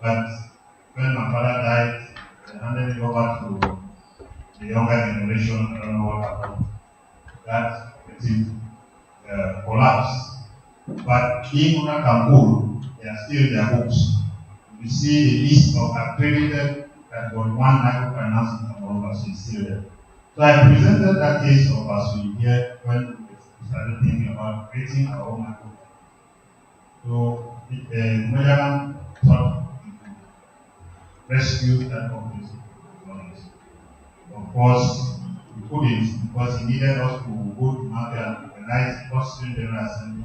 But when my father died, they handed it over to the younger generation. I don't know what happened. That collapsed. But in Cameroon, they are still in their books. You see the list of accredited category 1 microfinance in Cameroon as is still there. So I presented that case of us here when we started thinking about creating our own microfinance. So Mayalan thought we could rescue that company. Of course, we couldn't because he needed us to go to market and organize the Austrian General Assembly.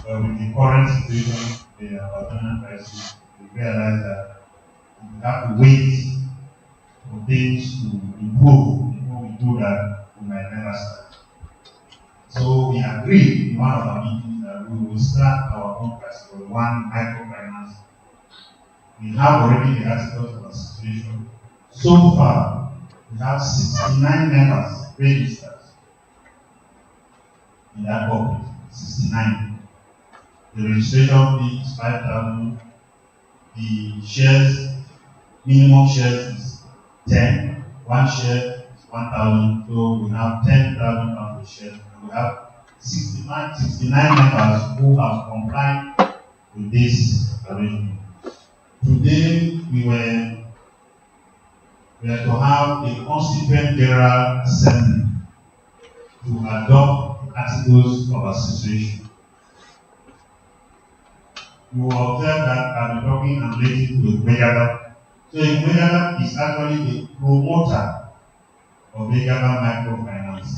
But with the current situation, the Abandonment crisis, we realized that we have to wait for things to improve. Before we do that, we might never start. So we agreed in one of our meetings that we will start our own category 1 microfinance. We have already the articles of association. So far, we have 69 members registered in that corporate. 69. The registration fee is 5,000. The shares, minimum shares is 10. One share is 1,000. So we have 10,000 pounds per share. And we have 69 members who have complied with this arrangement. Today we were to have a constituent general assembly to adopt the articles of association. You will observe that I'll be talking and relating to Eyumojock. So Eyumojock is actually the promoter of Eyumojock Microfinance.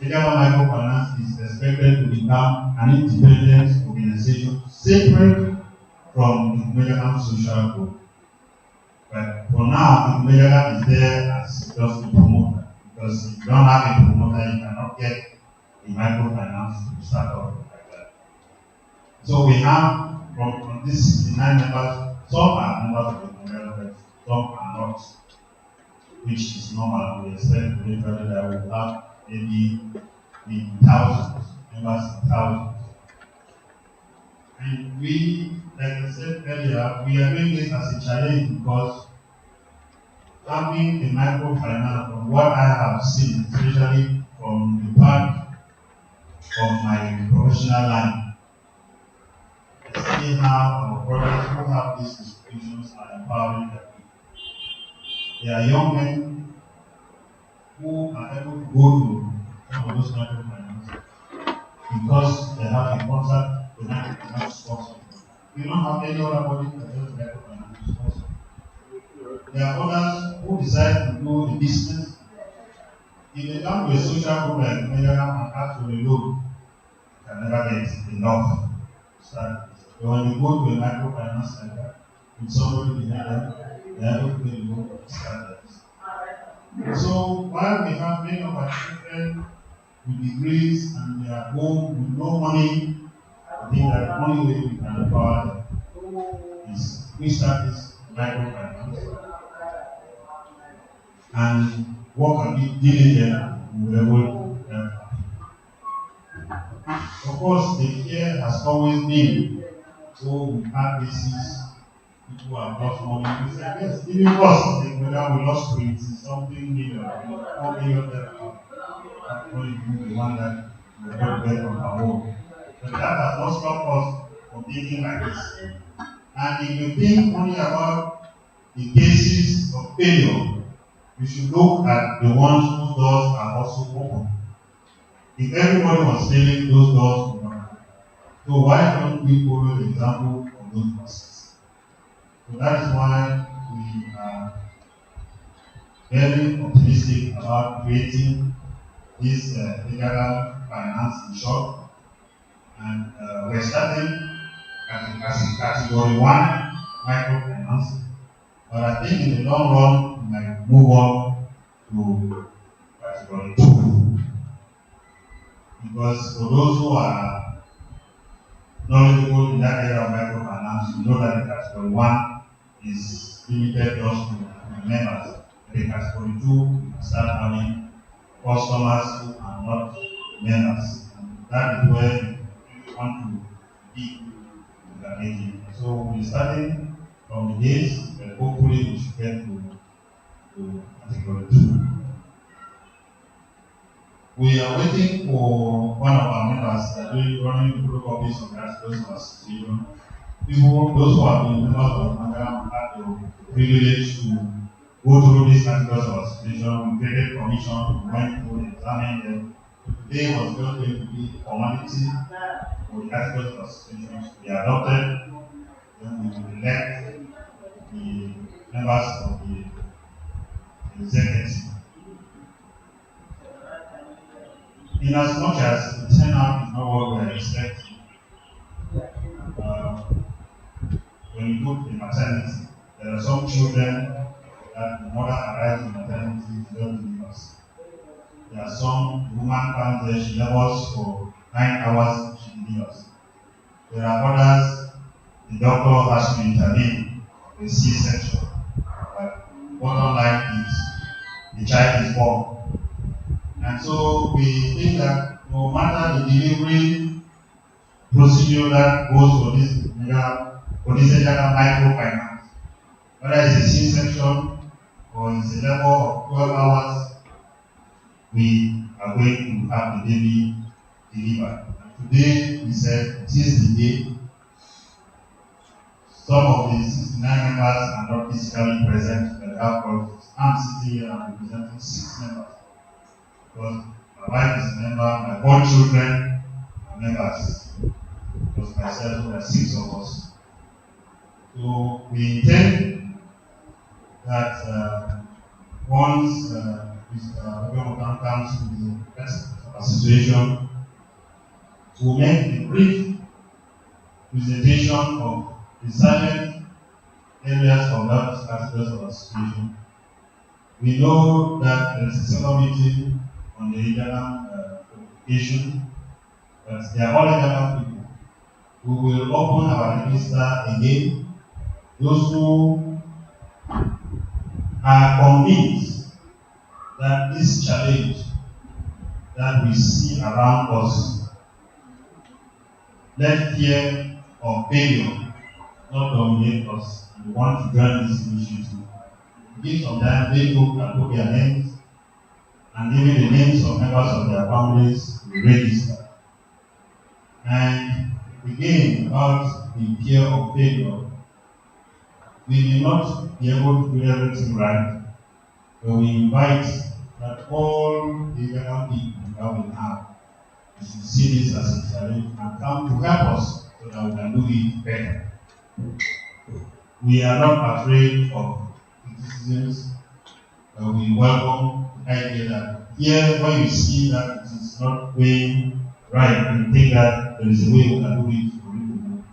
Eyumojock Microfinance is expected to become an independent organization separate from the Eyumojock Social Group. But for now, Eyumojock is there as just a promoter, because if you don't have a promoter, you cannot get a microfinance to start off like that. So we have from these 69 members, some are members of the Eyumojock, but some are not, which is normal. We expect to that we will have maybe in thousands, members in thousands. And we, like I said earlier, we are doing this as a challenge because having a microfinance, from what I have seen, especially from the part of my professional line, I see how our brothers who have these institutions are empowering their people. They are young men who are able to go to some of those microfinance because they have a contract with microfinance sponsor. We don't have any other body that does microfinance sponsor. There are others who decide to do the business. If they come to a social group like Eyumojock and ask for a loan, you can never get enough to start. But when you go to a microfinance center with somebody behind them, they are able to get a loan to start that. So while we have many of our children with degrees and they are home with no money, I think that the only way we can empower them is we start this microfinance and work a bit diligently with the whole. Of course, the fear has always been, so we have cases, people have lost money. We say, yes, even us, we lost 20 something million, 4 million, only the one that we got back on our own. But that has not stopped us from thinking like this. And if you think only about the cases of failure, you should look at the ones whose doors are also open. If everybody was failing, those doors would not open. So why don't we follow the example of those persons? So that is why we are very optimistic about creating this legal finance in short. And we're starting as a category 1 microfinance. But I think in the long run, we might move on to category 2. Because for those who are knowledgeable in that area of microfinance, you know that the category 1 is limited just to members. The category 2, you can start having customers who are not members. And that is where you want to be with an agent. So we're starting from the days, but hopefully we should get to category 2. We are waiting for one of our members that are running the photocopies of the articles of association. People, those who have been members of the program had the privilege to go through these articles of association. We created commission, we went through, examined them. Today was just going to be a formality for the articles of association to be adopted. Then we will elect the members of the executive. In as much as the turnout is not what we are expecting, uh, when you look in maternity, there are some children that the mother arrives in maternity, they don't deliver. There are some, the woman comes there, she labors for 9 hours, she delivers. There are others, the doctor has to intervene, a C-section. But bottom line is, the child is born. And so we think that no matter the delivery procedure that goes for this microfinance, whether it's a C-section or it's a level of 12 hours, we are going to have the baby delivered. And today, we said, it is the day. Some of the 69 members are not physically present at the outcomes. I'm sitting here and representing 6 members. Because my wife is a member, my 4 children are members. Because myself, there are 6 of us. So we intend that once Eyumojock comes to the best situation, we'll make a brief presentation of the salient areas of that articles of association. We know that there is a subcommittee on the regional qualification, but they are all regional people. We will open our register again. Those who are convinced that this challenge that we see around us, let fear or failure not dominate us, and we want to join this initiative. Give some time, they look and put their names, and even the names of members of their families will register. And again, about the fear of failure, we may not be able to do everything right, but we invite that all the young people that we have should see this as a challenge and come to help us so that we can do it better. We are not afraid of criticisms, but we welcome the idea that here, when you see that it is not going right, and think that there is a way we can do it for you to move,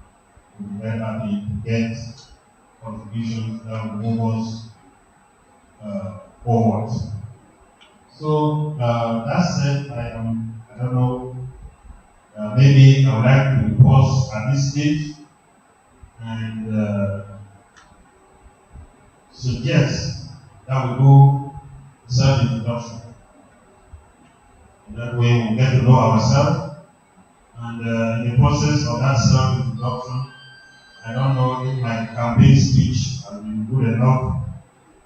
we will very happy to get contributions that will move us forward. So that said, I don't know, maybe I would like to pause at this stage and suggest that we do self-introduction. In that way, we'll get to know ourselves, and in the process of that self-introduction, I don't know if my campaign speech has been good enough.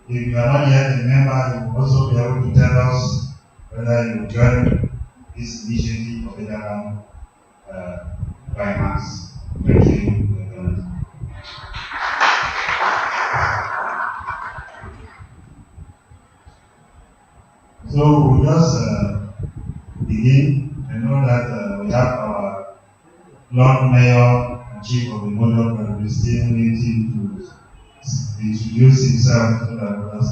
If you are not yet a member, you will also be able to tell us whether you will join this initiative of Eyumojock finance. Thank you. So we'll just begin. I know that we have our Lord Mayor and Chief of Eyumojock, but we still need him to introduce himself so that others.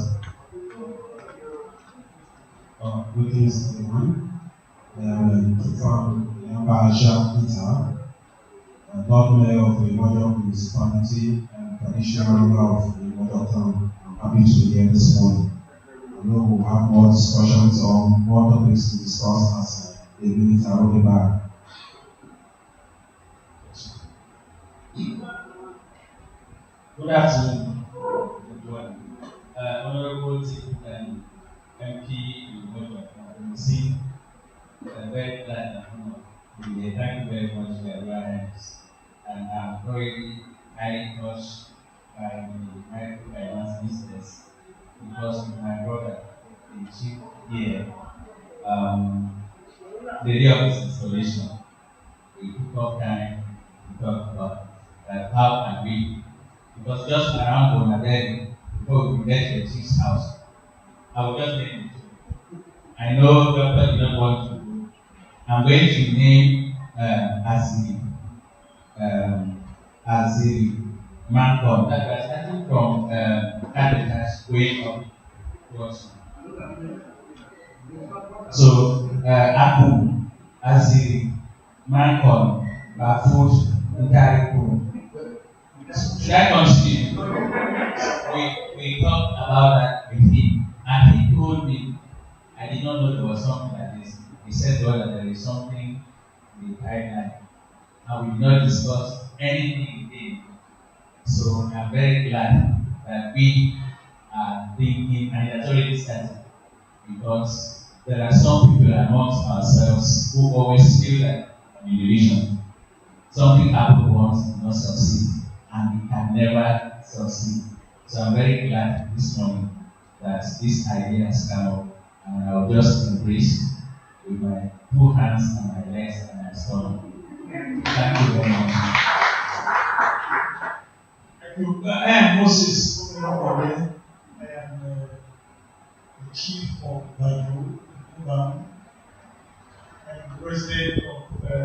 Greetings, everyone. From Eyumojock Peter, Lord Mayor of Eyumojock Municipality and traditional ruler of Eyumojock Town. I'm happy to be here this morning. I know we'll have more discussions on more topics to discuss as the minutes are rolling by. Good afternoon, everyone. Honorable Chief and MP Eyumojock, we see very glad and honored to be here. Thank you very much for your hands. And I'm very highly touched by the microfinance business because with my brother, the chief here, um, the day of this installation, we took up time to talk about how can we, because just around Bonadel, before we get to the chief's house, I will just name it. I know doctor did not want to go. I'm going to name Aziri Mancom. That was starting from Caritas going up towards. So Apu, Aziri, Mancom, Bafut, Ntariku. Should I continue? We talked about that with him, and he told me I did not know there was something like this. He said to us that there is something in the guideline, and we did not discuss anything again. So I'm very glad that we are thinking, and it has already started, because there are some people amongst ourselves who always feel like in division. Something happened once, did not succeed, and it can never succeed. So I'm very glad this morning that this idea has come up, and I'll just embrace with my two hands and my legs and my stomach. Thank you very much. I am Moses Omeokore. I am the chief of Baju, I'm the president of the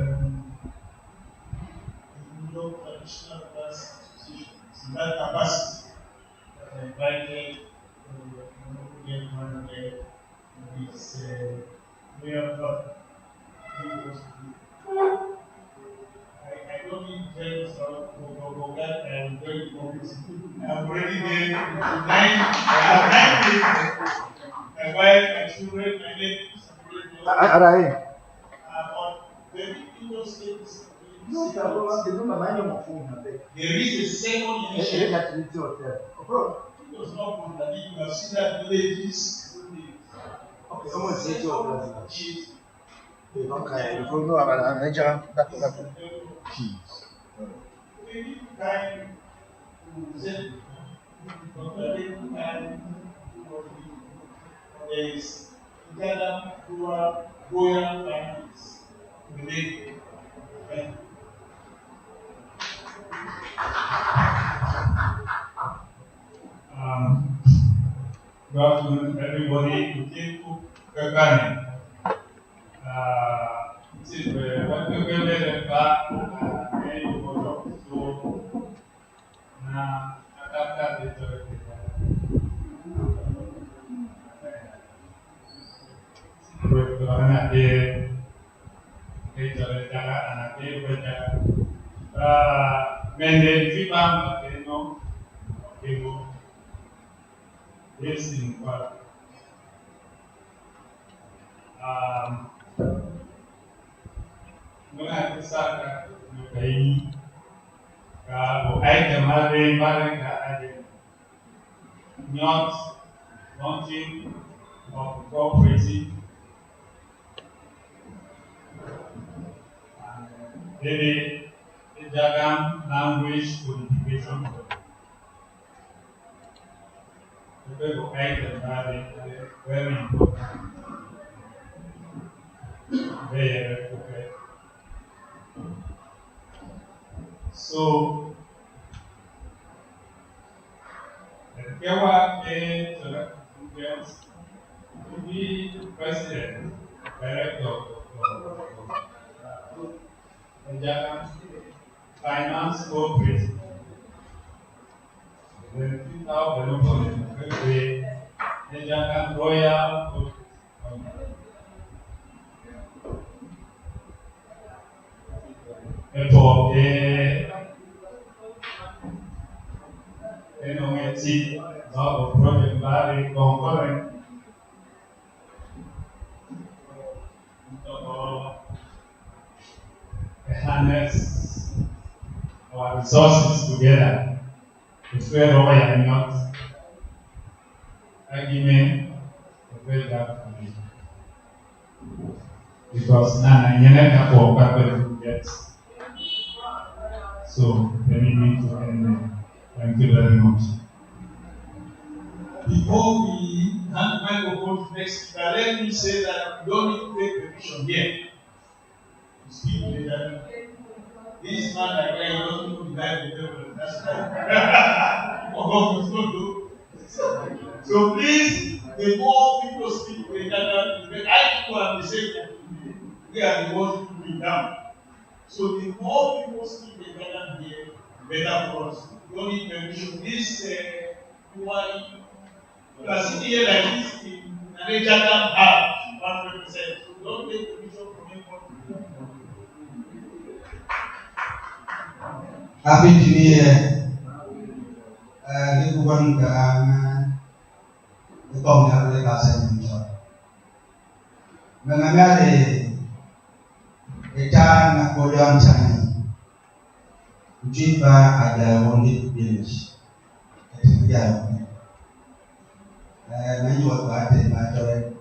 New Traditional Dance Association. In that capacity, I invited the gentleman there with his mayor daughter. I don't need to tell you about that. I am very convinced. I'm already there. I have 9 days. My wife, my children, my nephews, but the Windows states there is a second initiative. It was not good that you have seen that villages. There is Ghana, Goya families related. Good afternoon, everybody. We came to Kekane. This is what we will learn about Eyumojock. So, now, after the story, we're going to hear Mende Fibam Mateno, Ego, yes, in part. Muna kisaka nukai ka bo aike mare ka ade not wanting of cooperative and maybe the Jagan language codification. People aike mare very important. Very okay. So, the Kewa to be president, director of the Japan Finance Corporation. The 2000 development, the Japan Royal for the of project body concurrent harness our resources together to spread over and not argument to build that community. Because Nana Yeneka for capital get so they need to end Thank you very much. Before we hand the microphone to the next speaker, let me say that you don't need to take permission here to speak later. This man like that, he doesn't know the Bible very well. That's why. Oh, it's not do. So please, the more people speak together, the I people are the same. We are the ones who bring down. So the more people speak together here, the better for us. You don't need permission. This you are sitting here like this in an Eyumojock house, 100%. So don't take permission from anyone. Happy New Year. This one the company have the class in job. When I married a time Napoleon China, Jiva at the only village. Many were batted by joy,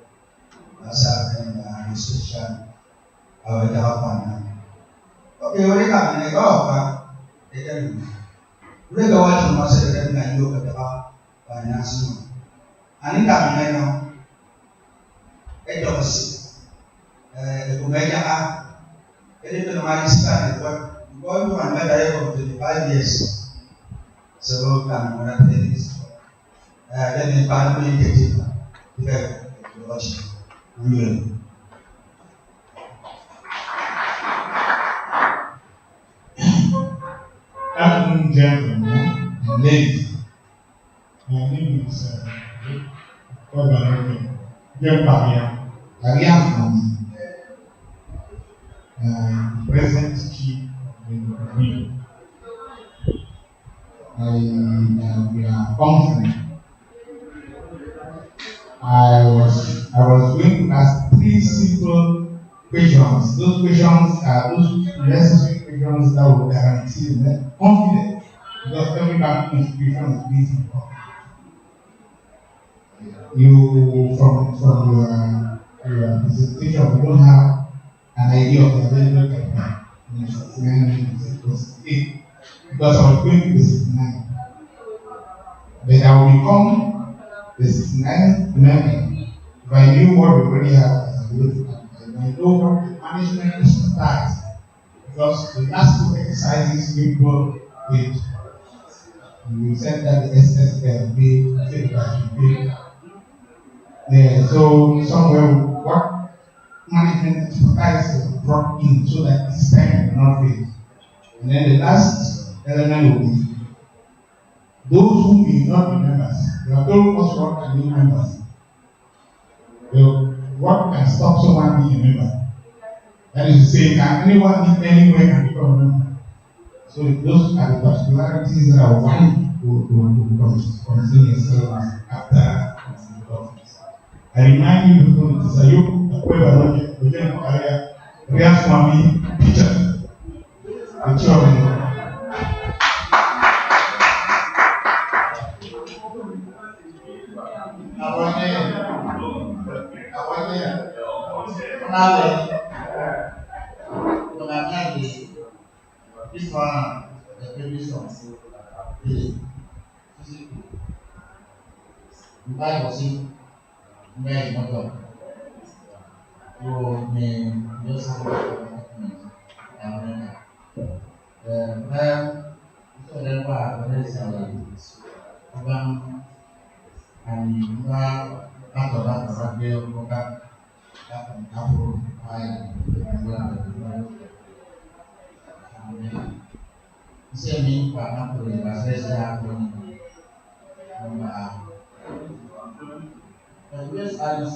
myself and restriction of a job partner. Okay, when you come and go, they tell you. We go watch myself and you look at the finance. And in coming now, a job is the Kumeka, a little money spent, but going to another 25 years. So, come on, that is. Then the family get it. You watch it. Afternoon, gentlemen and ladies. My name is John Pamia. I am from the present chief of the review. We are confident. I was going to ask 3 simple questions. Those questions are those necessary questions that will guarantee confidence, because every banking institution is based on confidence. You from your presentation, you don't have an idea of the available capital in 69 because I was going to the 69. But I will become the 69 member if I knew what we already have as a available capital. I know what the management exercise, because the last 2 exercises we brought with, you said that the SSL pay. Yeah, so somewhere what management expertise brought in so that this time will not fail. And then the last element will be those who may not be members. You have told us what are new members. So what can stop someone being a member? That is to say, can anyone live anywhere and become a member? So those are the particularities that I want to consider after the conference. I remind you before it is a yoke, a quiver, a real family teacher, the children. This one, the previous one, the physical. The Bible says, where is not God? You may just have a document. Well, so then what is and after that, bill, Saya minta apa ya, saya siap terus ada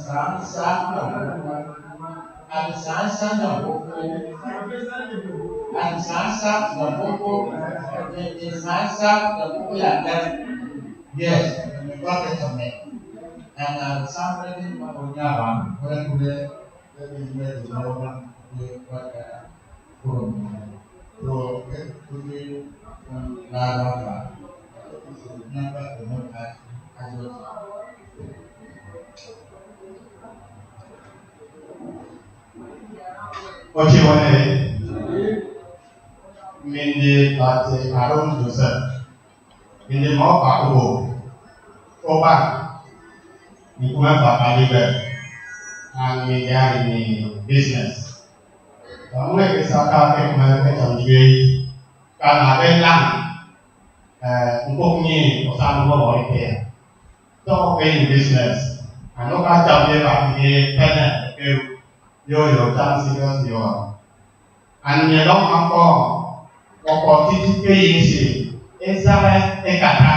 sangat yang yes, got it and something punya orang so itu lara kenapa kemudian Oke, Mende Bate Aaron Joseph. in the more Pakubo, Oban, in Kumapa Kaliber, and we are in the business. The only Saka Ekman Kajay, Kana Lang, Upomi, or some more here. Don't pay in business. I know I tell you about the pen, your chances, your. And you don't have for opportunity paying, exactly a kata,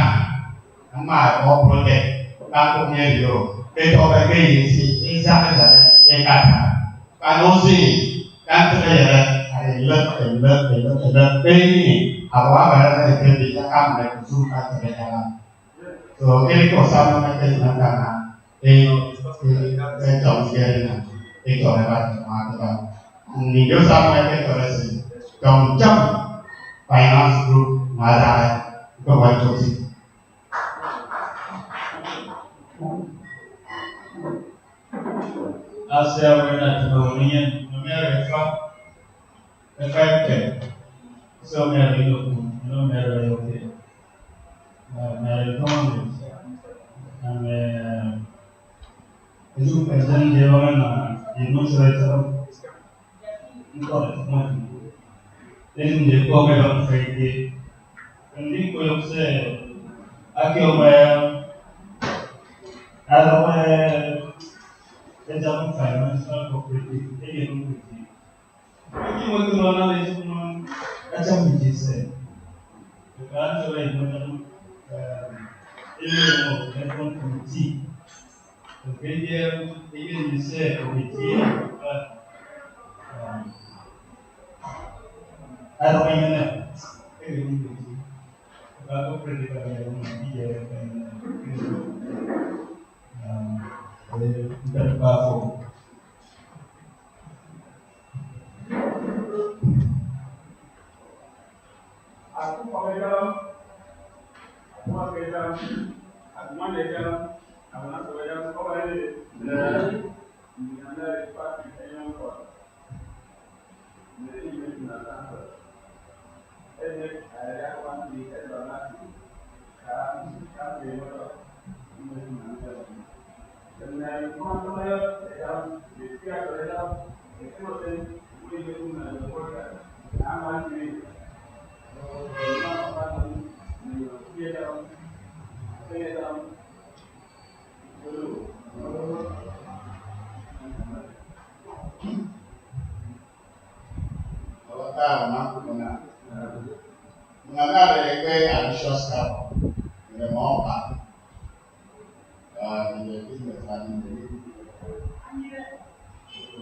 and my or project, Banco Medio, better paying, exactly a kata. I know see, can't I love paying, however, I can be a camera to zoom at the so ini kosan mereka sebenarnya trong kia này trong này bạn mà mình nhớ sao mereka terus trong finance group mà ra có vai trò gì Asia wena tunaonia Amerika effective so many look no matter yote na economy and hizo pesa ndio wana inaonyesha ndio ndio kwa kwa faidi ndiko yose akiwa Example financial cooperative, again, if you want to know this, that's a bit said. The answer is not committee. The video, again, you say committee, I don't even know. I don't pretty bad. Very powerful. Aku pakai dalam, aku pakai dalam, aku mana dalam, aku nak pakai dalam, kau ada, ni anda dapat yang kau, ni nak apa? Ada aku orang di dalam, kan memang dan teman-teman dalam setiap dalam itu boleh guna program aman ini dalam dulu kalau tahu mampu mengenal dari ambisius kau tidak mau apa ini business tadi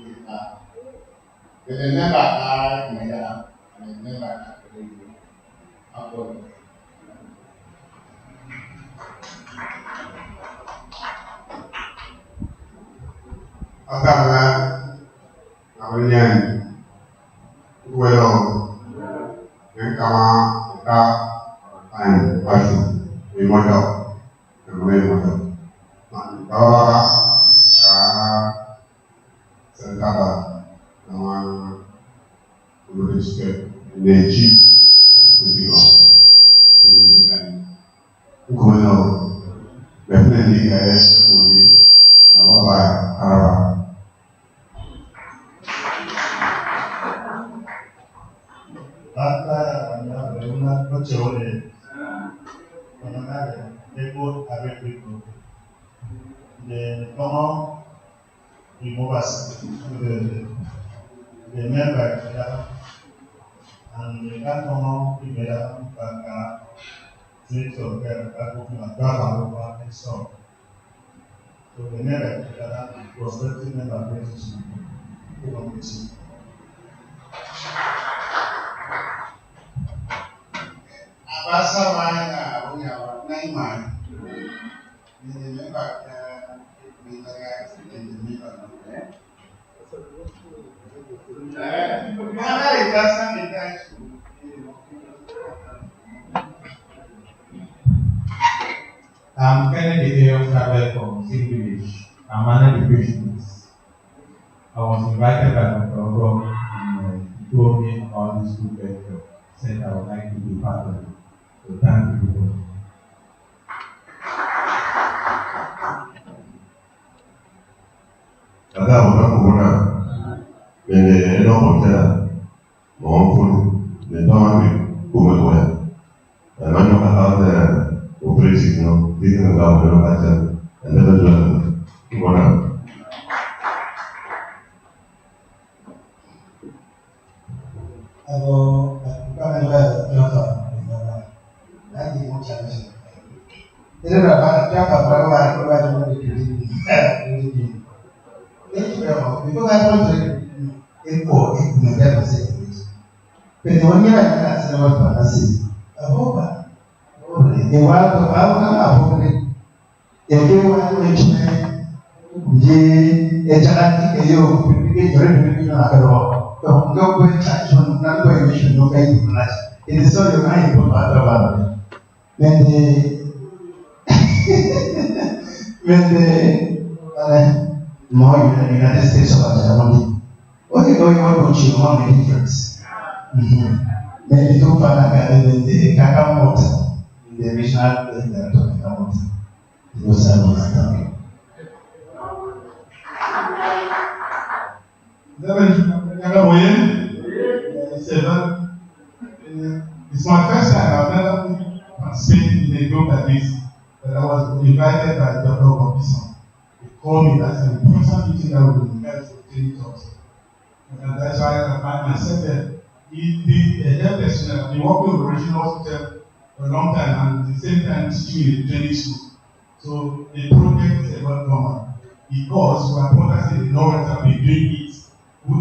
kita dengan bakal mengenal dengan bakal apa Asal namanya Kuelo yang kama kita ain pasti Eyumojock namanya Eyumojock bahwa sentaba nama politik energi seperti itu kemudian Kuelo definitely guys kemudian nama Arab Anda beruna kecil mengenai debut avec itu de comment ils vont passer de même là en les comment ils verront par c'est sur que la population va avoir un sort donc de même là prospective même la précision pour un petit Bahasa mana punya naimah ini memang minta ini mana ijazah minta Can the area of travel from Sing Village, Amana Divisions. I was invited by my program and he told me about this school venture. Said I would like to be part of it. So thank you. Ada orang corona, bende eno hotel, mohon ne tahu kuma koya. Manyo kalau ada operasi no, dia nggak mau baca, anda tuh corona. Kalau bukan ada berapa, lagi mau cari. Jadi berapa cuma di sini. Itu berapa? Itu kan impor negara masih. Penyuanya ada senawat panasi. Apa? Yang waktu apa apa ni? Yang kita macam ni, jangan kita yo pikir jadi nak kerja. Enggak boleh cari cuma nak boleh mission no kayak gimana? Ini soal yang lain pun ada apa? Mau United States of America. Okay, kalau you want to change, what make difference? Maybe itu pada kali kakak water, the regional talking about those are talking. It's my first time. I've never participated in a group like this, but I was invited by Dr. Robinson. He called me as an important meeting that we will have for training talks. And that's why I find myself there. The health person, I've been working with regional hospital for a long time, and at the same time teaching in the training school. So the project is about common because we are products in the north have been doing it. We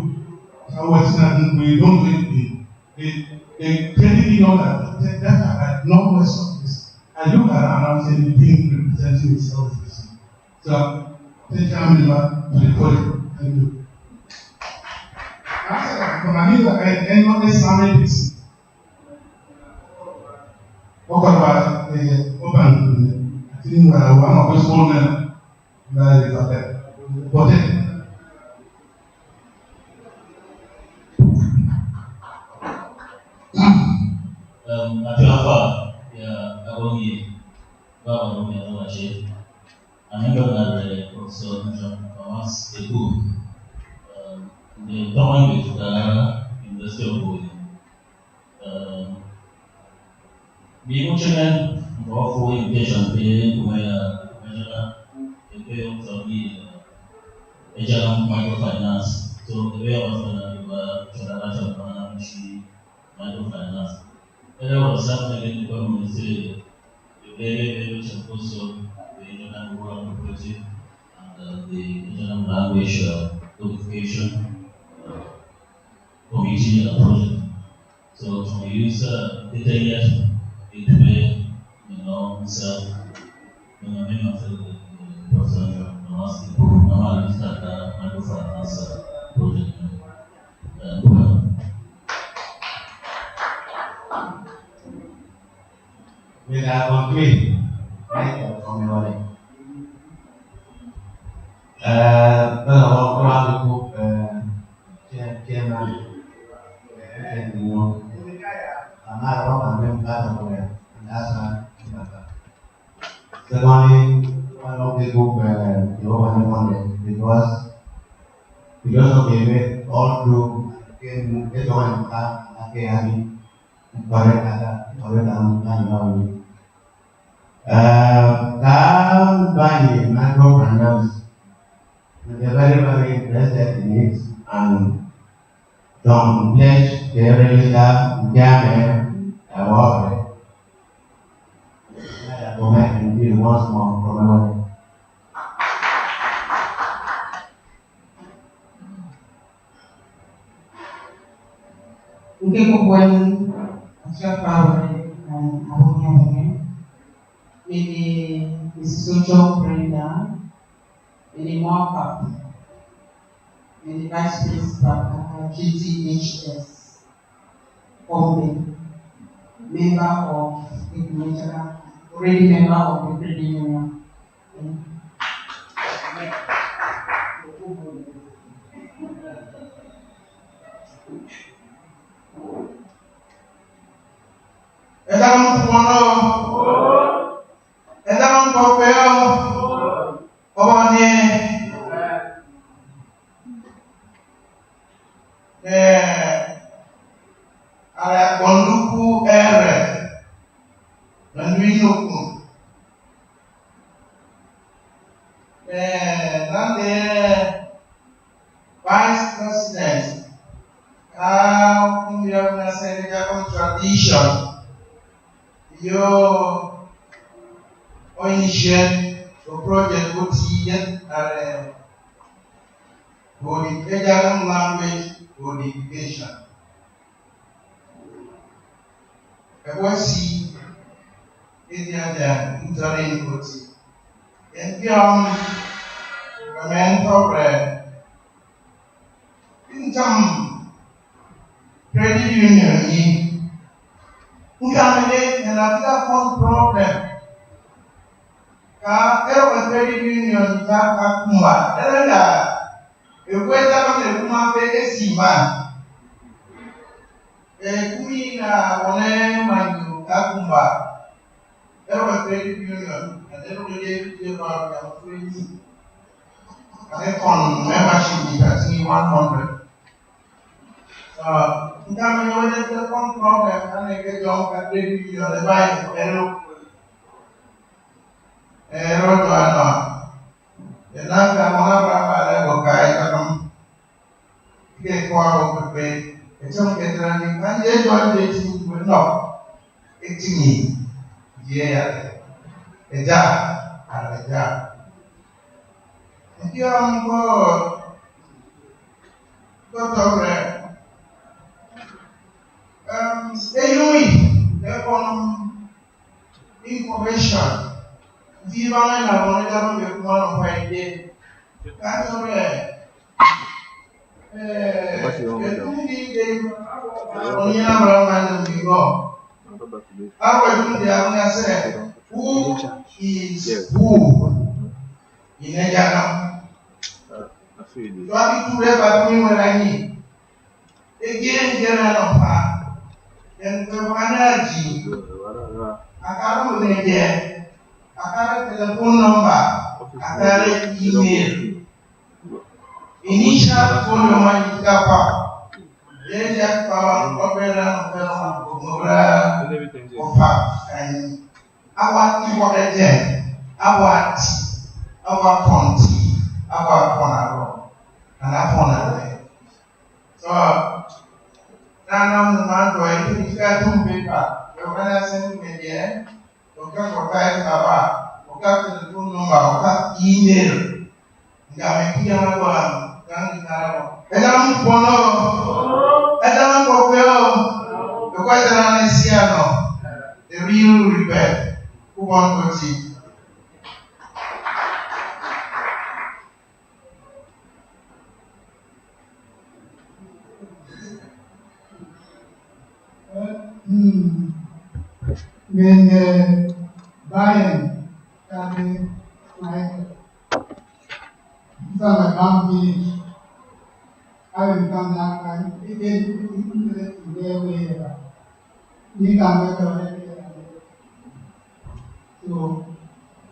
don't do anything. They clearly know that I know most of this. I look around and say the thing representing itself. So take a minute to the project. Thank you. Anyone Islamic is open. I think one of those old men that is up there. But Atiwafa ya Abongi Baba Romi Awache, another Professor Thomas Eku, the government University of Bodi. The emotional of invitation pay where the pay of the microfinance. So the way of microfinance. There was something in the government say the very also the international rural cooperative and the international language codification committee project. So to use data yet it may himself many of the professor normal start microfinance project. We are complete. Right from the morning. Around the book, chairman, and I'm not wrong, and that's not. Secondly, one of the book, the open Monday, because of the way all through can get on again, correct and by microfinance, they are very interested in it and don't pledge their regular game about it. I go back and do once more from my money. Okay, when ini social Brenda, ini markup, ini vice principal GTHS, Ombe, member of the already member of the credit union. or initiate a project what he get for the Ejagan language for the education. What see is the interim what and beyond a man for in some credit union, and after one problem. Era credit union ta kumba. Era ekweta kama kuma pe esimba. Kumi na one manyu kumba. Era credit union and then we dey about the free. I on membership is 100. Nkama nyone the one problem and I get job credit union the buy ero to ano. Nanga mga pala ko kaya kakam ke kwa ko pe etong ketrani kanje join the team no etini yeah eja araja ndiyo ko tore eyui information di ba na bo na ba be kuma no faide ka tore kumi de onyina mara bigo awa dun de awon say who is who in Ejagan so abi tu re ba mi wala ni again jera no pa en ko manaji akaru ne je akara telephone number akara email initial phone number ikapa deja kwa opera no mobra ofa and awati wọlẹjẹ awati awakọnti awakọnarọ anafọnarẹ so nana mmandu ẹni tó ti ká tó ń pépà lọ́wọ́dá sẹ́ni mẹ́jẹ ọ̀ká kọ̀ọ̀ká ẹ̀ sábà ọ̀ká tẹlifóònù nọ́mbà ọ̀ká email nga mẹ́kí yàrá wà káńtì náà wọ̀ ẹ̀dá ń pọ̀ náà ẹ̀dá ń pọ̀ pé ọ́ ẹ̀kọ́ ìdáná ní sí àná the real rebel. Who want to see? When Brian started my family, I will come back and again where we come back. So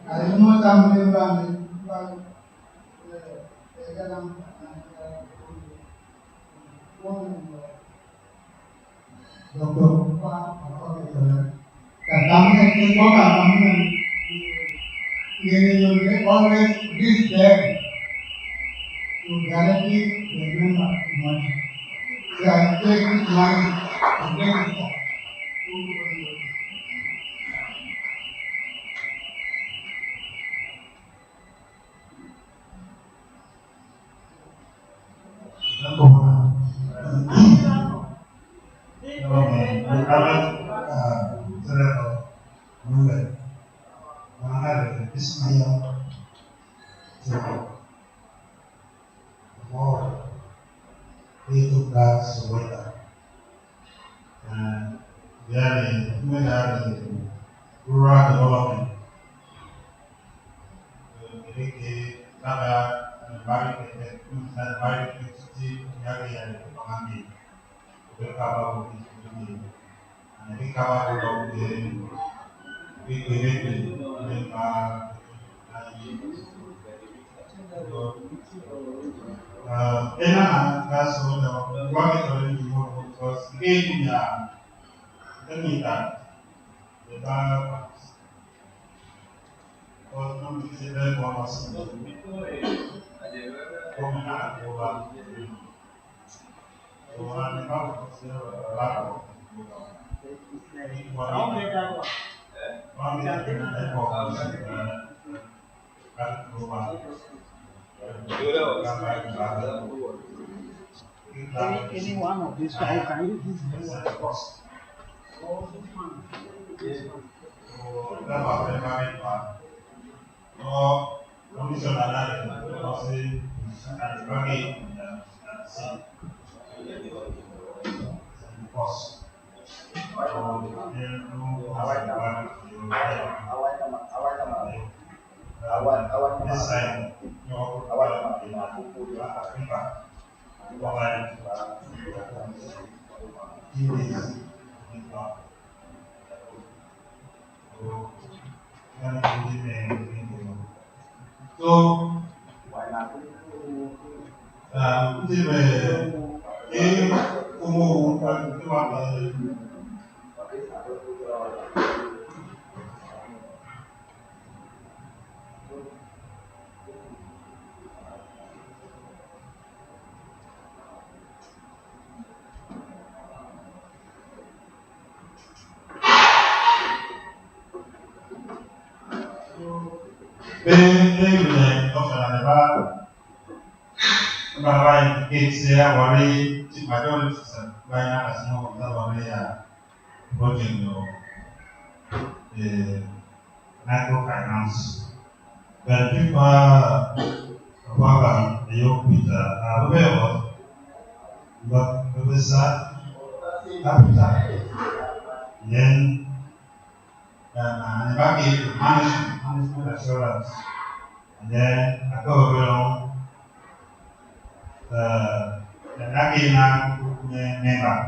I know some member always reach there to guarantee the member money. So I take this money and bring it back. Rural development. That's what the working already because again, let me that the bar was not to say that one was coming out over. So I'm about to say a lot of one Any one of these five can use this blue one. Or this one. This one. So, it's worry, majority by now as no worry, budget the microfinance. But people about the young Peter are aware of, but the wizard capital. Then, and back in management assurance. And then I go along the Nagina member.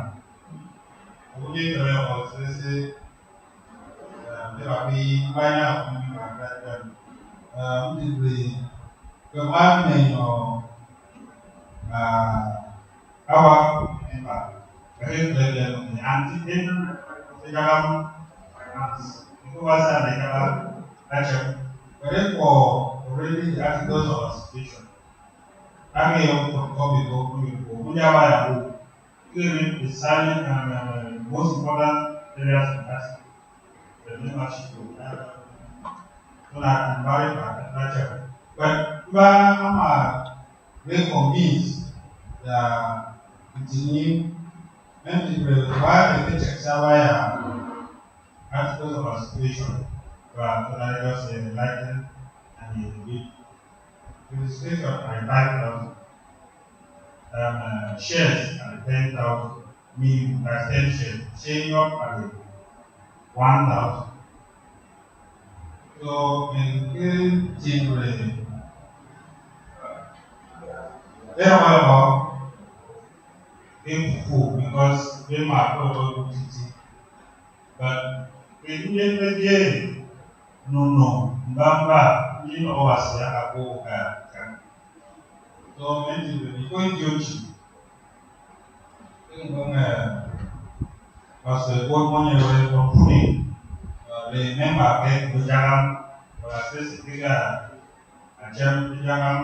Only the was this there be by now the one name of our member. The anti-dinner the finance. It was a lecture. But for already the articles of association. I may also copy go the silent and most important areas of that. The membership so that I'm very bad. But I'm very convinced that it's new and why the checks are articles of association, but I just enlighten and read. Registration are 5,000, shares are 10,000, meaning by 10 shares, senior are 1,000. So, in generally, they are about full because they are probably but in the no, Bamba, you know, was a go. So, many going to was a good money away from putting. Remember, the Jalam was specifically a Jalam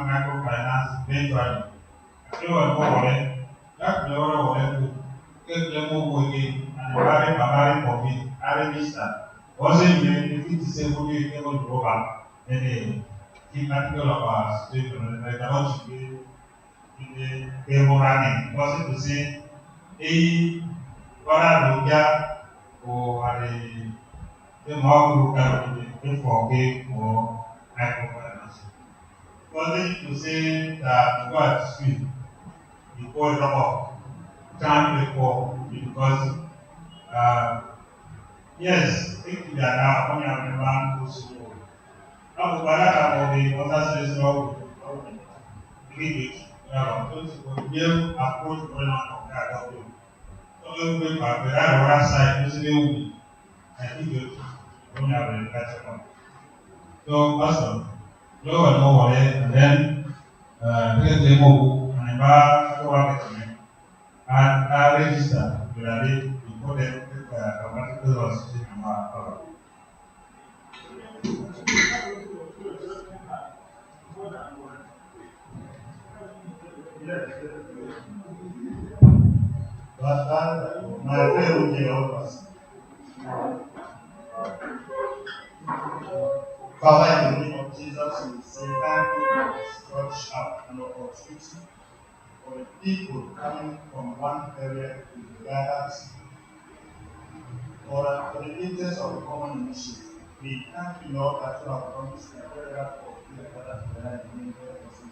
microfinance eventually. I feel a more that the other one get them over again and marry for me. I register. Wasn't even if it's a good you able to go back. Then they keep article of our situation like I want to be in the table running. Was it to say, hey, what are the or the more can for game or microfinance? Was it to say that God speak before the law can't before because yes, if you are now only a man who's so now Baraka or the other says no leave it. New approach going on of that. So we will have the right side using I think you don't have a better one. So awesome. Low and lower and then take the move and about to work it and I register with a link before they take a particular system. But my friend will Father, in the name of of Jesus, we say thank you for such an opportunity for the people coming from one area to the other for the interest of the common initiative. We thank you, Lord, that you have promised that wherever for you and other together in the name of the Son.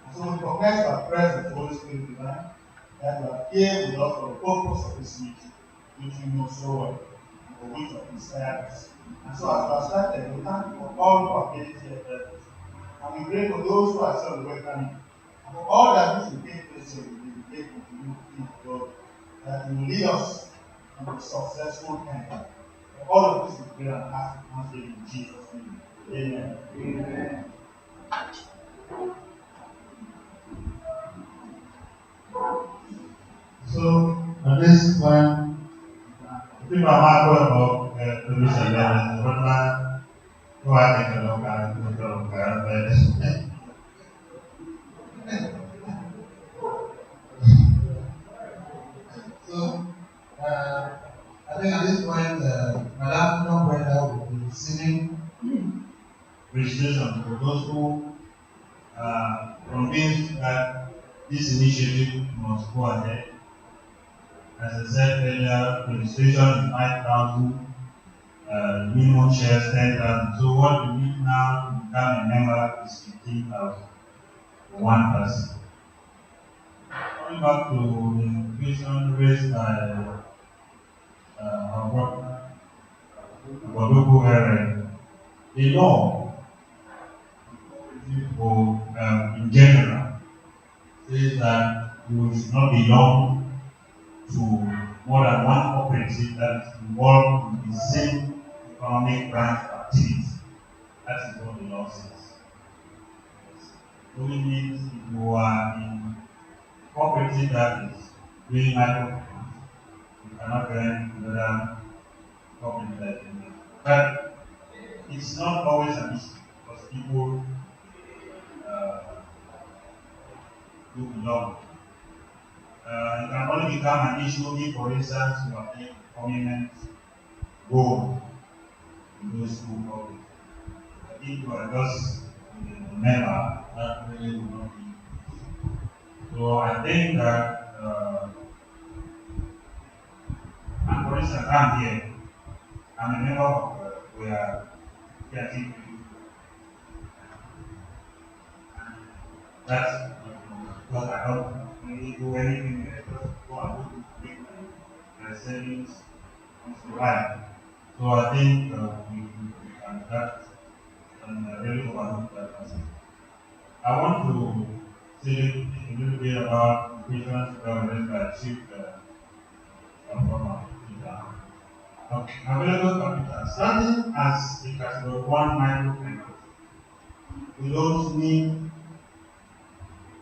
And so we recognize our presence, Holy Spirit divine, that you are here with us for the purpose of this meeting, which you know so well, and for which you have inspired us. And so as we have started, we thank you for all who have made it here present. And we pray for those who are still welcoming. And for all that which will take place here, we will take to you, King of glory, that you will lead us on a successful end. For all of this we pray and ask in Jesus' name. Amen. Amen. So at this point, people are going about producer levels. Remember, who I think of So I think at this point, Madam John Brenda will be receiving registration for those who are convinced that this initiative must go ahead. As I said earlier, registration is 5,000, minimum shares 10,000. So what we need now to become a member is 15,000 for one person. Coming back to the question raised by our brother, Boduku area, the law in general says that you should not belong to more than one cooperative that is involved in the same economic branch of activity. That is what the law says. It only means if you are in cooperative that is doing microfinance, you cannot join another cooperative that is doing. But it's not always an issue because people do belong. It can only become an issue if, for instance, you are paying a prominent role in those who cooperate. But if you are just a member, that really will not be. So I think that, and for instance, I'm here. I'm a member of we are creative. That's because I don't really do anything except go and make my savings once in a while. So I think we can that and really overlook that aspect. I want to say a little bit about the questions raised by Chief Performer. Available capital. Starting as a category 1 microfinance, we don't need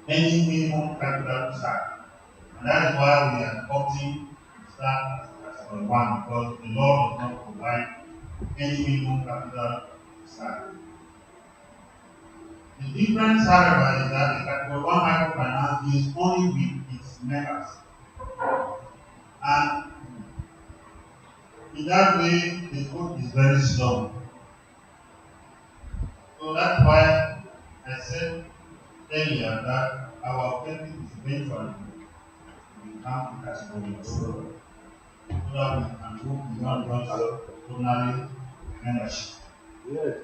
any minimum capital to start. And that is why we are opting to start as category 1 because the law does not provide any minimum capital to start. The difference, however, is that the category 1 microfinance is only with its members. And in that way, the growth is very slow. So that's why I said earlier that our objective is eventually to become category 2 so that we can go beyond just ordinary membership. Yes.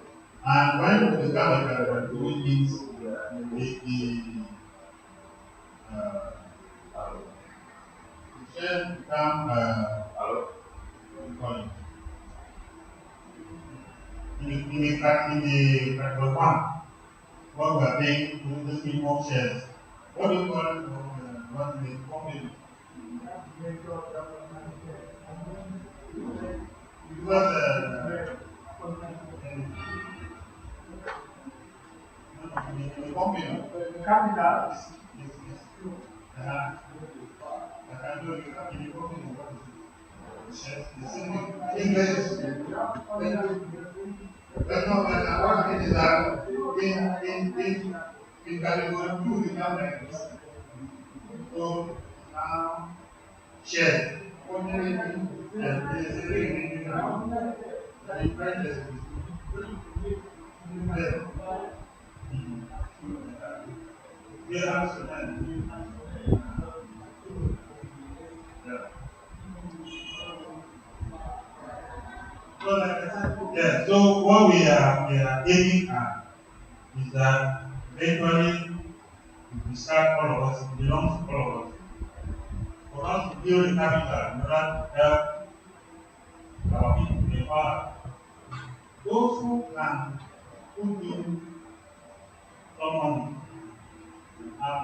And when we become a category 2, it means the shares become in the category 1, what we are paying to the minimum shares. What do you call it? What the company? Because the company capital is I can do it in the company. But no, what it is that in category 2 we have like this. So now share. So like I said, yeah, so what we are aiming at is that eventually we start all of us, it belongs to all of us. For us to build a capital in order to help our people to empower. Those who can put in some money to have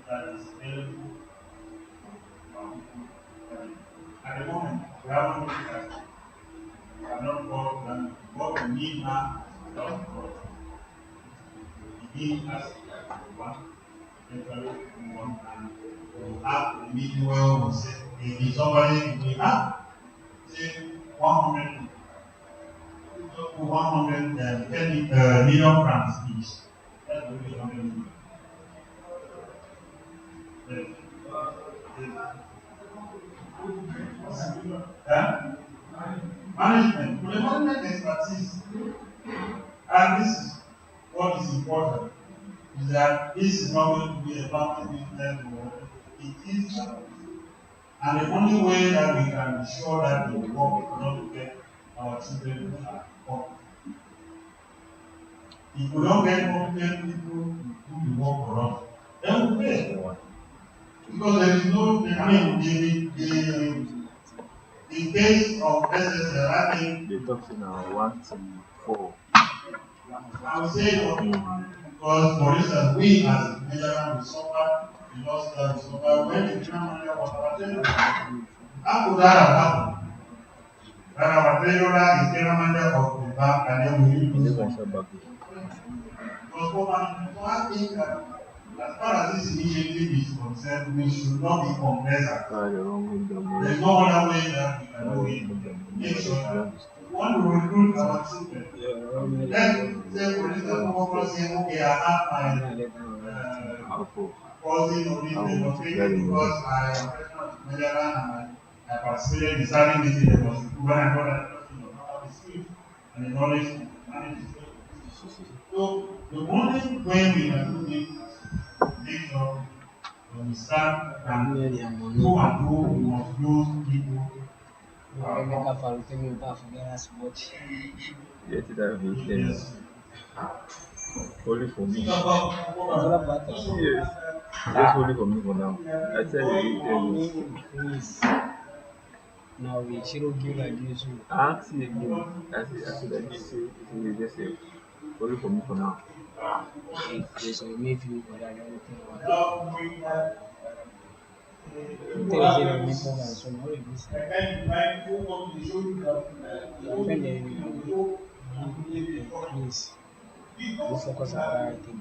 that is available to our people. At the moment, we haven't looked at it. We have not got them. What we need now is a lot of work. We begin as one, eventually one, and we have a meeting where we say, okay, if somebody, we have, say, 100 up to 110 million francs each. That's what we don't need. Management, for the management expertise, and this is what is important, is that this is not going to be a family business or it is a business. And the only way that we can ensure that we work is not to get our children to have work. If we don't get competent people to do the work for us, then we pay. Because there is no, I mean, the case of SSL, I think, they talk now 1 to 4. I would say no, because for instance, we as a Nigerian, we suffer, we lost that, we suffer when the general manager was our treasurer. How could that have happened? That our treasurer is general manager of the bank and then we lose money. Because for management, so I think that as far as this initiative is concerned, we should not be complacent. There is no other way that we can do it. Make sure that we want to recruit our children. Let's say, for instance, someone say, okay, I have my cousin or this because I am professional in Maryland and I participated in starting meeting that was when I got that person of how the skills and the knowledge to manage the school. So the only way we can do it make sure when we start and do and do, we must use people who are yes. Only for me. Yes. Just only for me for now. I said it. Now we should give like this. Ask you again. I said that you say it just say only for me for now. Yes, we may feel for that. Please, we focus on that thing.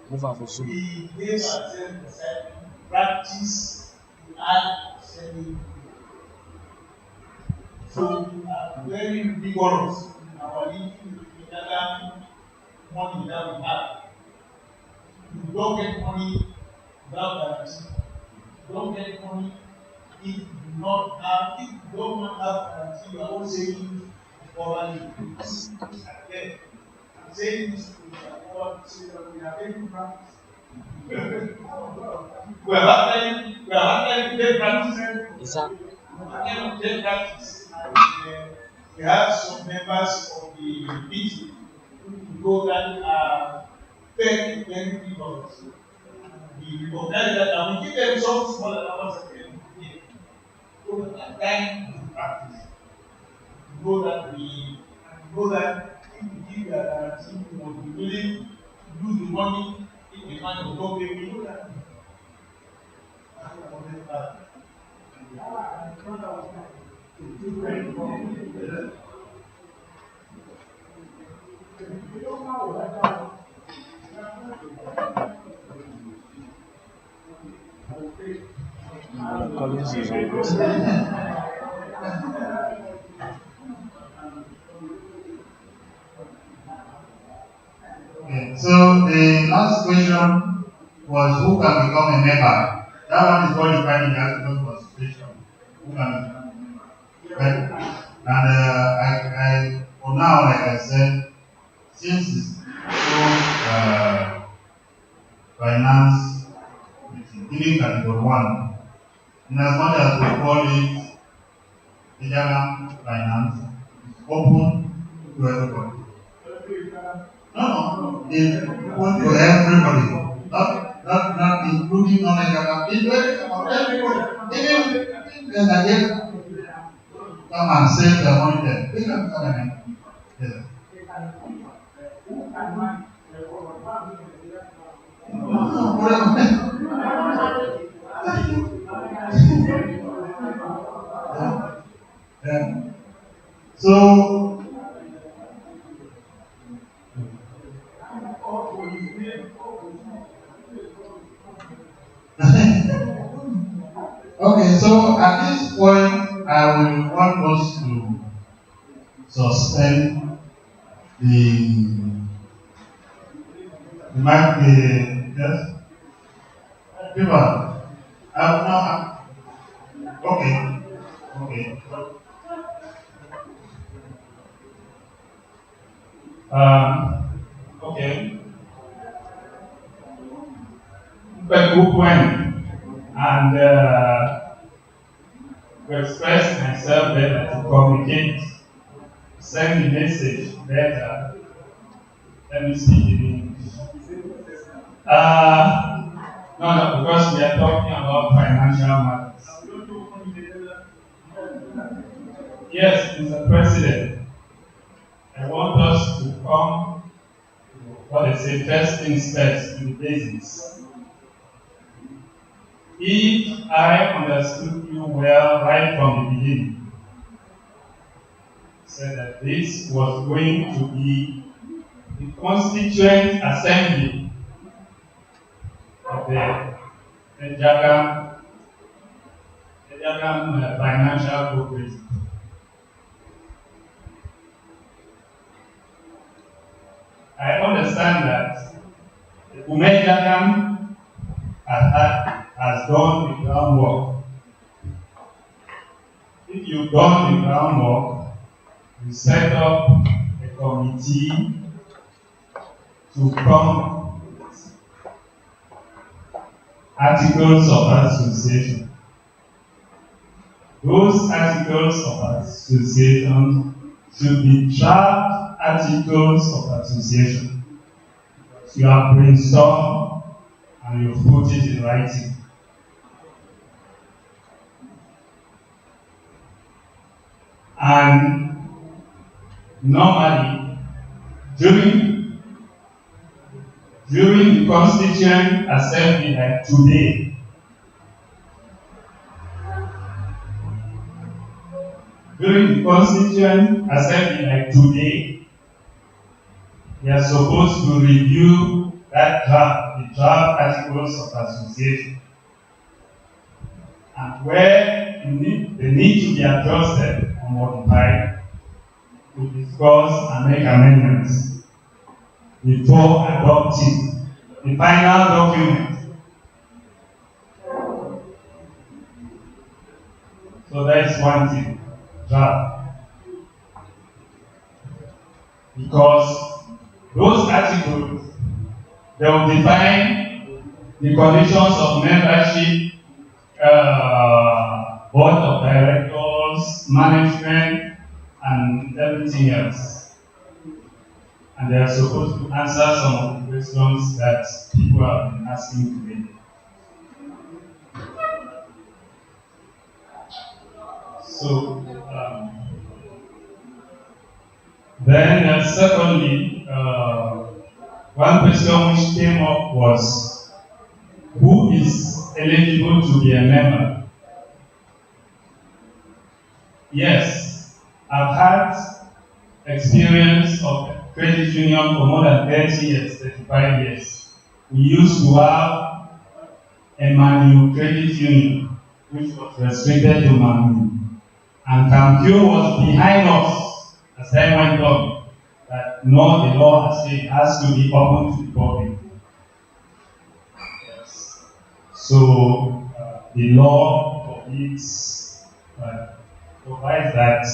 Move on for soon. We gave ourselves practice and selling. So we are very rigorous in our living money that we have. You don't get money without guarantee. You don't get money if you do not have, if you don't have guarantee, you are all saving for money. Again, I'm saying this to say that we are very practice. We have had day practice. Day practice. We have some members of the meeting who that are very, very rigorous. We recognize that and we give them some small allowance at the end of the day. So that time to practice. Know that if we give the guarantee, we will be willing to lose the money if the man will not pay. We know that. Okay, so the last question was who can become a member? That one is what you find in the article constitution. Who can become a member? But And for now, like I said, since it's so finance, giving category 1, in as much as we call it Ejalam finance, it's open to everybody. No, it's open to everybody. Not including non-Ejalam. It's very for everybody. Even Nigerian come and save their money there. They can come and yes. Yeah. So okay, so at this point I will want us to suspend yes, people. Okay, okay. Okay. But good point. And to express myself better, to communicate, send the message better. Let me speak in English. No, because we are talking about financial matters. Yes, Mr. President, I want us to come to what they say first things first, to the basics. If I understood you well right from the beginning, said that this was going to be the Constituent Assembly of the Eyumojock Financial Cooperative. I understand that the Eyumojock has done the groundwork. If you've done the groundwork, you set up a committee to come with articles of association. Those articles of association should be draft articles of association. You have brainstormed and you've put it in writing. And normally, during the Constituent Assembly like today, we are supposed to review the draft articles of association. And where they need to be adjusted or modified, to discuss and make amendments before adopting the final document. So that is one thing, draft. Because those articles, they will define the conditions of membership, board of directors, management, and everything else. And they are supposed to answer some of the questions that people have been asking today. So, then secondly, one question which came up was, who is eligible to be a member? Yes, I've had experience of credit union for more than 30 years, 35 years. We used to have a Manu credit union, which was restricted to Manu. And Campio was behind us as time went on. That no, the law has said it has to be open to the public. Yes. So the law provides that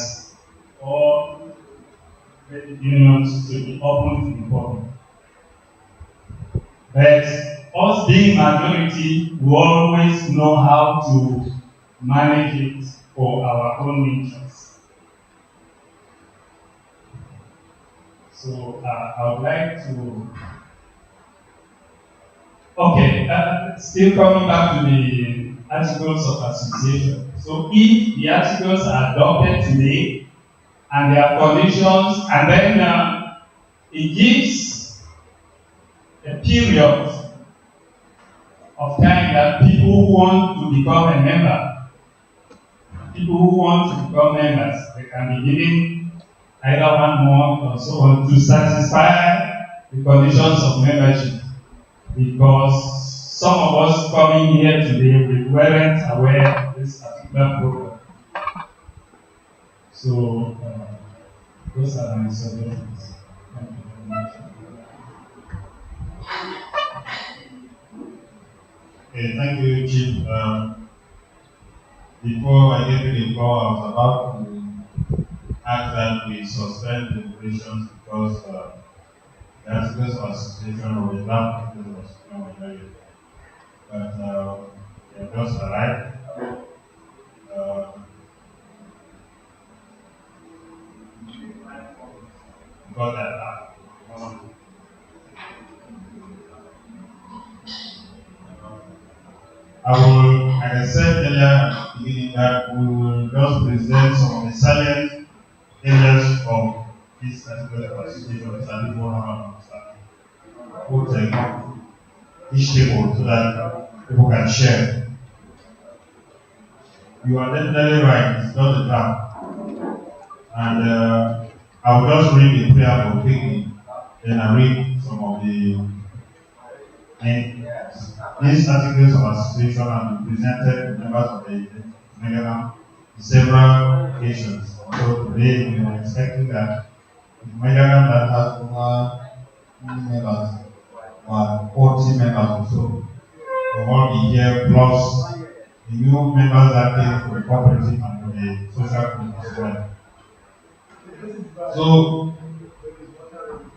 credit unions to be open to the public. But us being majority, we always know how to manage it for our own interests. So I would like to, okay, still coming back to the articles of association. So if the articles are adopted today and there are conditions, and then it gives a period of time that people who want to become a member, people who want to become members, they can be given either 1 month or so on to satisfy the conditions of membership. Because some of us coming here today, we weren't aware of this particular program. So, those are my suggestions. Thank you very much. Okay, thank you, Chief. Before I gave you the call, I was about to ask that we suspend the operations because the articles of association or the draft articles of association were very good. But they just arrived. Got that back. I will, like I said earlier at the beginning, that we will just present some of the salient areas of this article of association that people have an understanding. Put each table so that people can share. You are definitely right, it's not a trap. And I will just read the preamble quickly, then I read some of the these articles of association have been presented to members of the Megagram on several occasions. So today we are expecting that the Megagram that has over members, 40 members or so, will all be here, plus the new members that came for the cooperative and for the social group as well. So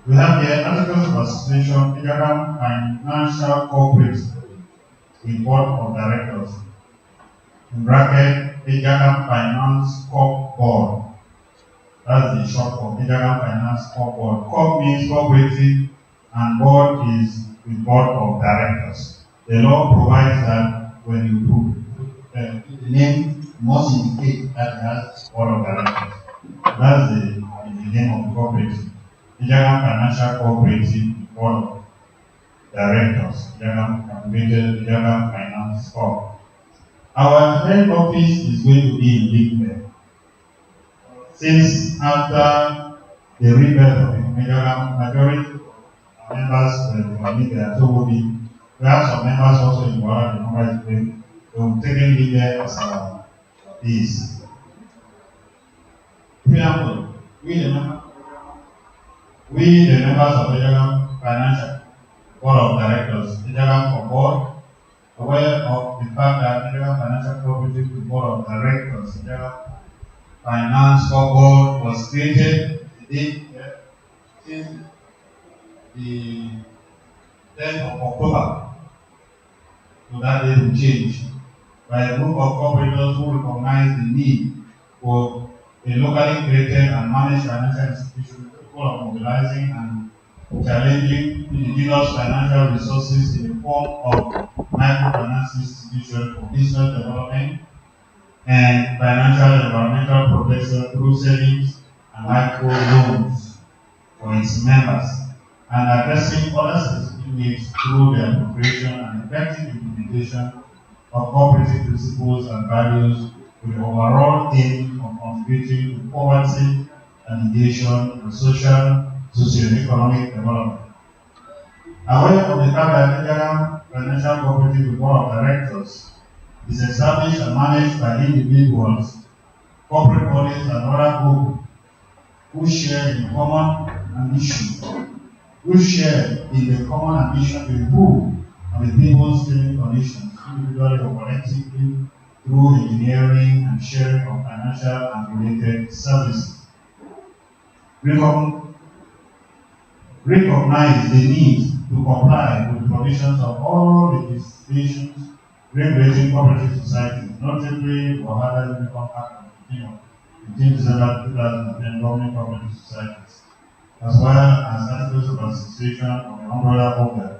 we have the articles of association, Megagram Financial Cooperative, the board of directors. In bracket, Megagram Finance Corp Board. That's the short for Megagram Finance Corp Board. Corp means cooperative, and board is the board of directors. The law provides that when you put the name must indicate that it has board of directors. That's the name of the cooperative. Megagram Financial Cooperative Board of Directors, Megagram Finance Corp. Our head office is going to be in Linkbed. Since after the rebirth of the Megagram, majority of members were Linkbed, so we have some members also in Wara, the number is great. So we're taking Linkbed as our base. Preamble. We, the members of the Megagram Financial Board of Directors, Megagram Board, aware of the fact that Megagram Financial Cooperative Board of Directors, Megagram Finance Board was created in the 10th of October. So that day will change by a group of cooperators who recognize the need for a locally created and managed financial institution capable of mobilizing and challenging indigenous financial resources in the form of microfinance institutions for business development and financial environmental protection through savings and micro loans for its members, and addressing other specific needs through the appropriation and effective implementation of cooperative principles and values with the overall aim of contributing to poverty, alleviation, and socio-economic development. Aware of the fact that Megagram Financial Cooperative Board of Directors is established and managed by individuals, corporate bodies, and other groups who share in common ambition, to improve on the people's living conditions, individually or collectively, through engineering and sharing of financial and related services. recognize the need to comply with the provisions of all legislations regulating cooperative societies, notably Ohio Uniform Act of 15 December 2010 governing cooperative societies, as well as articles of association of the umbrella organ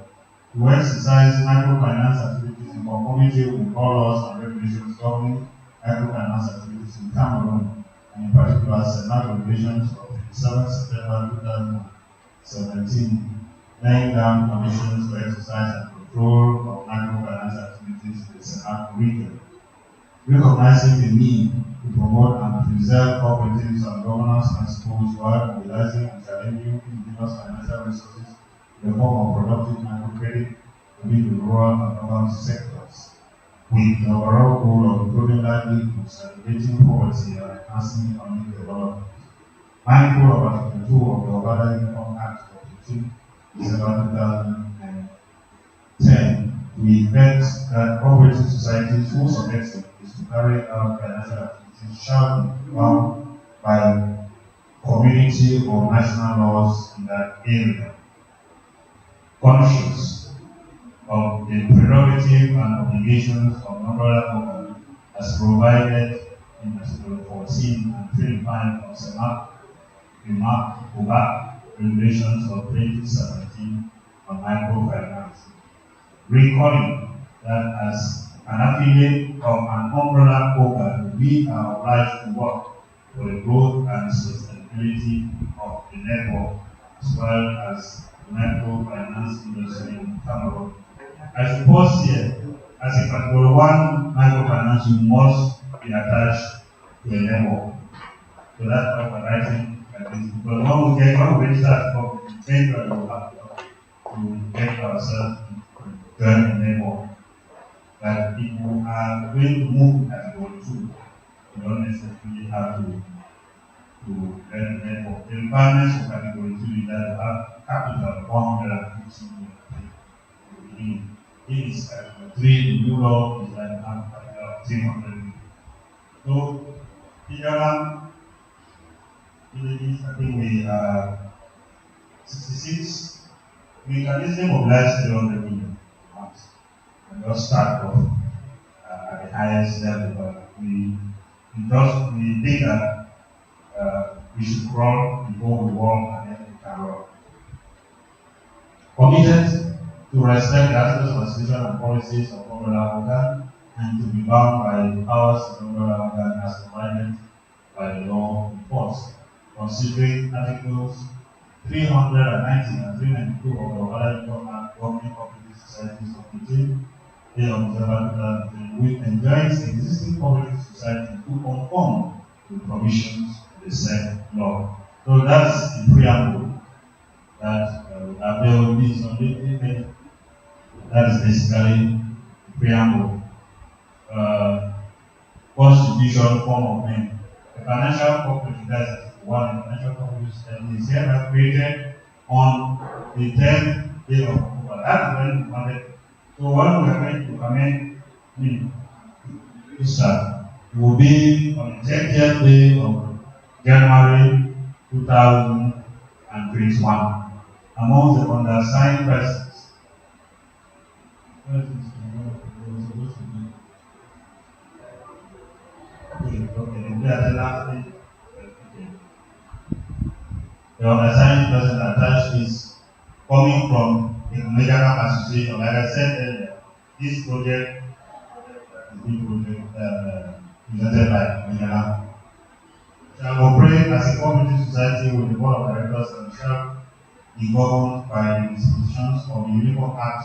to exercise microfinance activities in conformity with all laws and regulations governing microfinance activities in Cameroon, and in particular Senate regulations of 27 September 2017, laying down conditions to exercise and control of microfinance activities in the Senate region, recognizing the need to promote and preserve cooperatives and governance principles while mobilizing and challenging indigenous financial resources in the form of productive microcredit within the rural and urban sectors, with the overall goal of improving livelihoods, alleviating poverty, and enhancing economic development. Mindful of Article 2 of the Ohio Uniform Act of 15 December 2010, we expect that cooperative societies whose objective is to carry out financial activities shall be bound by community or national laws in that area. Conscious of the prerogative and obligations of umbrella organ as provided in Article 14 and 35 of Senate regulations of 2017 on microfinance, recalling that as an affiliate of an umbrella organ, we are obliged to work for the growth and sustainability of the network as well as the microfinance industry in Cameroon. I suppose here, as a category 1 microfinance, you must be attached to a network. So that's why we're writing like this. Because when we register as a company, we will have to get ourselves to join a network. That people are going to move in category 2. You don't necessarily have to get a network. The requirements for category 2 is that you have capital of 150 million. This is category 3, the new law is that you have capital of 300 million. So, villages, I think we are 66. We can easily mobilize 300 million pounds and just start off at the highest level. But we think that we should crawl before we walk and then we can run. Committed to respect the aspects of association and policies of umbrella organ and to be bound by the powers of umbrella organ as provided by the law in force, considering Articles 390 and 392 of the Ohio Uniform Act governing cooperative societies of 15 December 2010, which enjoins existing cooperative society to conform to the provisions of the said law. So that's the preamble that available is on the that is basically the preamble. Constitution, form of name. The financial cooperative, that's one financial cooperative society is hereby created on the 10th day of October. That's when we wanted. So when we are going to amend Easter, it will be on the 30th day of January 2021 among the undersigned persons. The undersigned person attached is coming from the Eyumojock Association. Like I said earlier, this project is being presented by Eyumojock. Shall operate as a cooperative society with the board of directors and shall be governed by the dispositions of the Uniform Act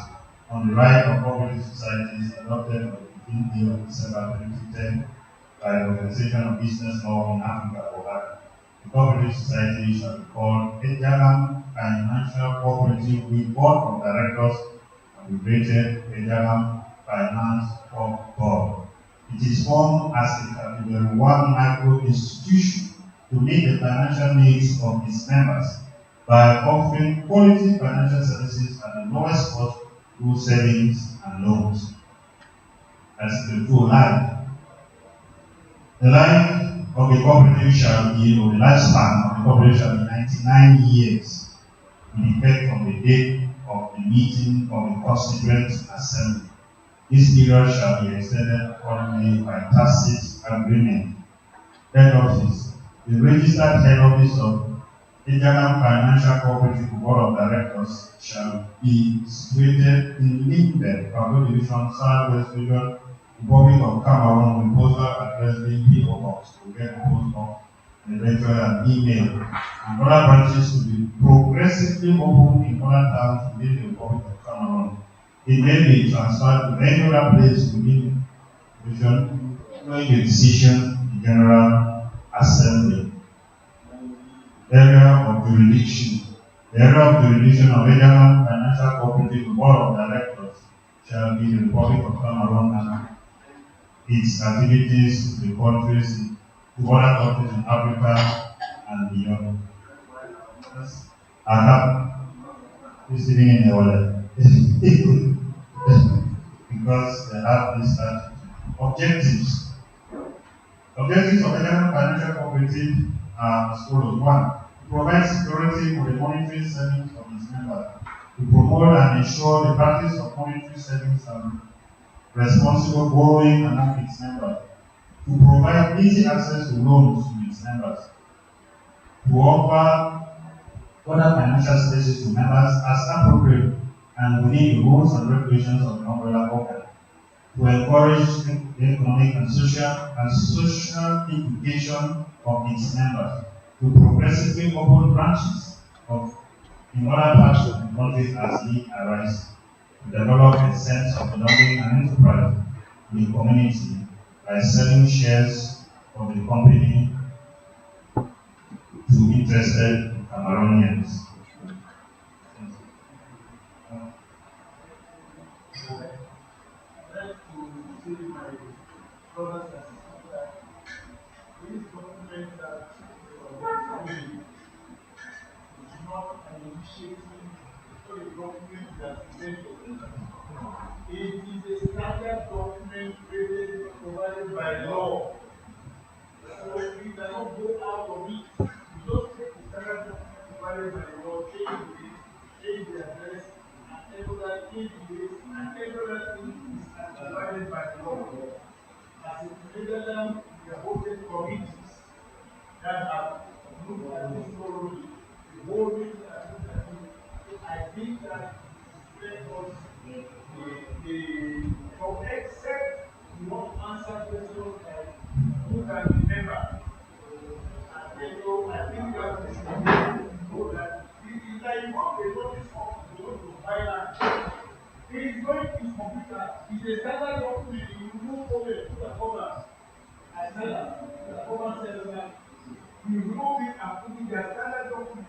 on the right of cooperative societies adopted on the 15th day of December 2010 by the Organization of Business Law in Africa, OHAD. The cooperative society shall be called Eyumojock Financial Cooperative with Board of Directors abbreviated Eyumojock Finance Board. It is formed as a Category 1 micro institution to meet the financial needs of its members by offering quality financial services at the lowest cost through savings and loans. That's the full life. The life of the cooperative shall be, or the lifespan of the cooperative shall be 99 years. in effect from the date of the meeting of the Constituent Assembly. This period shall be extended accordingly by tacit agreement. Head Office. The registered head office of Eyumojock Financial Cooperative Board of Directors shall be situated in Limbe, Pablo Division, Southwest Region, Republic of Cameroon, with postal address being P.O. Box, to get post box, and eventually an email. And other branches to be progressively opened in other towns within the Republic of Cameroon. It may be transferred to any other place within the region following the decision of the General Assembly. Area of jurisdiction. The area of jurisdiction of Eyumojock Financial Cooperative Board of Directors shall be the Republic of Cameroon and its activities to the countries, to other countries in Africa and beyond. I have this sitting in the order because they have this attitude. Objectives. Objectives of Eyumojock Financial Cooperative are as follows. 1. Provide security for the monetary savings of its members. To promote and ensure the practice of monetary savings and responsible borrowing among its members. To provide easy access to loans to its members. To offer other financial services to members as appropriate and within the rules and regulations of the umbrella organ. To encourage the economic and social implication of its members. To progressively open branches in other parts of the country as need arise. To develop a sense of belonging and enterprise in the community by selling shares of the company to interested Cameroonians. This document that is not an initiative for a document that is made it is a standard document provided by law. So we cannot go out of it. We just take the standard document provided by law, change the address, and every other thing is provided by law. As a Netherlands, we are holding committees that have looked at this thoroughly. The whole reason I looked at it, I think that let us except you want to answer questions like who can remember. I think that we should know that it's like you want a notice of you want to buy land. It's going to his computer. It's a standard document. You remove over the cover. I said that. The cover says that you remove it and put it as standard document.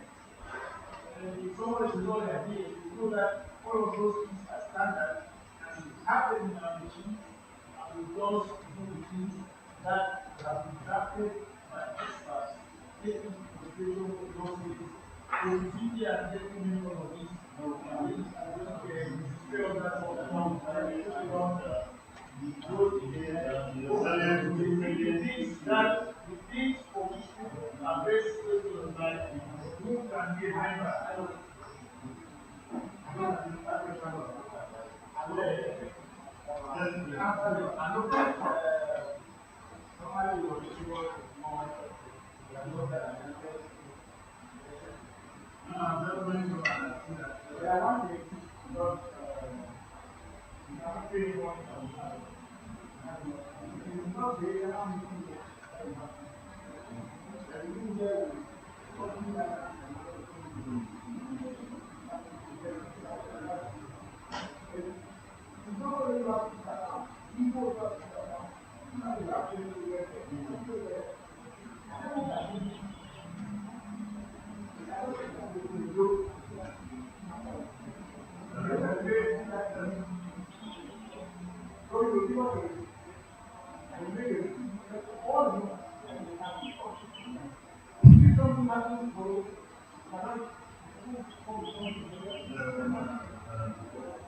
And if someone is not there, you know that all of those things are standard and it happens in our machine and we just do the things that have been drafted by experts, taking consideration of those things. So we think they are taking all of this. The things for which people are very serious like who can be a member. I don't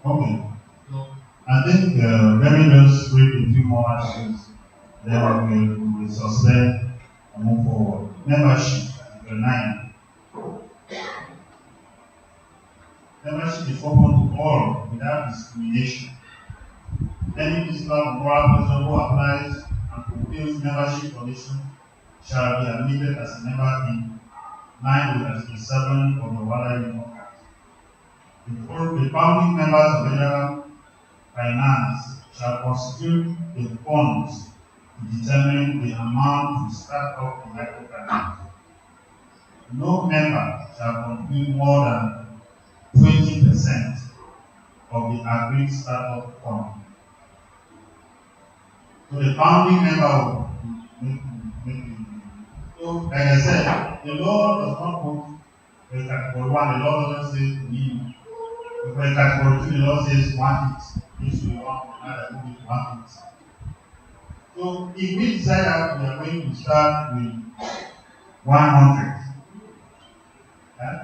Okay. So I think let me just read a few more actions, then we will suspend and move forward. Membership, Article 9. is open to all without discrimination. Any physical or moral person who applies and fulfills membership conditions shall be admitted as a member in line with Article 7 of the Water Union Act. The founding members of Federal Finance shall constitute the funds to determine the amount to start up the microfinance. No member shall contribute more than 20% of the agreed startup fund. So the founding member will so like I said, the law does not put a category 1, the law doesn't say the minimum. But for category 2, the law says 1 hit. This will be one, another will be 1 hit. So if we decide that we are going to start with 100, yeah?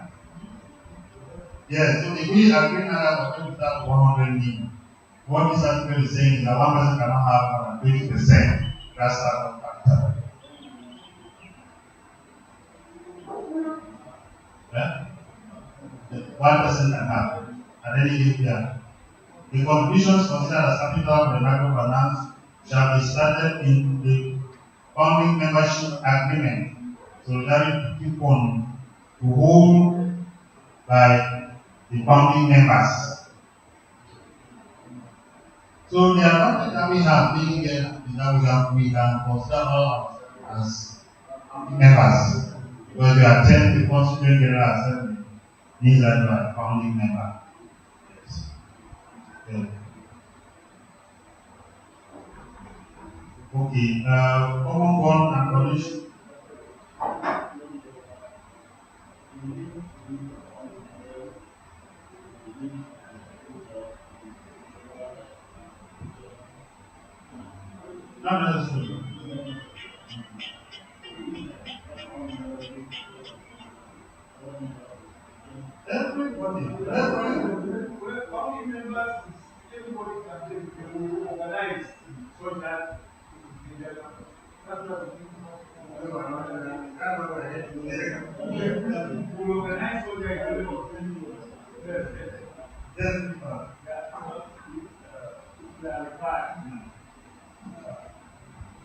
Yes, so if we agree now that we're going to start with 100 million, what this article is saying is that one person cannot have more than 20% that startup capital. Yeah? One person can have at any given time. The contributions considered as capital for the microfinance shall be started in the founding membership agreement, solidarity fund, to hold by the founding members. So the advantage that we have being here is that we can consider all as members. Because we attend the Constituent General Assembly, means that you are a founding member. Yes. Yeah. Okay, common bond and condition. Not necessarily. Everybody, Family members, everybody can organize so that that's what we organize so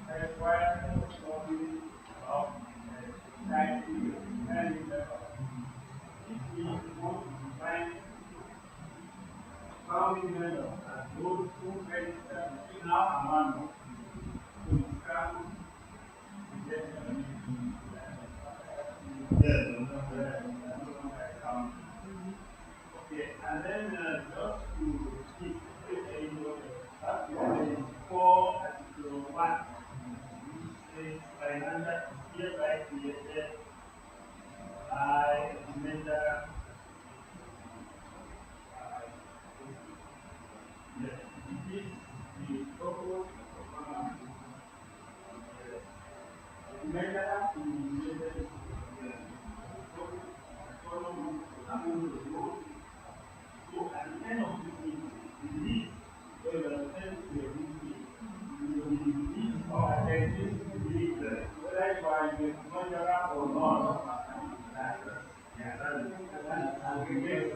that's why I'm talking about 90 and if we want to find family members and those who register between now and 1 month to discuss okay, and then just to keep before Article 1, which says financial is hereby created by measure. Yes, it is the purpose of the measure to be related so at the end of this meeting, the list where we are sent to the meeting, will be the list of attendees to the list, whether you are in the measure or not. Yeah, that's aggregate.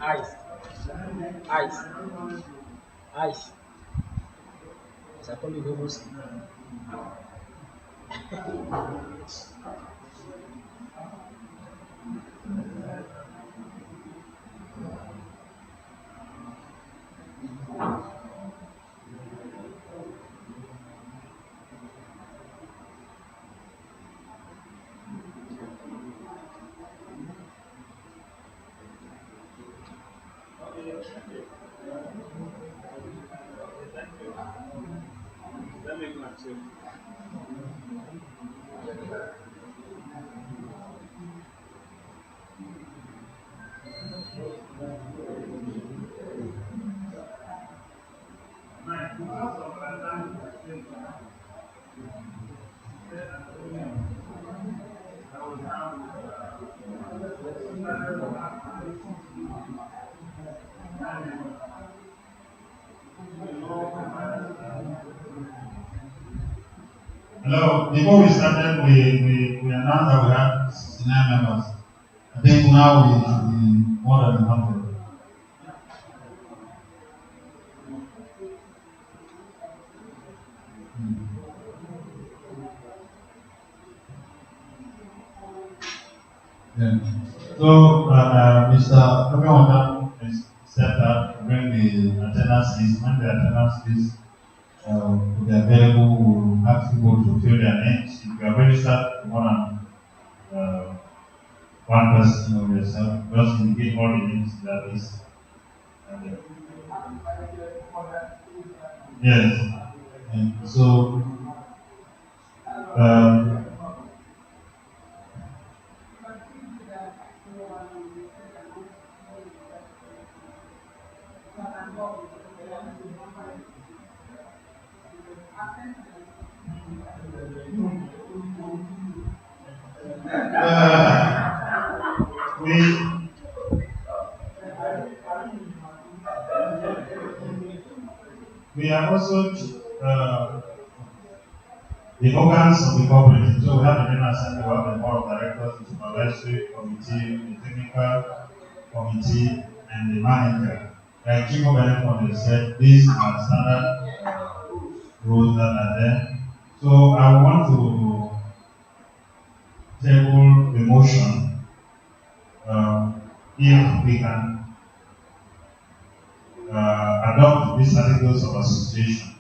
Eyes. Ice. Ice. As I call it, almost. That makes my sense. Hello, before we started, we announced that we had 69 members. I think now we should be more than 100. Yeah. So, Mr. Eyumojock is stepped up to bring the attendance list. When the attendance list will be available, we'll ask people to fill their names. If you are registered more than one person or yourself, just indicate all the names in that list. And, yes. And so, um, we we have also the organs of the cooperative. So we have the General Assembly, we have the Board of Directors, the Supervisory Committee, the Technical Committee, and the Manager. Like Chico Benefon has said, these are standard rules that are there. So I want to table the motion if we can adopt these articles of association.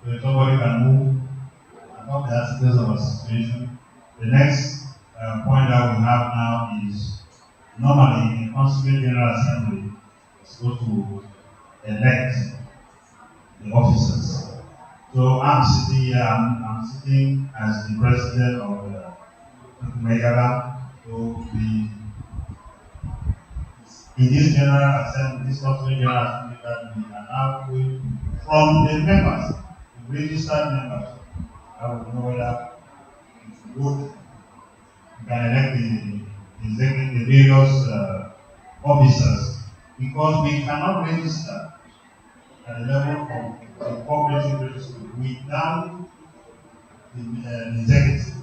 So if somebody can move adopt the articles of association. The next point that we have now is normally in Constituent General Assembly is supposed to elect the officers. So I'm sitting here, I'm sitting as the president of the Eyumojock. So in this General Assembly, this Constituent General Assembly that we are now going from the members, the registered members, I would know whether if you vote, you can elect the various officers because we cannot register at the level of the cooperative registry without the executive.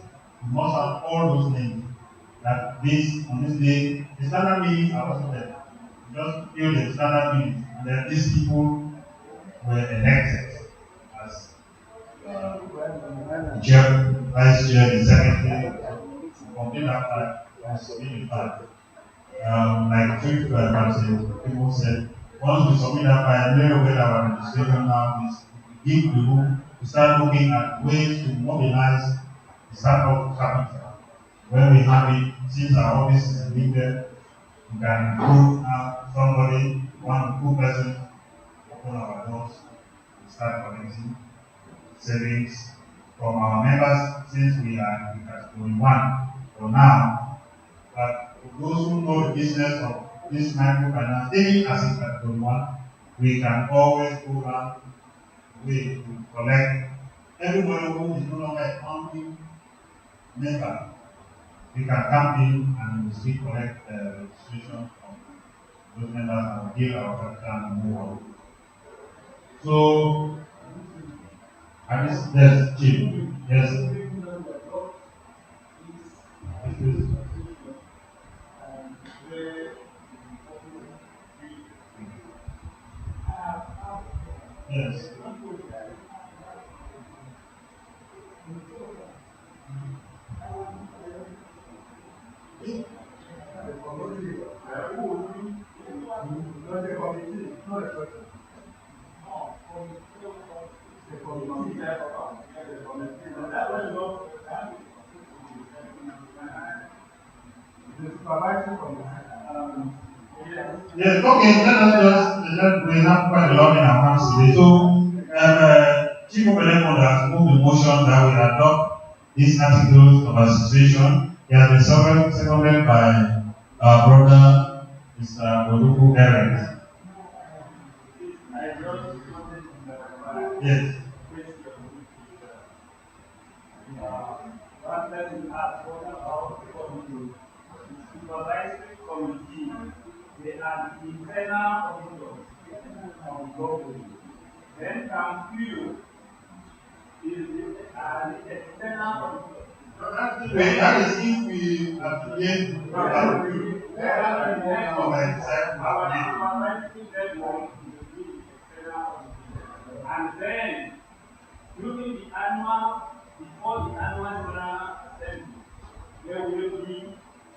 We must have all those names. That this on this day, the standard meetings are also there. We just fill the standard meetings, and then these people were elected as the chair, vice chair, the secretary, to complete that part and submit the part. Like three people said, once we submit that part, very aware that our registration now is give the room to start looking at ways to mobilize the startup capital. When we have it, since our office is limited, we can put somebody, one, two person, open our doors, to start collecting savings from our members since we are in category 1 for now. But for those who know the business of this microfinance, even as in category 1, we can always go around the way to collect everybody who is no longer a founding member. We can come in and we still collect registration from those members and give our capital and move on. So, and this, yes, Chief, yes. Yes. Yes, okay, let us we have quite a lot in our hands today. So, Chief Opelemon has moved the motion that we adopt this article of association. It has been seconded by our brother, Mr. Oluku Eren. Yes. One person asked what about the committee? The supervisory committee, they are the internal auditors of the government. Then Council is the external auditors. That is if we affiliate with Our supervisory network will be the external auditors. And then during the annual, before the annual general assembly, there will be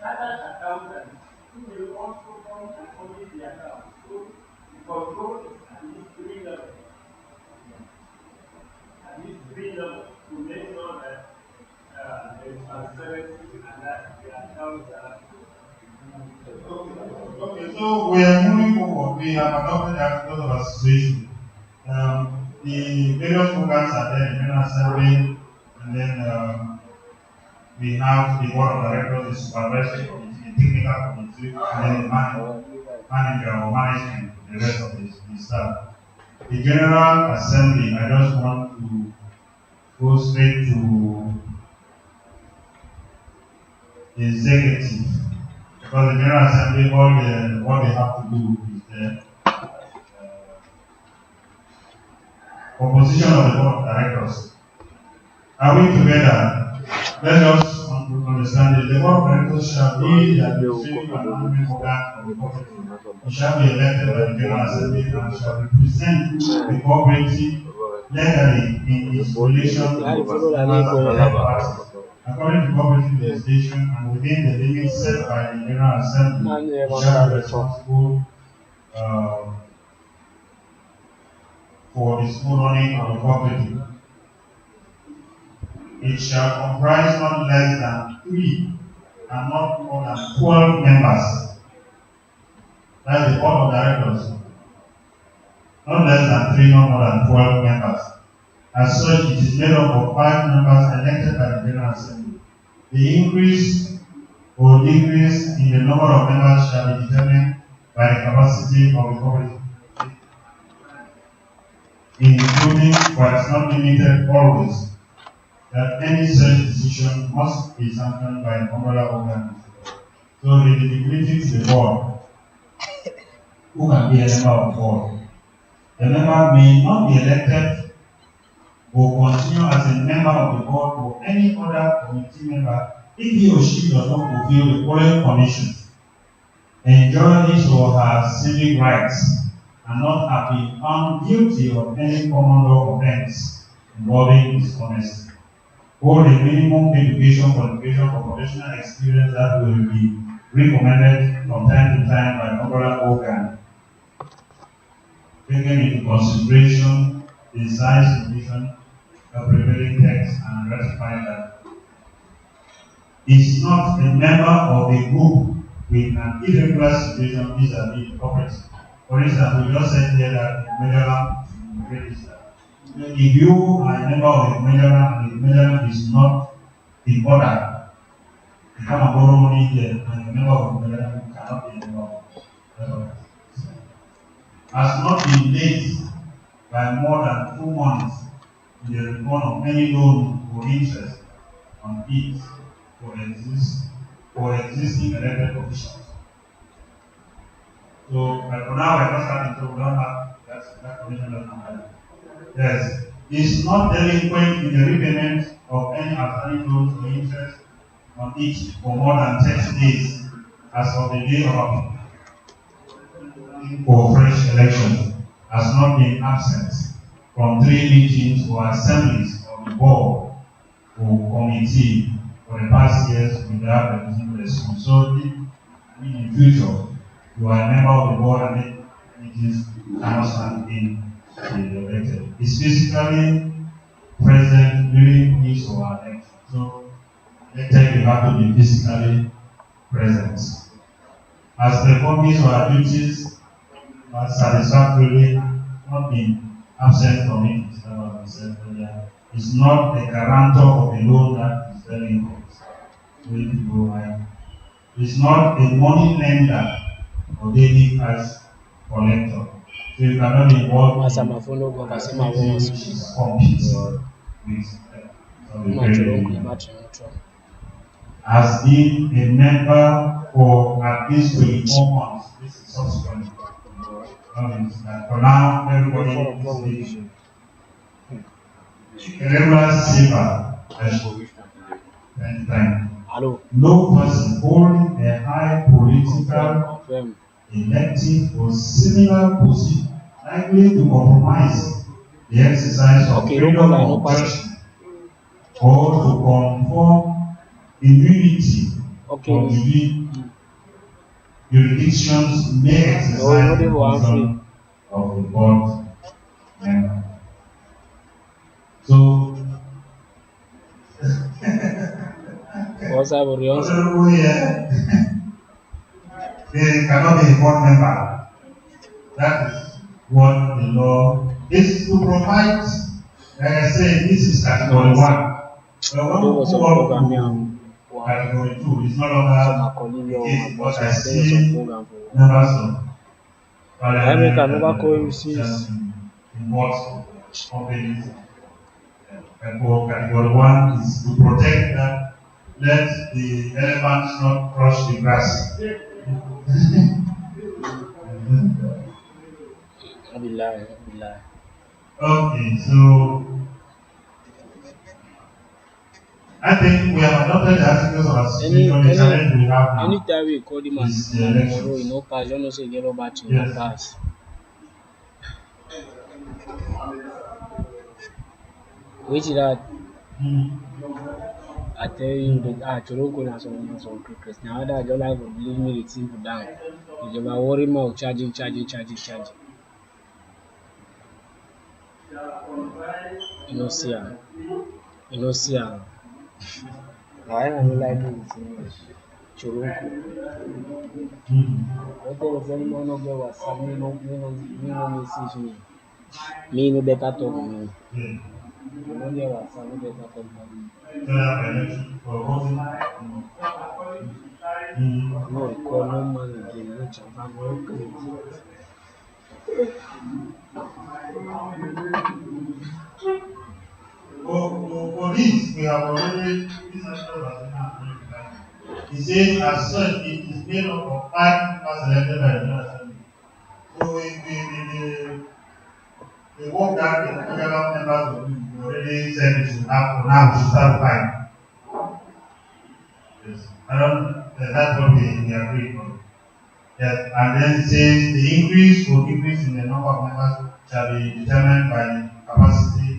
chartered accountants who will also come and audit the account. So the control is at least 3 levels. At least 3 levels to make sure that there is transparency and that the accounts are. Okay, so we are moving forward. We have adopted the articles of association. The various organs are there, the General Assembly, and then we have the Board of Directors, the Supervisory Committee, the Technical Committee, and then the manager or management, the rest of the staff. The General Assembly, I just want to go straight to the executive. Because the General Assembly, what they have to do is the composition of the Board of Directors. Are we together? Let us understand it. The Board of Directors shall be the administrative and management organ of the cooperative. It shall be elected by the General Assembly and shall represent the cooperative legally in its relation to its members and third parties. According to cooperative legislation and within the limits set by the General Assembly, it shall be responsible for the smooth running of the cooperative. It shall comprise not less than 3 and not more than 12 members. That is the Board of Directors. Not less than 3, not more than 12 members. As such, it is made up of 5 members elected by the General Assembly. The increase or decrease in the number of members shall be determined by the capacity of the cooperative, including, but it's not limited always, that any such decision must be sanctioned by an umbrella organ. So the eligibility to the board, who can be a member of the board. The member may not be elected or continue as a member of the board or any other committee member if he or she does not fulfill the following conditions: enjoy his or her civic rights and not have been found guilty of any common law offense involving dishonesty. Hold a minimum education qualification for professional experience that will be recommended from time to time by an umbrella organ, taking into consideration the size condition of prevailing text and ratifying that is not a member of a group with an irregular situation vis-a-vis the cooperative. For instance, we just said here that the Magellan register. If you are a member of the Magellan and the Magellan is not in order, you come and borrow money here and a member of the Magellan cannot be a member of the has not been late by more than 2 months in the return of any loan or interest on it for existing elected officials. So, for now, we're not starting, so we don't have that condition doesn't apply. Yes, is not delinquent in the repayment of any outstanding loans or interest on it for more than 30 days as of the day of application for fresh election, has not been absent from 3 meetings or assemblies of the board or committee for the past years without representing the school. So in future, you are a member of the board and meetings cannot stand in the elected. It's physically present during his or her election. So elected, you have to be physically present. As performing our duties satisfactorily, not being absent from it, is never been said earlier. It's not a guarantor of a loan that is very important. It's not a money lender or daily cash collector. So you cannot be involved in activity which is competing with has been a member for at least 24 months. This is subsequent. For now, everybody is living a regular saver and time. No person holding a high political, elective, or similar position likely to compromise the exercise of freedom of judgment or to conform immunity from jurisdictions may exercise the function of the board member. So, they cannot be a board member. That is what the law is to provide. Like I said, this is category 1. But when we move up to category 2, it's no longer the case because I see members of parliament in both companies. For category 1 is to protect that, let the elephants not crush the grass. Okay, so I think we have adopted the articles of association. The challenge we have now anytime we call him is the elections. you know, pass, you know, say get over to Yes. pass. Which is that I tell you that Choroko na some crickets. Now that I don't like to leave me the team down. You never worry more charging. You know, see her. I don't like it. Choroko. What else anyone of them was me no message me. Me no better talk to me. You know there was some better talk to me. No recall no man again, no chamba, no crazy. For this, we have already it says as such it is made up of 5 members elected by the General Assembly. So the work that the federal members will do, we already said we should have for now, we should start 5. Yes. That's what we agreed on. Yes. And then it says the increase or decrease in the number of members shall be determined by the capacity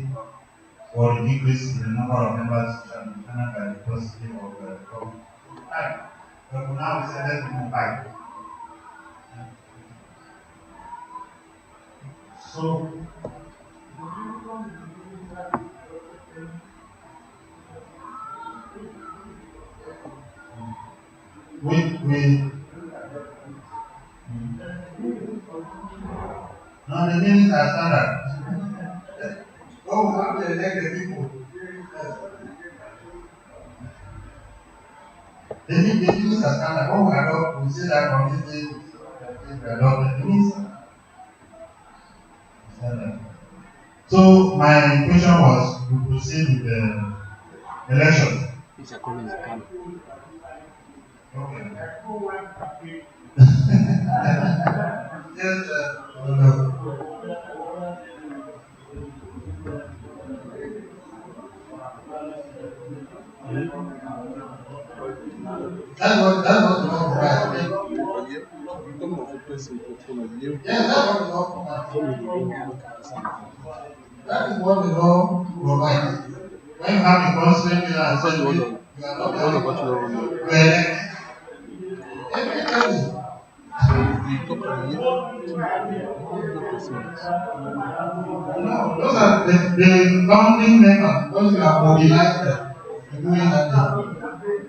or the decrease in the number of members shall be determined by the capacity of the government. But for now, we said let's move 5. So, now the meetings are standard. Oh, we have to elect the people. The meetings are standard. When we adopt, we say that on this day, we adopt the meetings. So my question was to proceed with the election. It's a comment. Okay. Yes, no. That's what the law provides. Yes, that's what the law provides. That is what the law provides. When you have a constituent general Because assembly, you are not the only one to elect. Everybody. No, those are the founding members. Those who are mobilized to do it that day.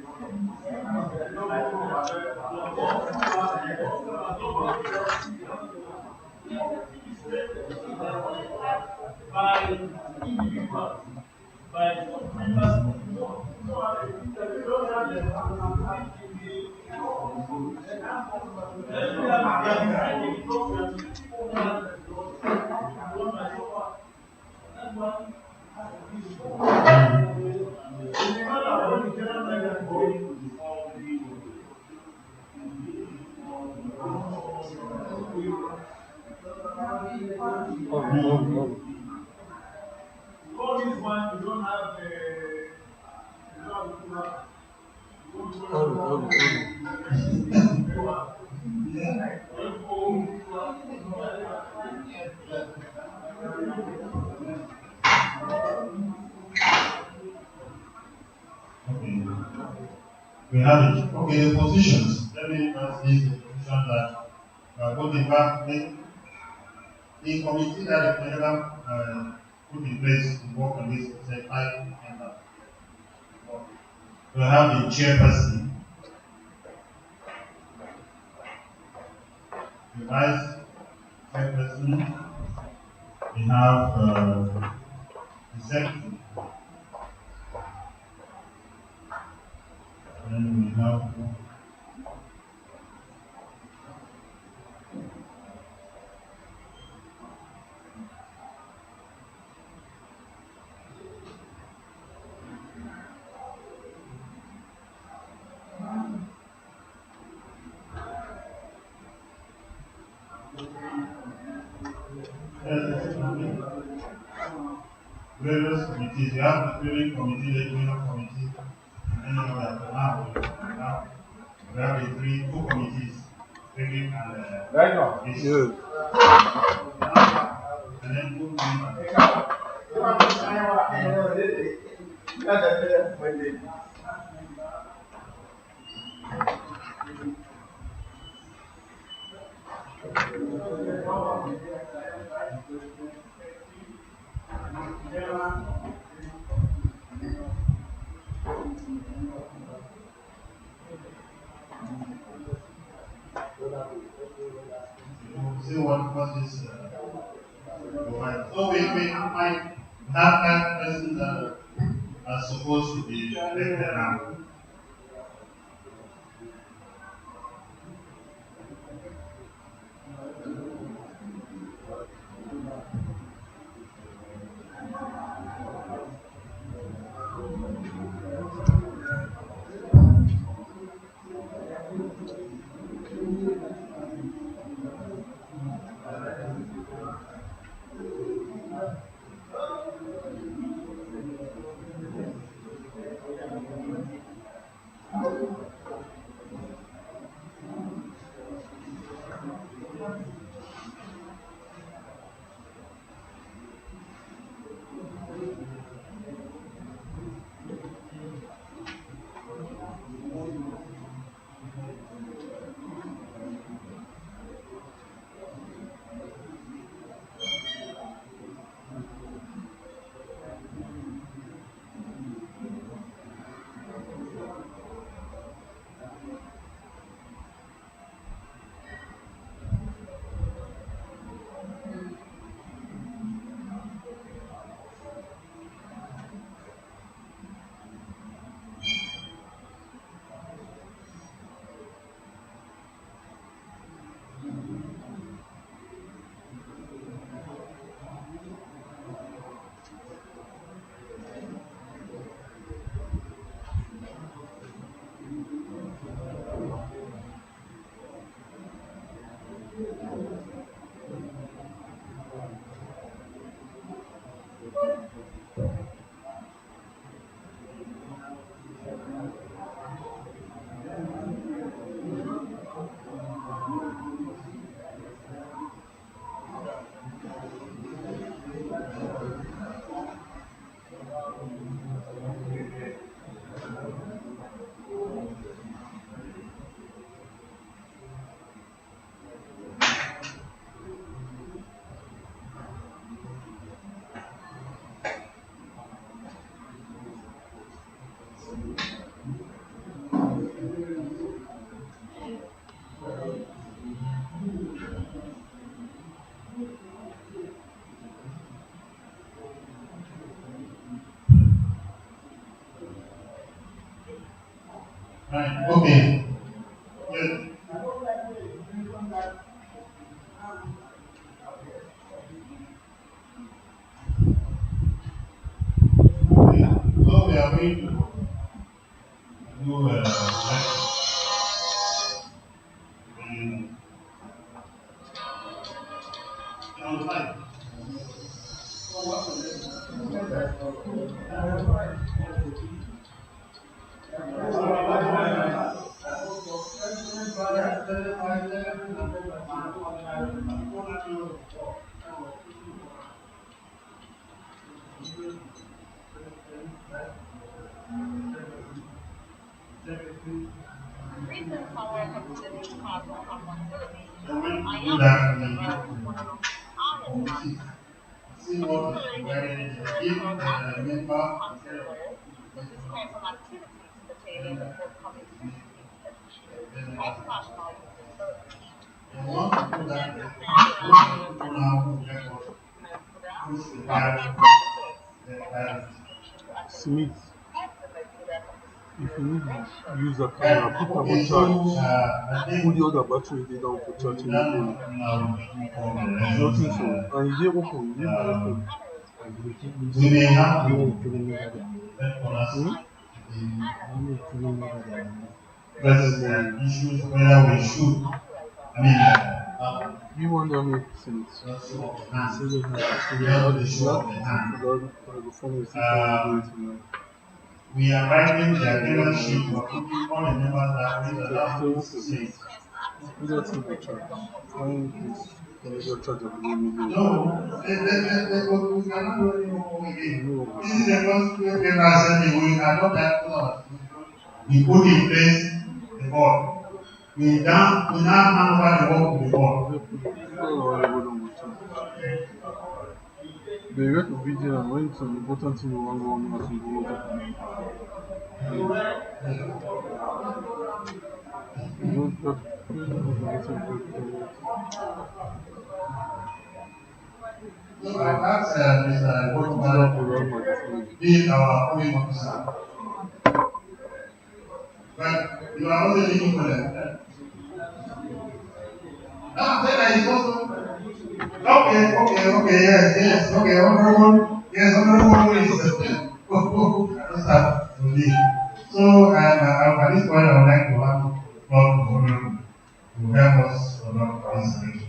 Okay. We have it. Okay, the positions. Let me first list the position that both the committee that the president put in place to work on this is a 5 members. We have the chairperson, the vice chairperson, we have the secretary, then we have various committees. We have the drilling committee, the criminal committee, and then now we have the two committees, drilling and right now. Good. And then two see what is provided. So we might have 5 persons that are supposed to be elected now. do that see what is provided if the member they want to do that, those people now who get what who's required Smith, if you need to use a camera, put them on charge. Put the other battery they down for charging the phone. Nothing so. And you did open, you didn't open. we may have to press issues whether we should. I mean, you want to make sense. We are writing the agreement sheet for putting all the members that we allow to see. You don't think the charge. Your charge of the No, we cannot do anything. This is the first thing I said. We cannot have we put in place the board. We now hand over the work to the board. They went to video and went to the important thing you want to go as we go. So I asked Mr. Botoman, be our polling officer. But you are also looking for them. I'm saying that he's also. Okay, yes, okay, honorable, yes, honorable is so at this point I would like to have Lord Honorable to help us on this section.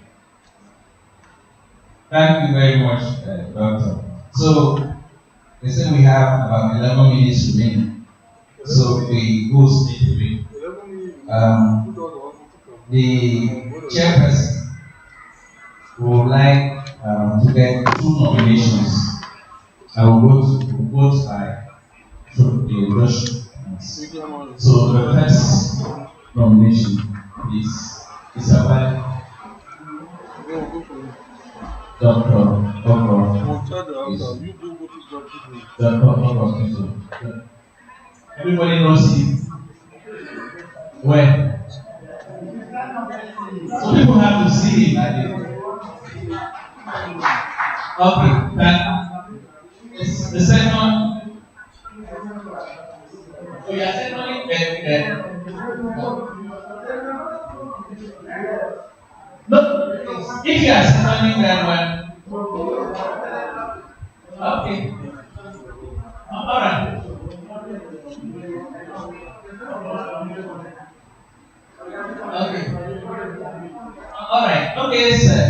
Thank you very much, Doctor. So, they say we have about 11 minutes remaining. So, we go straight away. The chairperson would like to get 2 nominations. I will vote by the rush. So, the first nomination is about Dr. Everybody knows him. Where? So people have to see him at it. Okay, the second. So you are seconding no, if you are seconding that one, okay. All right. Okay. All right. Okay, sir.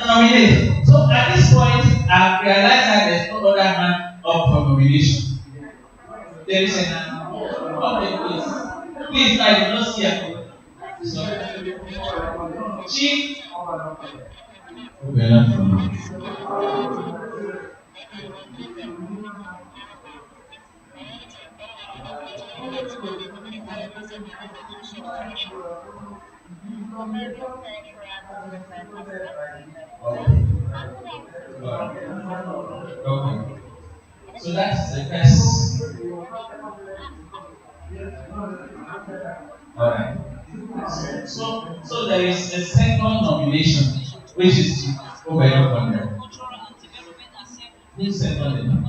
Nominate. So at this point, I realize that there's no other man up for nomination. There is an okay, please. Please, I did not see a so, Chief. Okay. So that's the first. Alright. So there is a second nomination, which is Obero Conrad. Who seconded?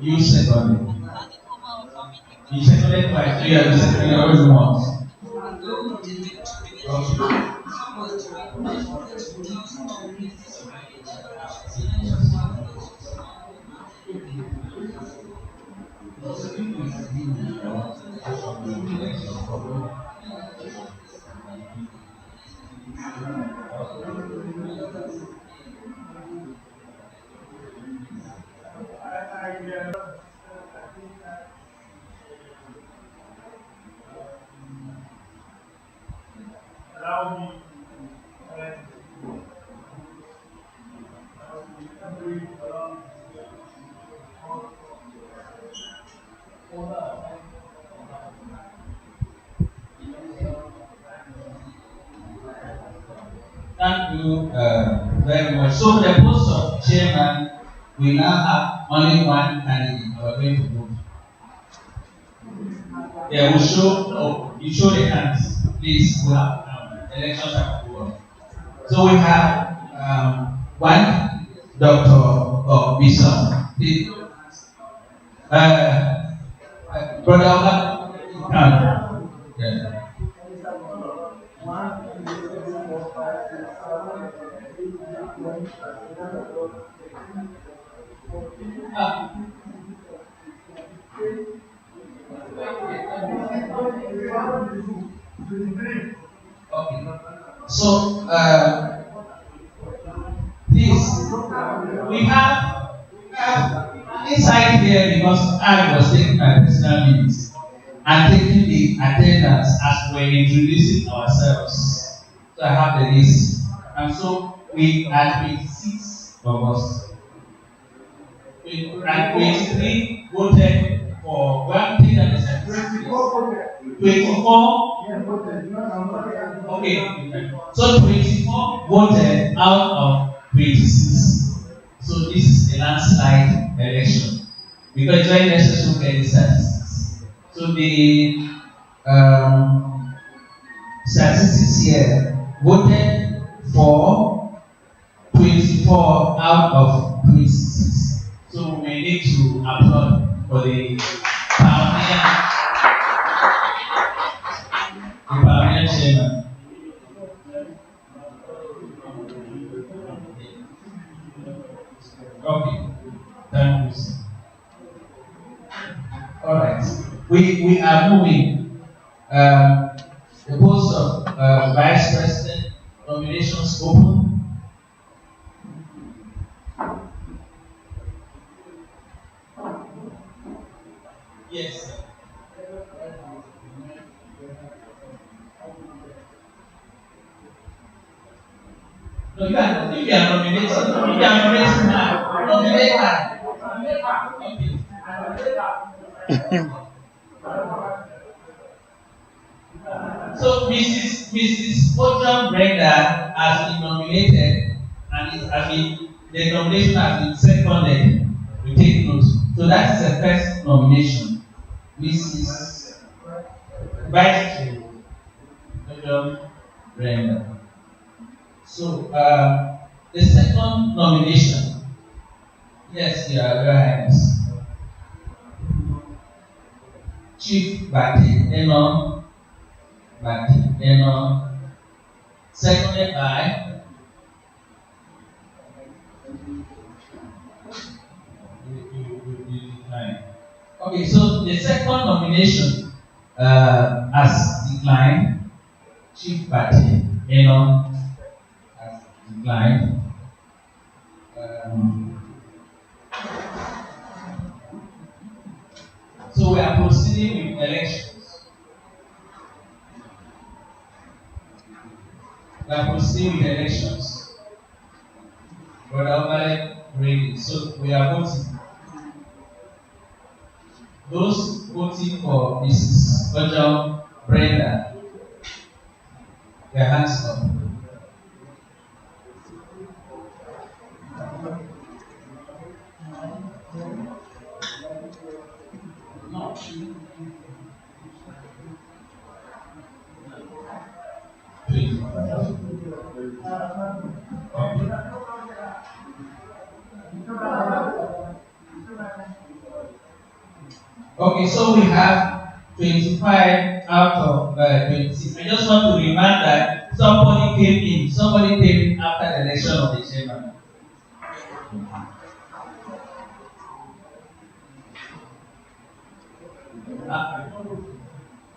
You seconded. You seconded by 3 years. You always want. Allow me Thank you very much. So for the post of chairman, we now have only one candidate. We are going to vote. Yeah, we show. Oh, you show the hands, please. We have elections are over. So we have one Dr. Bison. Brother Ola, yeah. Okay. So, please, we have inside here because I was taking my personal minutes and taking the attendance as we're introducing ourselves. So I have the list. And so we are 26 of us. And 23 voted for one thing that is a 24. Okay. So 24 voted out of 26. So this is a landslide election. Because it's very necessary to get the statistics. So the statistics here voted for 24 out of 26. So we need to applaud for the pioneer chairman. Okay, thank you. All right, we are moving. The post of vice president nominations open. Yes, sir. No, you are nominating. You are nominating now. Nominate her. Okay. So Mrs. Odran Brenda has been nominated and the nomination has been seconded. We take note. So that is the first nomination. Mrs. Vice Chair Odran Brenda. So the second nomination. Yes, Your Highness. Chief Bati Eno. Seconded by okay, so the second nomination has declined. Chief Bati Eno has declined. So we are proceeding with elections. We are proceeding with elections. Brother ready. So we are voting. Those voting for Mrs. Odran Brenda, their hands up. No. Okay, so we have 25 out of 26. I just want to remind that somebody came in after the election of the chairman.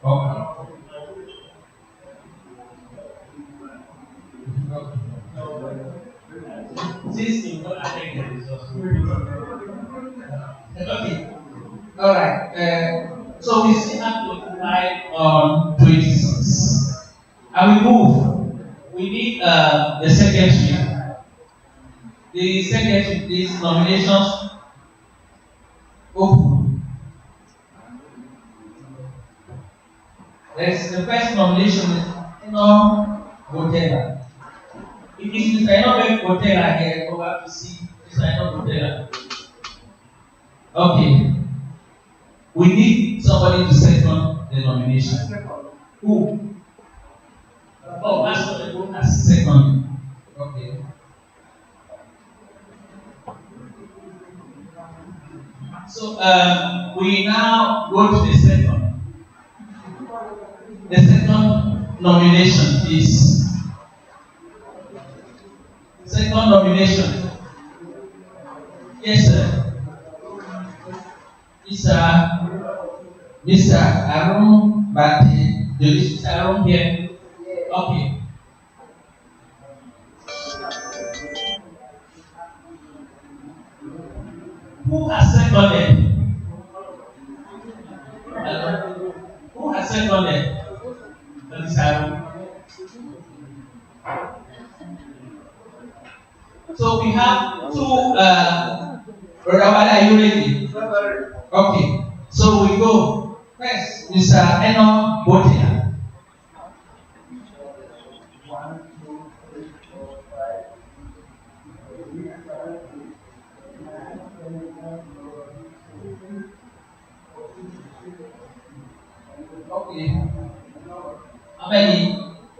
Okay. Since you don't affect the results. Okay. All right. So we still have 25 on 26. And we move. We need the secretary. The secretary, please, nominations open. There's the first nomination is Eno Botella. It is Mr. Eno Botella here. Go back to see Mr. Eno Botella. Okay. We need somebody to second the nomination. Who? Oh, that's what the vote as second. Okay. So we now go to the second. The second nomination is second nomination. Yes, sir. Mr. Aaron Bate. There is Mr. Aaron here. Okay. Who has seconded? Who has seconded? Mr. Aaron. So we have two. Brother Wale, are you ready? Okay. So we go. First, Mr. Eno Botia. 1, 2, 3, 4, 5. Okay. How many?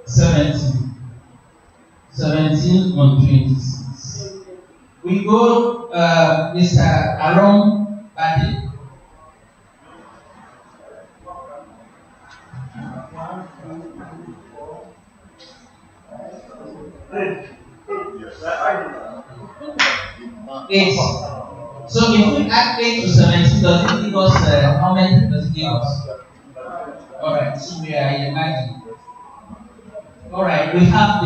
17. 17 on 26. We go, Mr. Aaron Badi. 1, 2, 3, 4, 5. 8. So if we add 8 to 17, does it give us how many does it give us? Alright, so we are imagining. Alright, we have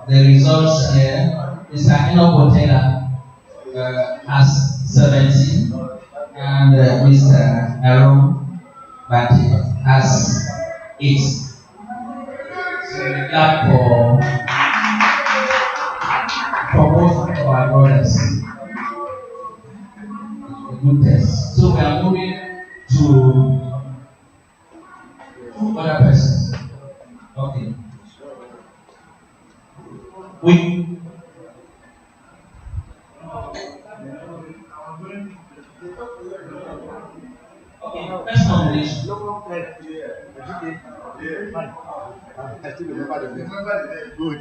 the results here. Mr. Eno Botella has 17 and Mr. Aaron Bati has 8. So we clap for both of our brothers. A good test. So we are moving to 2 other persons. Okay. Okay, first nomination. I still remember the name. Good.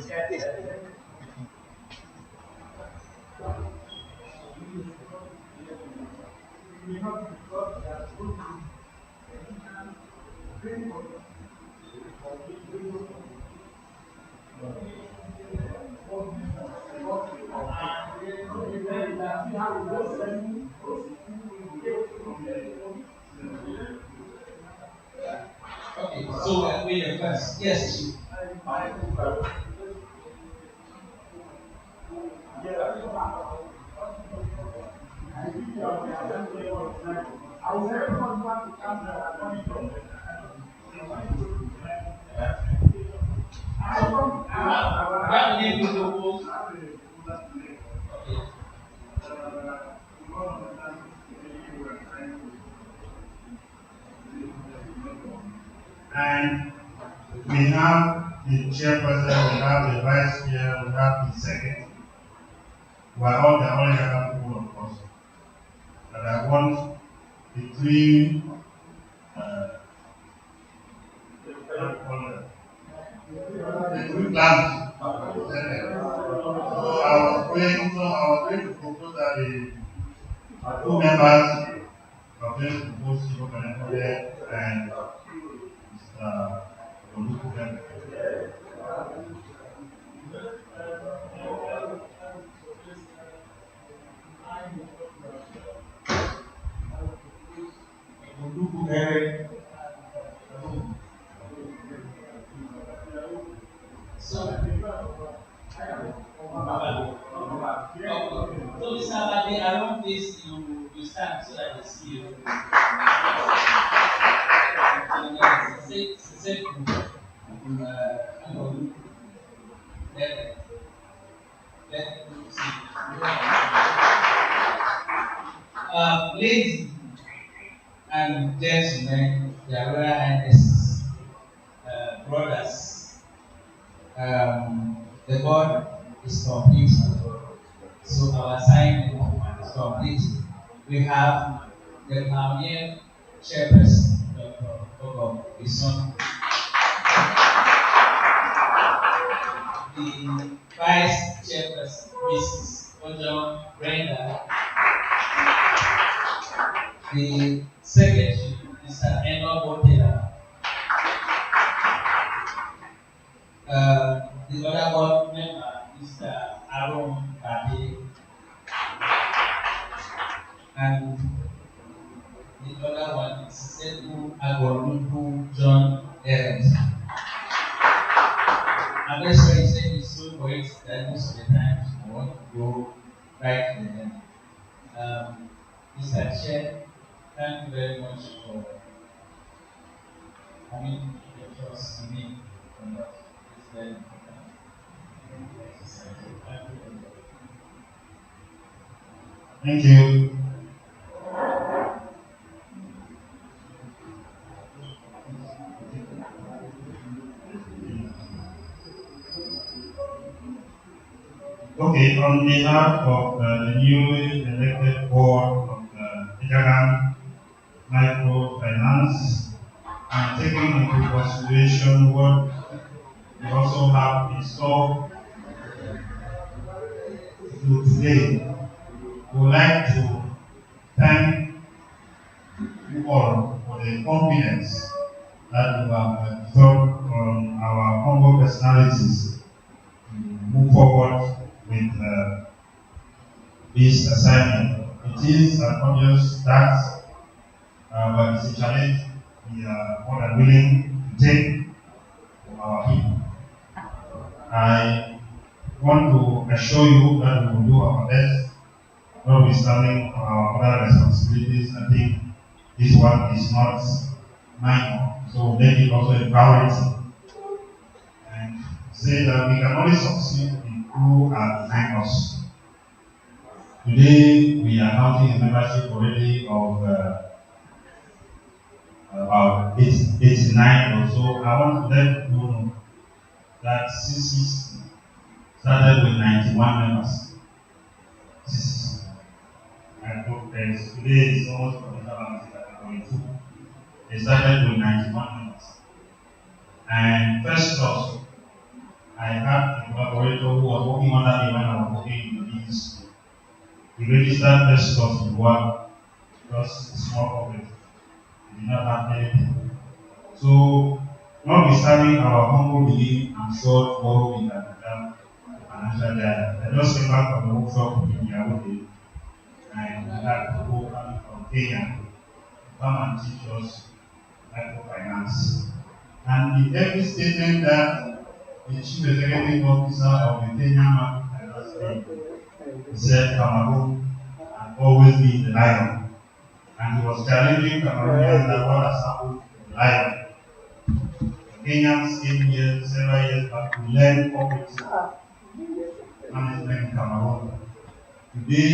Okay, so we are first. Yes, Chief. And we have the chairperson, we have the vice chair, we have the secretary. We are all the only other people, of course. But I want the 3 plans. So I was going to propose that the 2 members are going to propose Chico Kanekole and Mr. Olukuben. Ladies and gentlemen, their royal highnesses, brothers, the board is complete. So our assignment is complete. We have the pioneer chairperson, Dr. Ogo, his son, the vice chairperson, Mrs. Ojo Brenda, the secretary, Mr. Eno Botela, the other board member, Mr. Aaron Bade, and the other one is Seku Agoluku John Ernst. I'm just trying to say this so for it that most of the time I want to go right to the end. Mr. Chair, thank you very much for having your trust in me for that. It's very important. Thank you very much. Thank you. Okay, on behalf of the newly elected board of Eyumojock Microfinance, and taking into consideration what we also have in store to today, we would like to thank you all for the confidence that you have bestowed on our humble personalities to move forward with this assignment. It is an obvious task, but it's a challenge we are more than willing to take for our people. I want to assure you that we will do our best, notwithstanding our other responsibilities. I think this one is not minor, so make it also a priority. And say that we can only succeed in who are behind us. Today, we are counting a membership already of about 89 or so. I want to let you know that CCC started with 91 members. Today is almost at 42. They started with 91 members. And first off, I had a collaborator who was working under me when I was working in the business school. He registered first off in work just a small corporate. He did not have anything. So, notwithstanding our humble belief, I'm sure tomorrow we can become a financial giant. I just came back from the workshop in Yaoundé, and we had people coming from Kenya to come and teach us microfinance. And in every statement that the chief executive officer of the Kenyan Microfinance Bank, he said Cameroon had always been the lion. And he was challenging Cameroonians that what has happened to the lion. The Kenyans came here several years back to learn cooperative management in Cameroon. Today,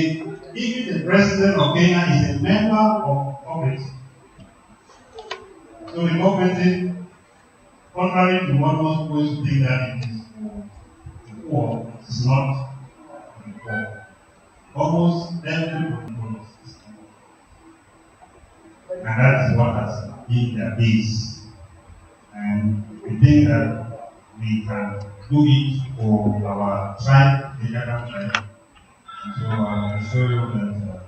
even the president of Kenya is a member of cooperative. So the cooperative, contrary to what most people think that it is for the poor, it is not for the poor. Almost every people is and that is what has been their base. And we think that we can do it for our tribe, the Eyumojock tribe. And so I will show you that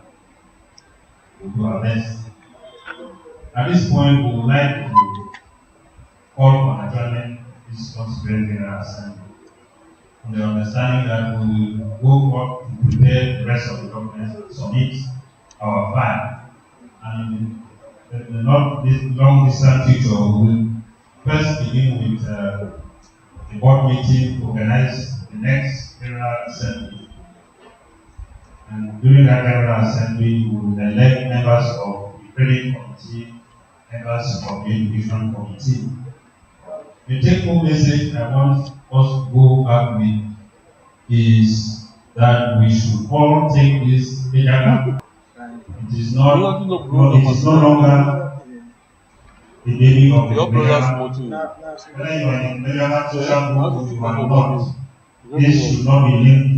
we'll do our best. At this point, we would like to call for adjournment of this constituent general assembly, on the understanding that we will go up to prepare the rest of the documents and submit our file. And in the not this long distant future, we will first begin with the board meeting to organize the next general assembly. And during that general assembly, we will elect members of the credit committee, members of the education committee. the take-home message I want us to go back with is that we should all take this Vijayana. It is not, no, it is no longer a baby of the Vijayana. Whether you are in Vijayana social group or you are not, this should not be linked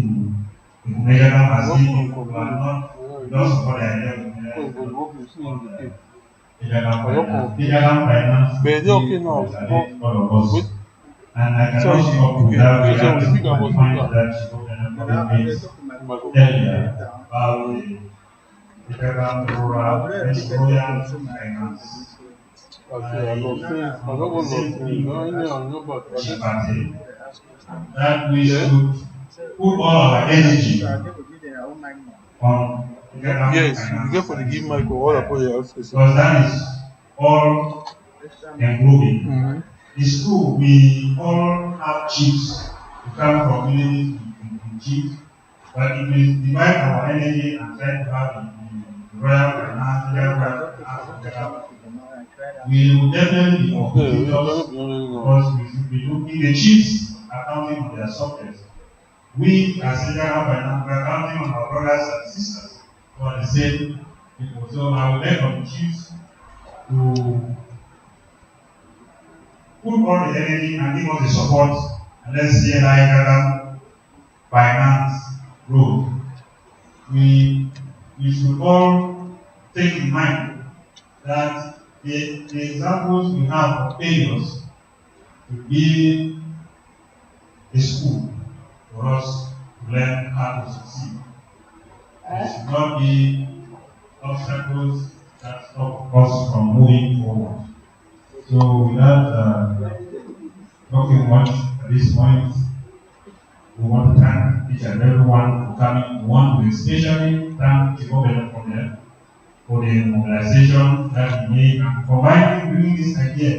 to the Vijayana as if you are not, you don't support the idea of Vijayana. Vijayana finance is all of us. And I cannot stop without reacting to the point that she made earlier about the federal rural royal finance. That we should put all our energy on federal finance because that is all englobing. It's true, we all have chiefs. We come from villages with chiefs, but if we divide our energy and try to have the royal finance, we will definitely be competitors because we should be looking the chiefs accounting on their subjects. We as federal finance, we are counting on our brothers and sisters who are the same people. So I would beg on the chiefs to put all the energy and give us the support, and let's see how Ghana finance growth. We should all take in mind that the examples we have of failures to be a school for us to learn how to succeed. There should not be obstacles that stop us from moving forward. So without talking much at this point, we want to thank each and everyone for coming. We want to especially thank the government for the mobilization that we made and for bringing this idea.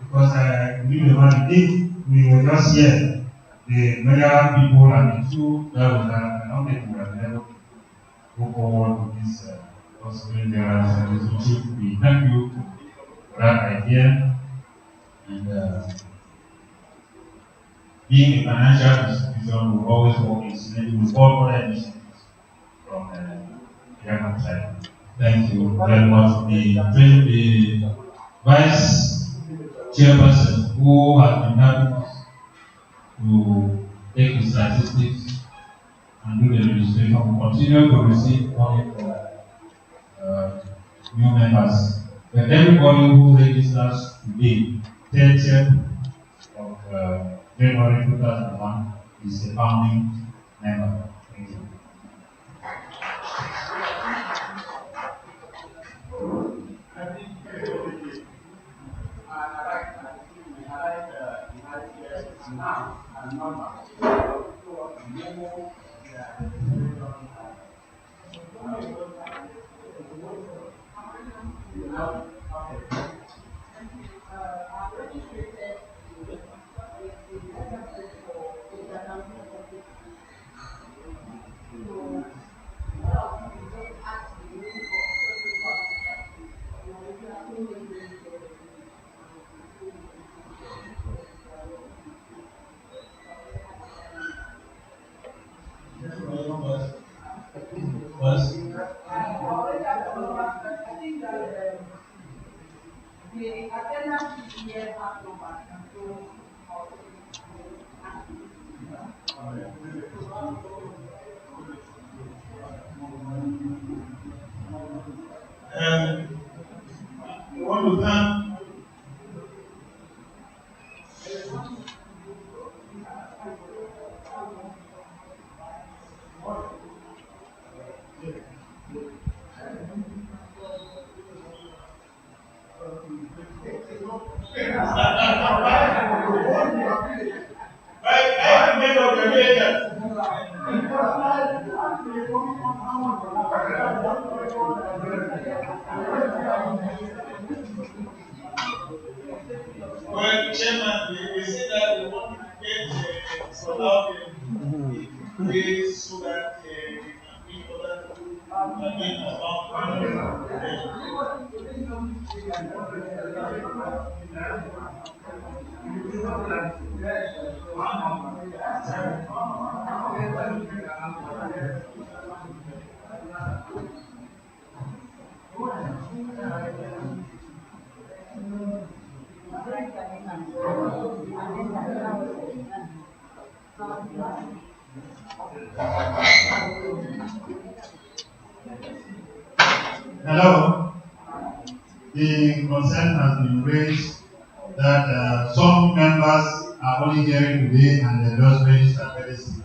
Because I believe the one if we were just here, the medical people and the two levels, I don't think we would have been able to go forward with this possibility and relationship. We thank you for that idea. And being a financial institution, we always work in synergy with all other initiatives from the government side. Thank you very much. The vice chairperson who has been happy to take the statistics and do the registration will continue to receive money from new members. But everybody who registers today, 30th of January 2001, is a founding member. Thank you. We want to thank Hello. The concern has been raised that some members are only hearing today and they just register very soon.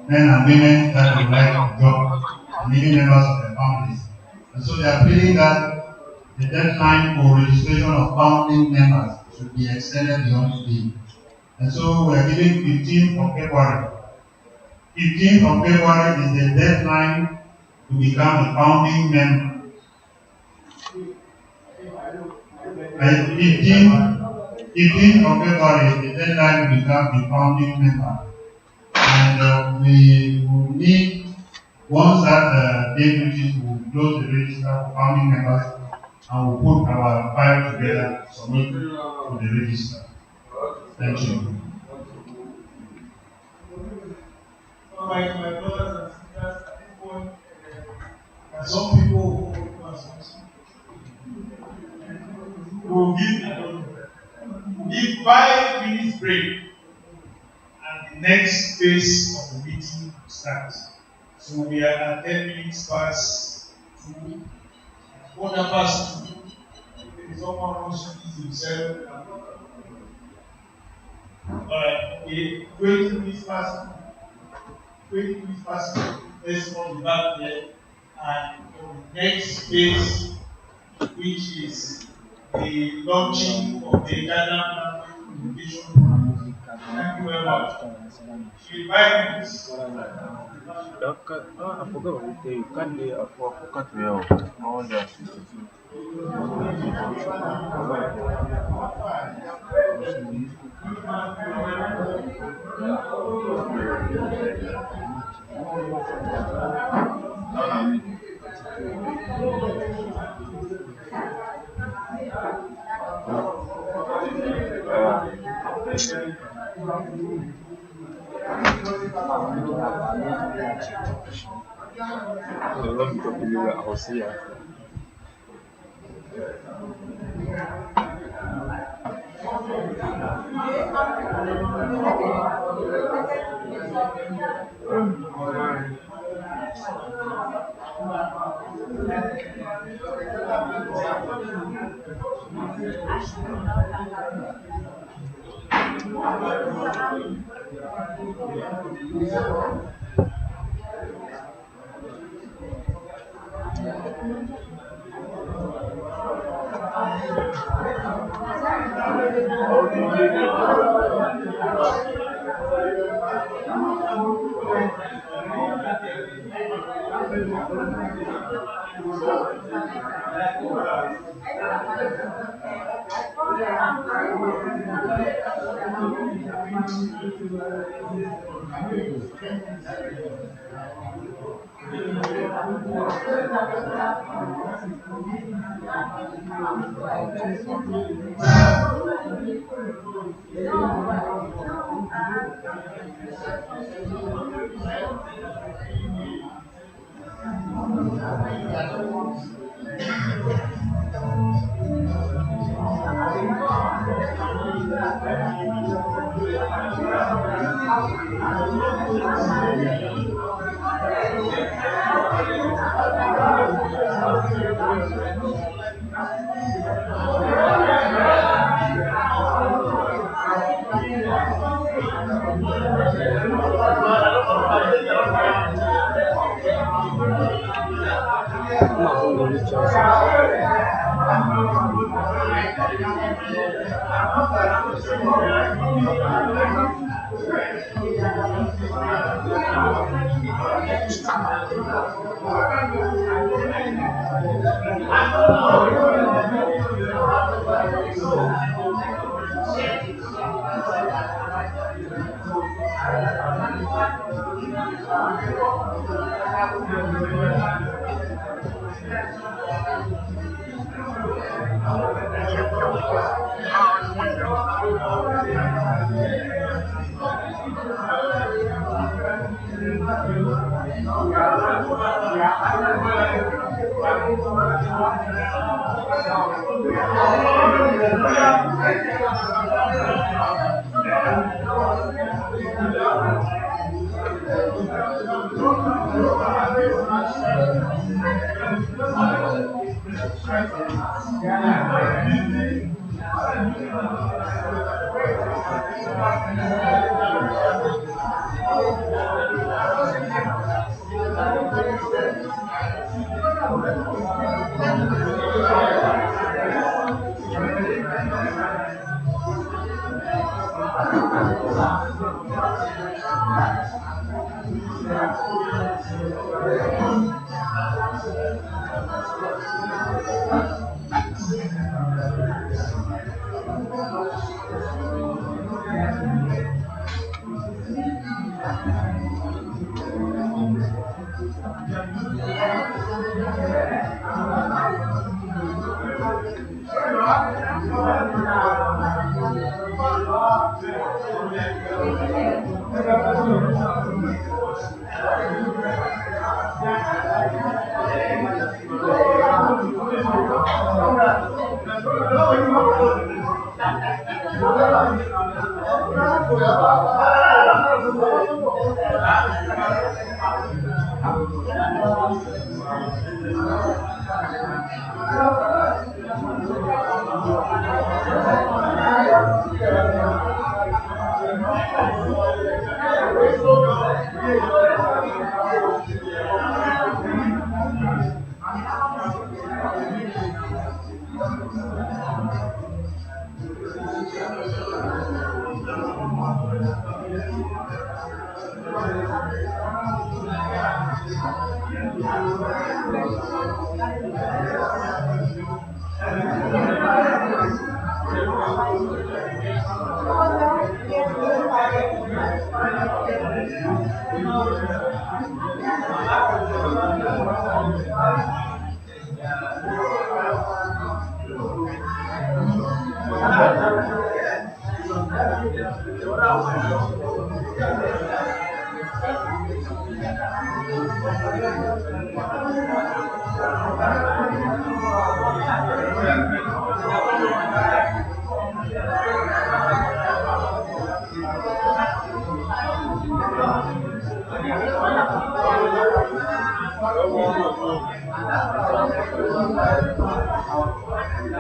Men and women that would like a job and even members of their families. And so they are feeling that the deadline for registration of founding members should be extended beyond today. And so we are giving 15th of February. 15th of February is the deadline to become a founding member. 15th of February is the deadline to become a founding member. And we will need, once that date reaches, we will close the register for founding members and we'll put our file together to submit to the register. Thank you. Alright, my brothers and sisters, at this point, some people who are will give 5 minutes break, and the next phase of the meeting will start. So we are at 10 minutes past 2, quarter past 2. If someone wants to ease himself, alright, okay, 20 minutes past 2. 20 minutes past 2. Let's come back there, and the next phase, which is the launching of the Ghana communication program. Thank you very much. 5 minutes. I forgot what you say. You can't do it for cut well. All that. Let me talk to you about Hosea.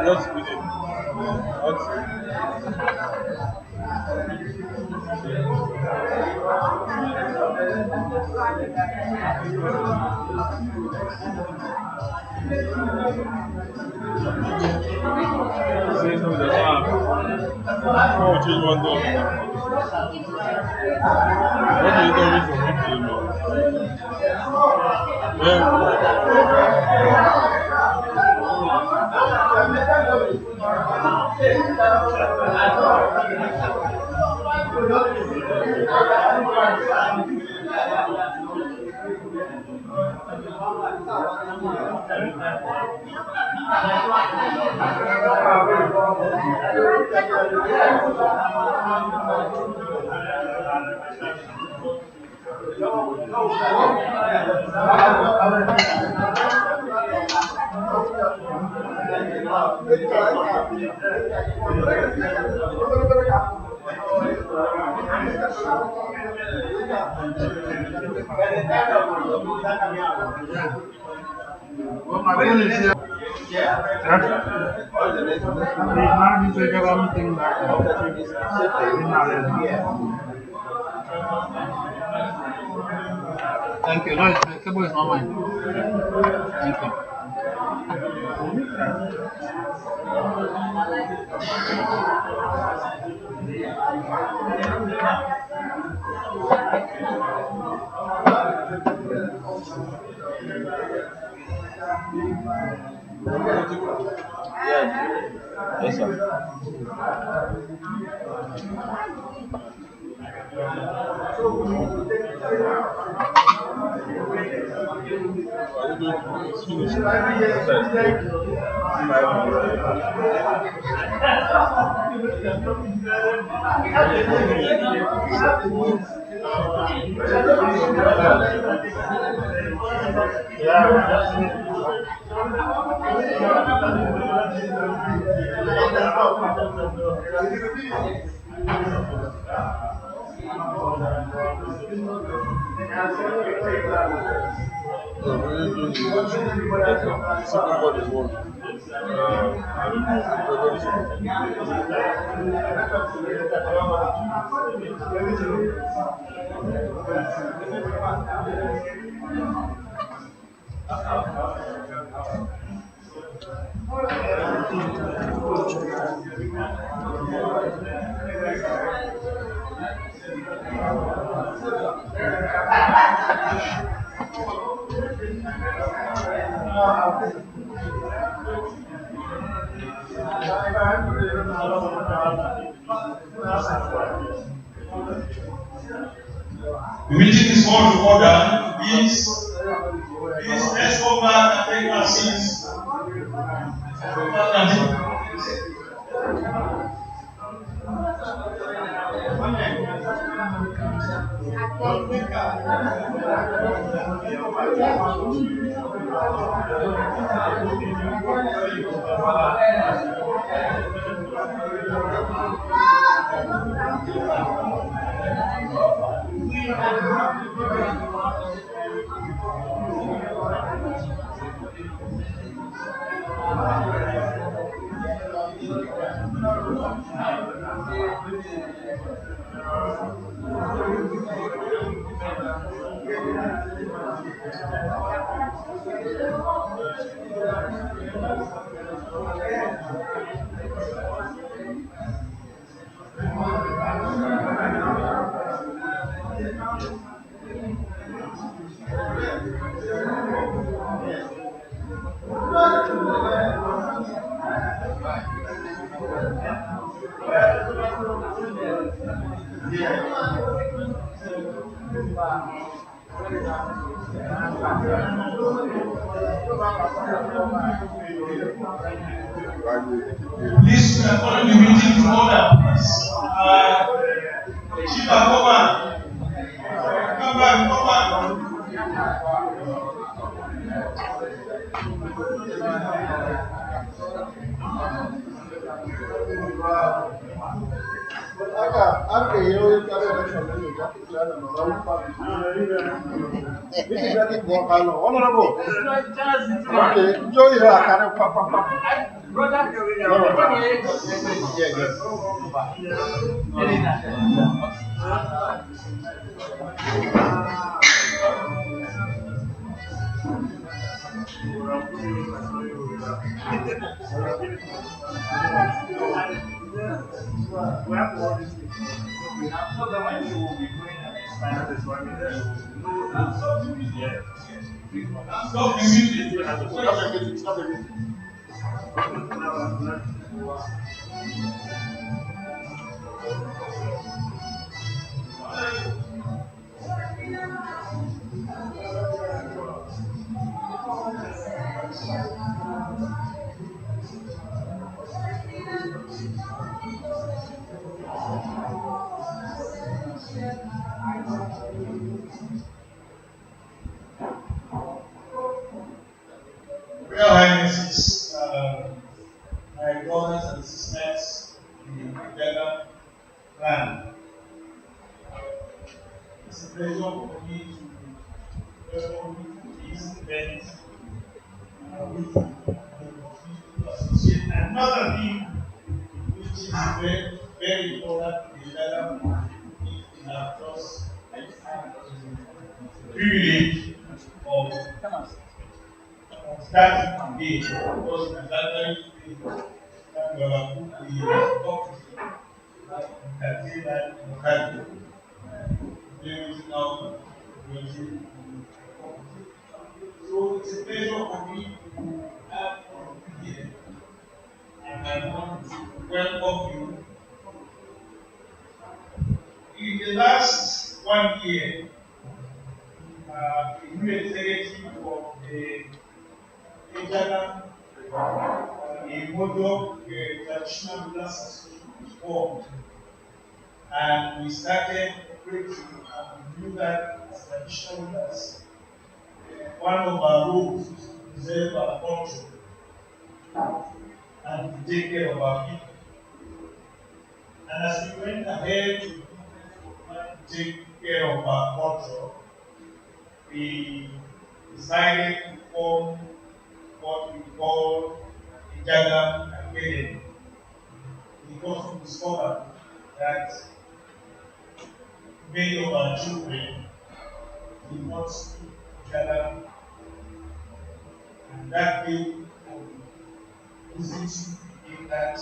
What's with it? What's say no, that's not. Oh, change one door. What do you tell me for people, man? Oh my goodness, yeah. Thank you. No, the cable is not mine. Thank you. Yes, sir. It's finished. No, really doing the second one is one. I don't know. The meeting is called to order. Please, let's go back and take our seats. Please, we are calling the meeting to order, please. Chiba, come back. Come back, come back. Okay, you know, you got Honorable. Okay, enjoy your kind of papa. Brother, Stop the meeting. Stop the Royal Highnesses, my brothers and sisters in the Ghana clan, it's a pleasure for me to welcome you to this event with the opportunity to associate another thing which is very important to the Ghana community in our trust privilege of starting today because we are gathering today that we are put the office that say that we have there is now so it's a pleasure for me to have you here and I want to welcome you. In the last 1 year, the new executive of the Eyumojock traditional rulers association was formed, and we started celebrating and we view that as traditional leaders. One of our roles is to preserve our culture and to take care of our people. And as we went ahead to take care of our culture, we decided to form what we call a Jagam Academy because we discovered that many of our children do not speak Jagam, and that day using to that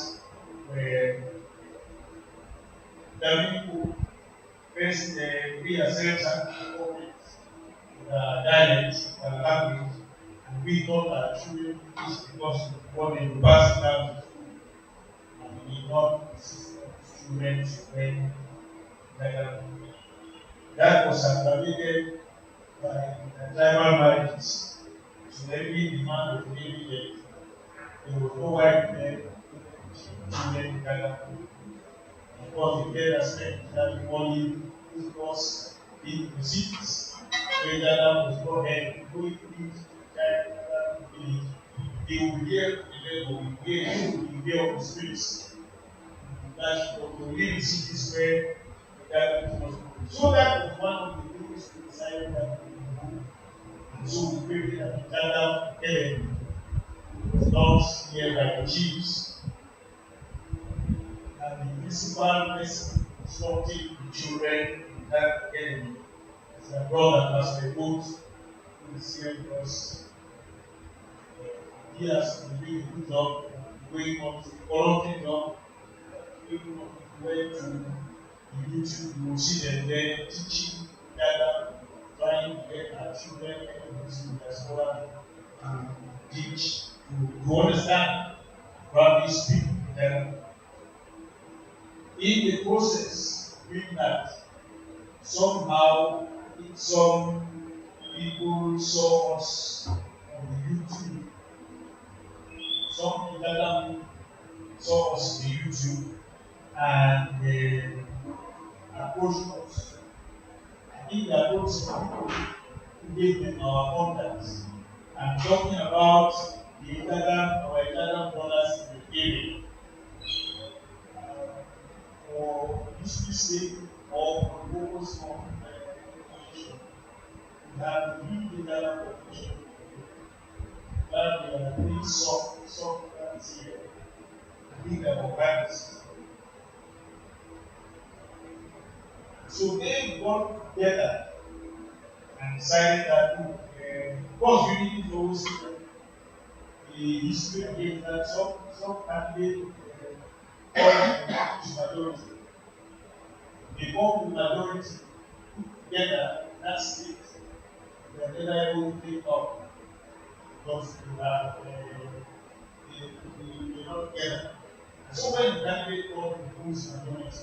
where the people first reassert dialect and language, and we thought our children English because what they will pass it down to school, and we did not insist on students when that was aggravated by tribal marriages. So every demand was made that there was no white men children in Ghana. Of course, the third aspect that only was in the cities where Ghana was not had going to Ghana village. They will hear the level, will hear of the spirits. That was the cities where Ghana was. So that was one of the things we decided that we would do. And so we created an Ghana academy. It was launched here by the chiefs. And the principal person instructing the children in that academy is my brother, Pastor Both, who is here with us. He has been doing a good job, going on to volunteer job, going on where to YouTube, you will see them there teaching Ghana, trying to get our children into the diaspora to teach, to understand, probably speak Ghana. In the process, doing that, somehow some people saw us on the YouTube. Some Ghana saw us on the YouTube and they approached us. I think they approached some people who gave them our contacts. I'm talking about our Italian brothers in the area. For history sake or for the purpose of information, we have the huge data population that we are doing soft here. I think about banks. So they got together and decided that, of course, we need to always the history against that some candidate majority. They form the majority together in that state. They are never able to take up because they are not together. And so when the candidate form the who's majority,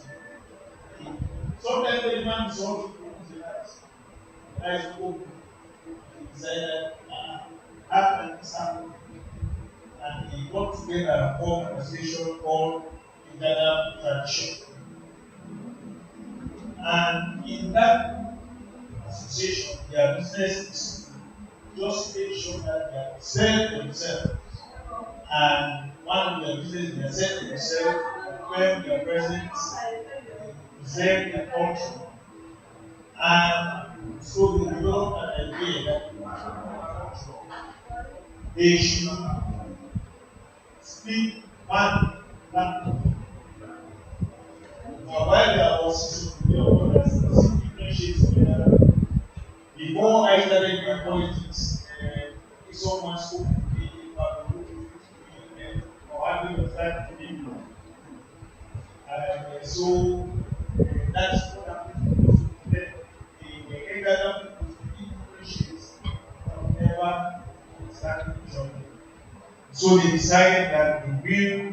sometimes the man is also the rights. That is open. They decided, how can this happen? And they got together and formed an association called the Ghana Tradition. And in that association, their business is just make sure that they are selling themselves. And one of their business, they are selling themselves when they are present, they preserve their culture. And so they develop an idea that they should speak one language. Now, while they are also different shades together, before I started doing politics, if someone spoke to me about or having a time to me, so that's what happened to them. The Ghana people speak different shades, but never understand each other. So they decided that we will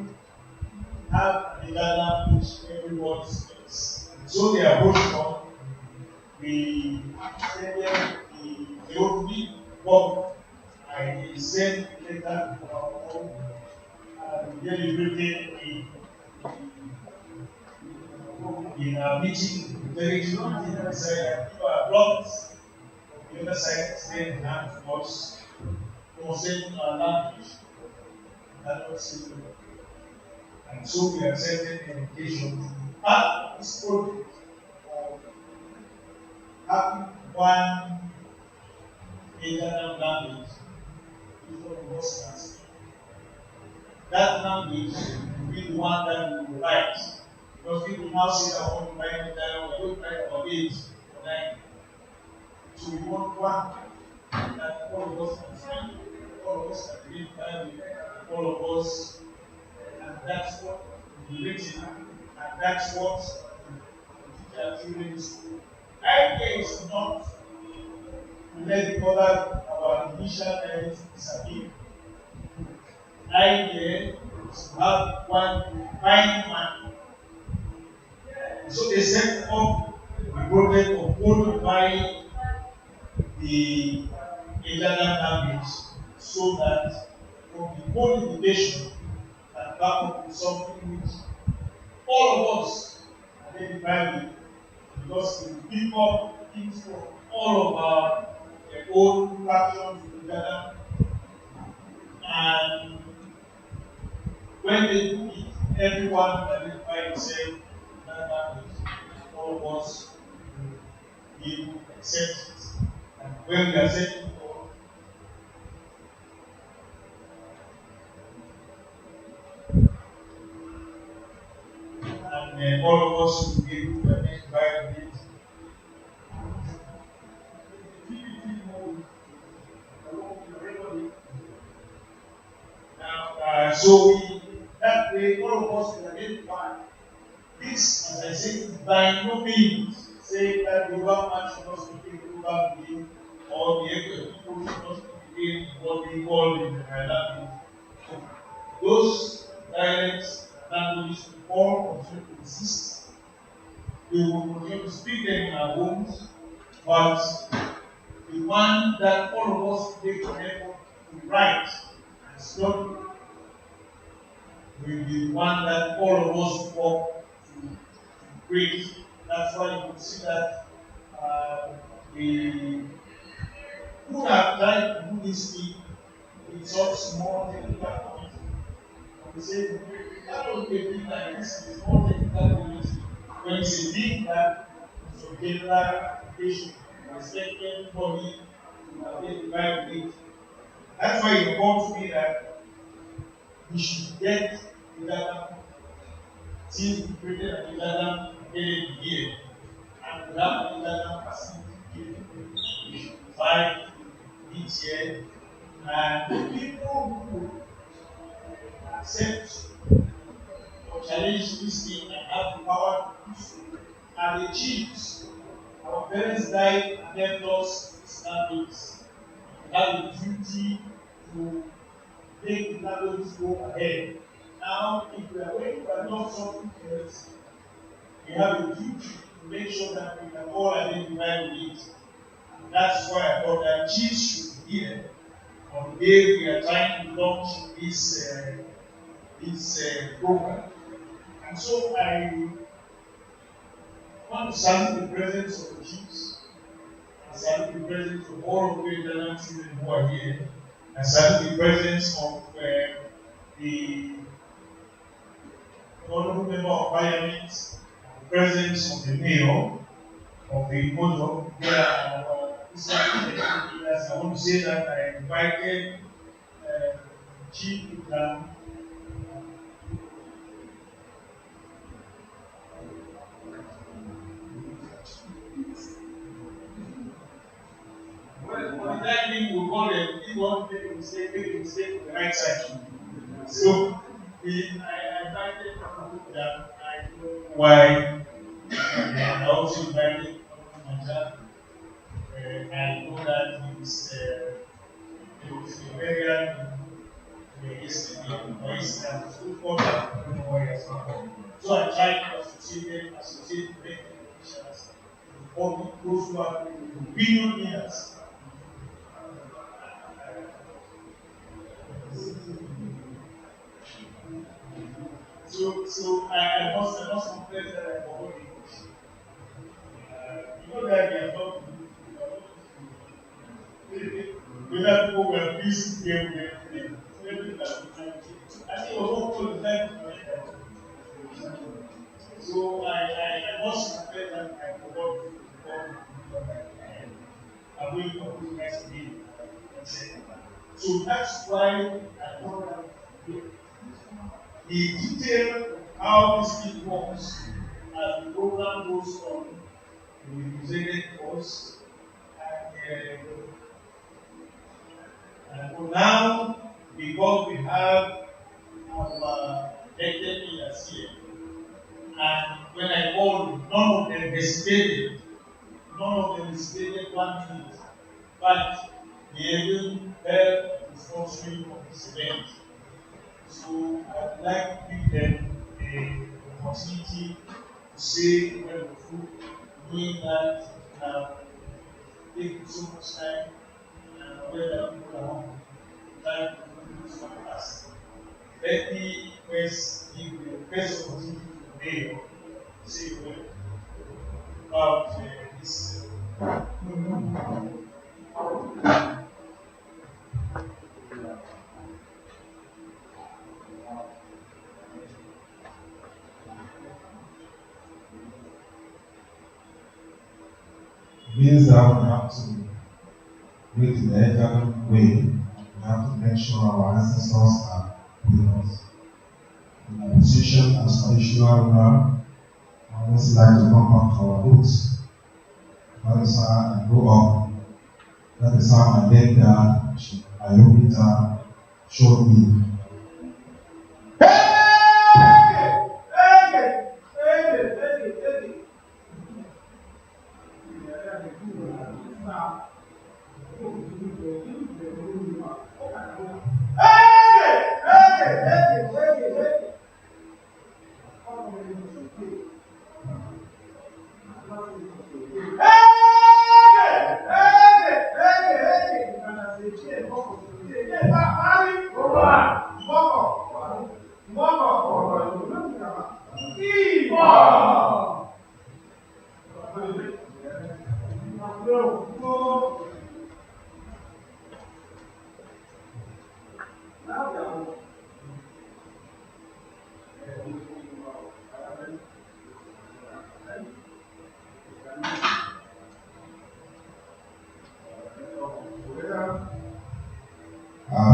have a Ghana which everyone speaks. So they approached us. We sent them the opening work. I sent a letter to our home and deliberated in our meeting, the territory meeting, and decided that if our blocks on the other side extend hand to us, concerning our language, that was simple. And so we accepted the invitation to be part of this project of having one Indian language which all of us can speak. That language will be the one that we will write. Because people now say that want to write it down, we don't write about 8 or 9. So we want one that all of us can speak, all of us can read Bible, all of us, and that's what will be written, and that's what the teacher children in school. Idea is not to let the other our initial parents disappear. Idea is to have one divine man. So they set up the project of codifying the Italian language so that from the whole invitation can come up with something which all of us identify with, because we pick up things from all of our own factions together, and when they do it, everyone will identify himself in that language. All of us will be able to accept it. And when we accept it, and all of us will be able to identify with it. Now, that way, all of us will identify. This, as I said, by no means say that the Yoruba man should not speak Yoruba again, or the Ekwe people should not speak again what they call in the language. Those dialects and languages will all continue to exist. We will continue to speak them in our homes, but the one that all of us make an effort to write and study will be the one that all of us work to create. That's why you can see that we could have tried to do this thing with such small technical points. We say, that don't be a big like this, is more technical ability. When it's a big like, it's a general application. We expect everybody to identify with it. That's why it comes to me that we should get together, since we created an Italian here, and we have an Italian facility here. We should find it here, and people who accept or challenge this thing and have the power to do so are the chiefs. Our parents died and left us Islamics. We have a duty to make the languages go ahead. Now, if we are going to adopt something else, we have a duty to make sure that we can all identify with it. And that's why I thought that chiefs should be here on the day we are trying to launch this program. And so I want to salute the presence of the chiefs, and salute the presence of all of the Italian children who are here, and salute the presence of the honorable member of parliament, the presence of the mayor of the Eyumojock. I want to say that I invited Chief Plan. For the time being, we call them, if you want to make a mistake on the right side. So, I invited them. I know why. I also invited Eyumojock. I know that he's a very yesterday, or yesterday, so I tried to associate with officials, all those who are opinion leaders. So I must confess that I forgot English. know that they are not whether people were pleased here with everything. So everything that we trying to do. I think it was also the time to make that. So I must confess that I forgot to call I'm going to apologize again. So that's why I thought that the detail of how this thing works as the program goes on will be presented to us. And for now, because we have our elected leaders here, and when I called, none of them hesitated. None of them hesitated 1 minute. But they even helped the sponsoring of this event. So I'd like to give them the opportunity to say a word of truth, knowing that taking so much time and whether people are trying to do this one fast. Let me first give the first opportunity to the mayor to say a word about this. Means that we have to do it in the Ejagan way. We have to make sure our ancestors are with us. In a position as traditional ruler, I always like to come back to our roots. That is how I grew up. That is how my late dad, Eyumojock, showed me.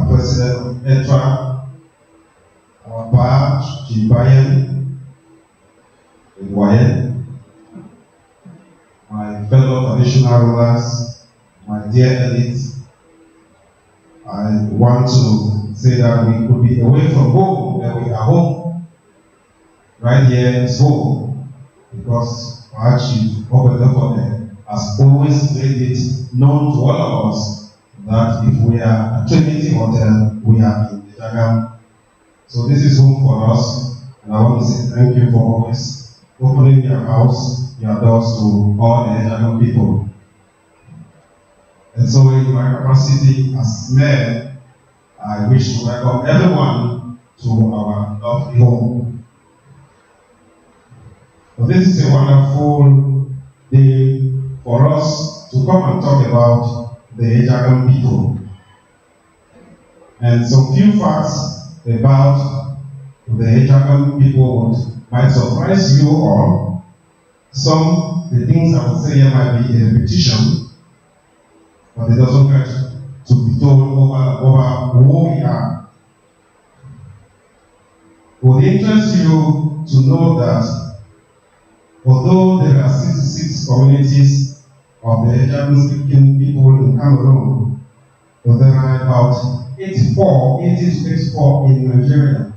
President Etra, our Pa, Jibayan, my fellow traditional rulers, my dear elite, I want to say that we could be away from home, but we are home. Right here is home, because our Chief Obedefone has always made it known to all of us that if we are at Trinity Hotel, we are in Ejagan. So this is home for us, and I want to say thank you for always opening your house, your doors to all the Ejagan people. And so in my capacity as mayor, I wish to welcome everyone to our lovely home. So this is a wonderful day for us to come and talk about the Ejagan people. And some few facts about the Ejagan people might surprise you all. Some, the things I would say here might be a repetition, but it doesn't hurt to be told over who we are. Would it interest you to know that although there are 66 communities of the Ejagan-speaking people in Cameroon, but there are about 80 to 84 in Nigeria.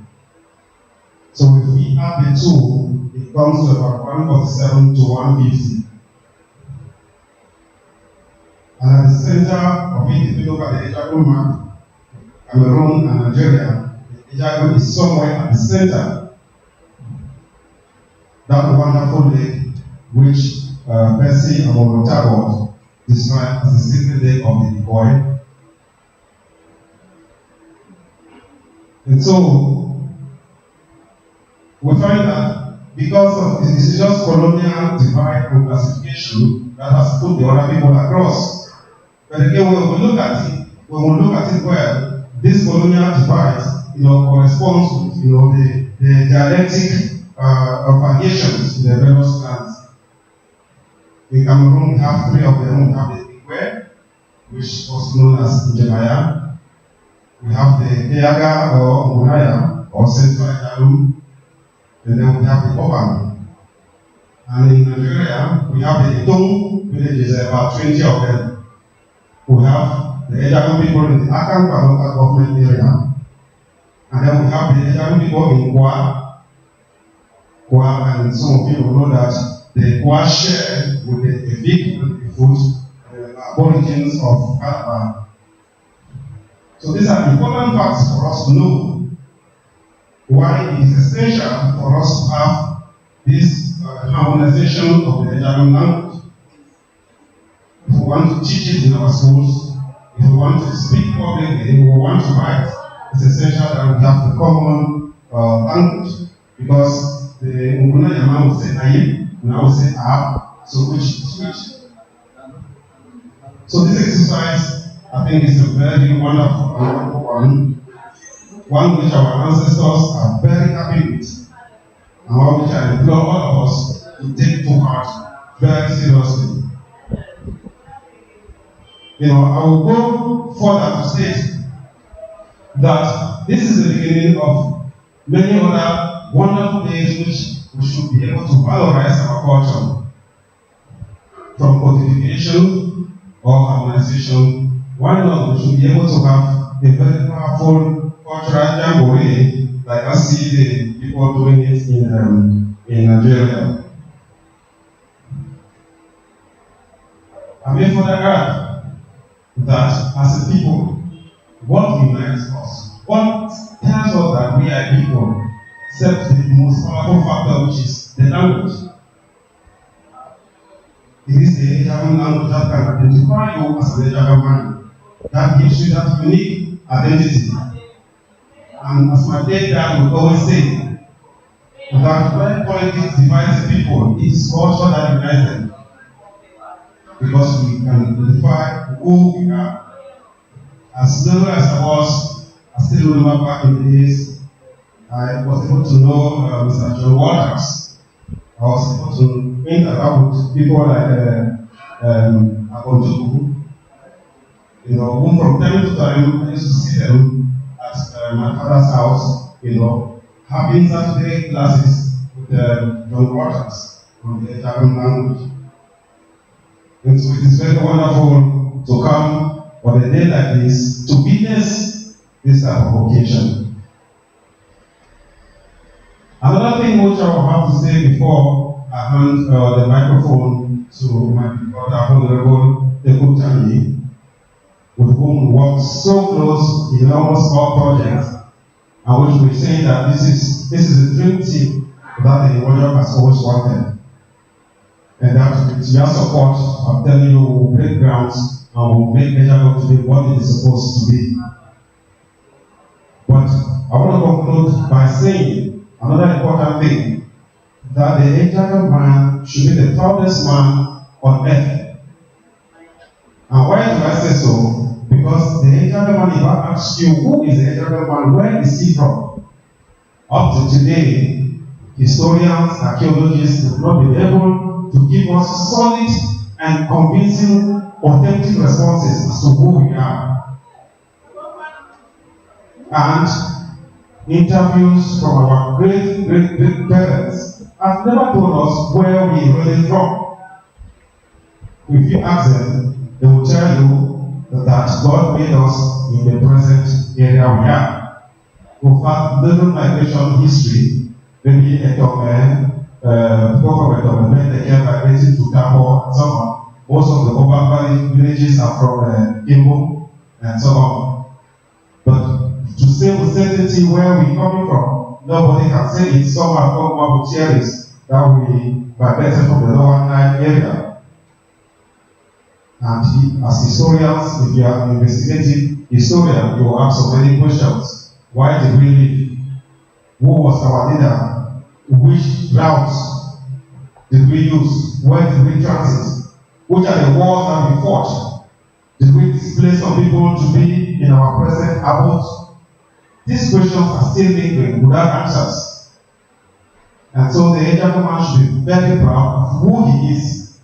So if we add the two, it comes to about 147 to 150. And at the center of it, if you look at the Ejagan map, Cameroon and Nigeria, the Ejagan is somewhere at the center. That wonderful lake, which Percy Eyumojock described as the secret lake of the boy. And so, we find that because because of it's just colonial divide and classification that has put the other people across. But again, when we look at it, well, this colonial divide, corresponds to the dialectic variations in the various lands. In Cameroon, we have three of them. We have the Igwe, which was known as Njemaya. We have the Eyaga or Munaya, or Central Yalu, and then we have the Oban. And in Nigeria, we have the Itong villages, about 20 of them. We have the Ejagan people in the Akan local government area. And then we have the Ejagan people in Kwa, and some of you will know that the Kwa share with the Efik and the Foot aborigines of Calabar. So these are important facts for us to know why it is essential for us to have this harmonization of the Ejagan language. If we want to teach it in our schools, if we want to speak publicly, if we want to write, it's essential that we have the common language, because the Nguna Yama will say Ayim, and I will say Ab, so which is which. So this exercise, I think, is a very wonderful one which our ancestors are very happy with, and one which I implore all of us to take to heart very seriously. I will go further to state that this is the beginning of many other wonderful days which we should be able to valorize our culture. From codification or harmonization, why not we should be able to have a very powerful cultural jamboree like I see the people doing it in Nigeria. I may further add that as a people, what unites us, what tells us that we are people, except the most powerful factor, which is the language. It is the Ejagan language that can identify you as an Ejagan man, that gives you that unique identity. And as my dead dad would always say, that when politics divides the people, it is culture that unites them. Because we can identify who we are. As little as I was, I still remember back in the days, I was able to know Mr. John Waters. I was able to interact with people like Akonjuku, whom from time to time I used to see them at my father's house, having Saturday classes with John Waters on the Ejagan language. And so it is very wonderful to come on a day like this to witness this type of occasion. Another thing which I will have to say before I hand the microphone to my brother, Honorable Ekutani, with whom we work so close in almost all projects, and which we say that this is a dream team that the Eyumojock has always wanted. And that with your support, I'm telling you, we'll break grounds and we'll make Eyumojock to be what it is supposed to be. But I want to conclude by saying another important thing, that the Ejagan man should be the proudest man on earth. And why do I say so? Because the Ejagan man, if I ask you, who is the Ejagan man, where is he from? Up to today, historians, archaeologists have not been able to give us solid and convincing, authentic responses as to who we are. And interviews from our great parents have never told us where we really from. If you ask them, they will tell you that God made us in the present area we are. In fact, little migration history, maybe Etome, people from Etome, they came migrating to Tabo and so on. Most of the Oba Valley villages are from Kimbo and so on. But to say with certainty where we're coming from, nobody can say it. Some have come up with theories that we migrated from the lower Nile area. And as historians, if you are an investigative historian, you will ask so many questions. Why did we leave? Who was our leader? which routes did we use, where did we transit, which are the wars that we fought, did we displace some people to be in our present abode? These questions are still lingering without answers. And so the Ejaku man should be very proud of who he is,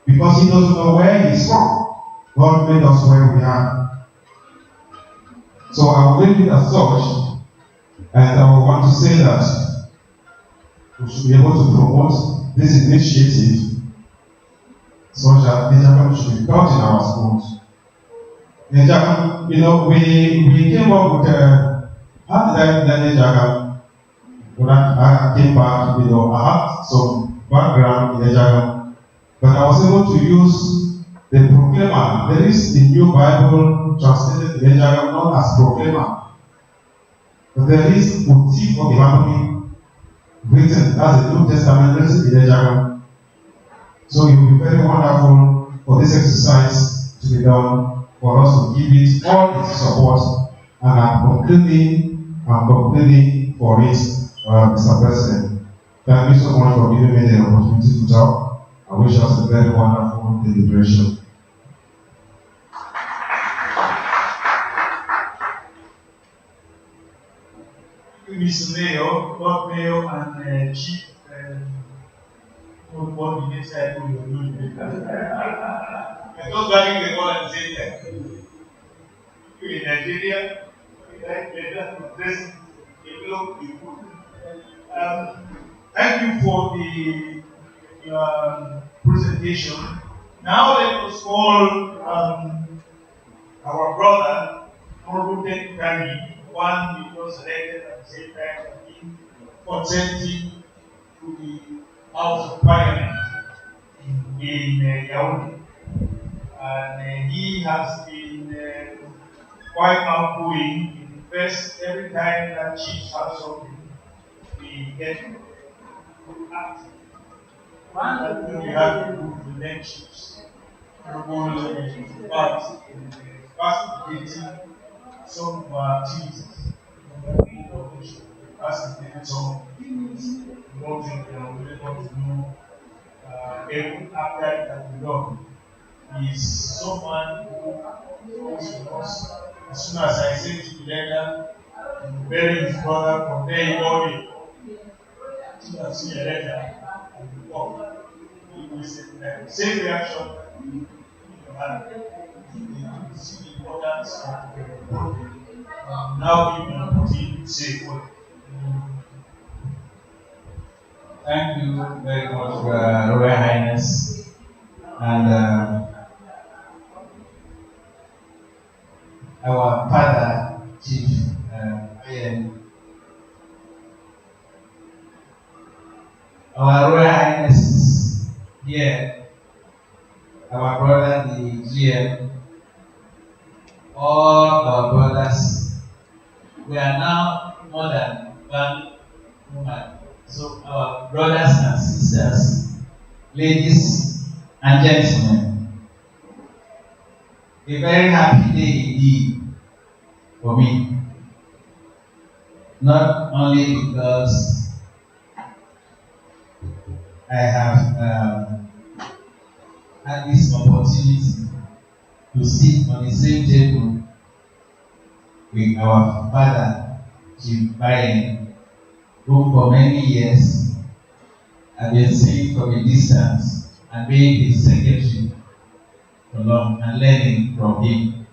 because he doesn't know where he's from. God made us where we are. So I will leave it as such, and I will want to say that we should be able to promote this initiative such that Ejaku should be taught in our schools. Ejaku, we came up with how did I learn Ejaku? When I came back, I had some background in Ejaku, but I was able to use the proclaimer. There is the new Bible translated in Ejaku known as proclaimer. But there is motif of the harmony written as the New Testament written in Ejaku. So it will be very wonderful for this exercise to be done, for us to give it all its support, and I'm completely for it, Mr. President. Thank you so much for giving me the opportunity to talk. I wish us a very wonderful deliberation. Mr. Mayor, God Mayor, and Chief, what the next time you are doing. I don't value the all at the same time. In Nigeria, we like better to dress develop people. Thank you for the presentation. Now let us call our brother, Honorable Kani, one who was elected at the same time being consenting to the House of Parliament in Yaoundé. And he has been quite outgoing. In first, every time that chiefs have something, we get to act. And we have to move to the next chiefs. But facilitating some of our activities. Facilitating some of the things we want to know even after it has been done. Is someone who comes to us as soon as I send him the letter, and bury his brother from there he got it. As soon as I see a letter, and we come. He will say the same reaction you have. You see the importance of the problem. Now give me an opportunity to say what. Thank you very much, Royal Highness, and our father, Chief our Royal Highness here, our brother, the GM, all our brothers. We are now more than one woman. So our brothers and sisters, ladies and gentlemen, a very happy day indeed for me. Not only because I have had this opportunity to sit on the same table with our father, Chief Biden, who for many years I've been seeing from a distance and being his secretary for long and learning from him.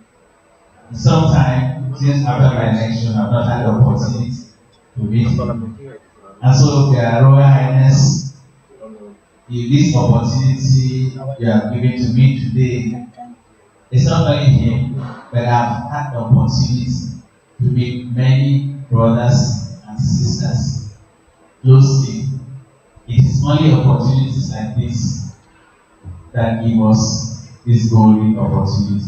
Sometime since after my election, I've not had the opportunity to meet him. And so, Royal Highness, if this opportunity you are giving to me today, it's not only him, but I've had the opportunity to meet many brothers and sisters closely. It is only opportunities like this that give us this golden opportunity.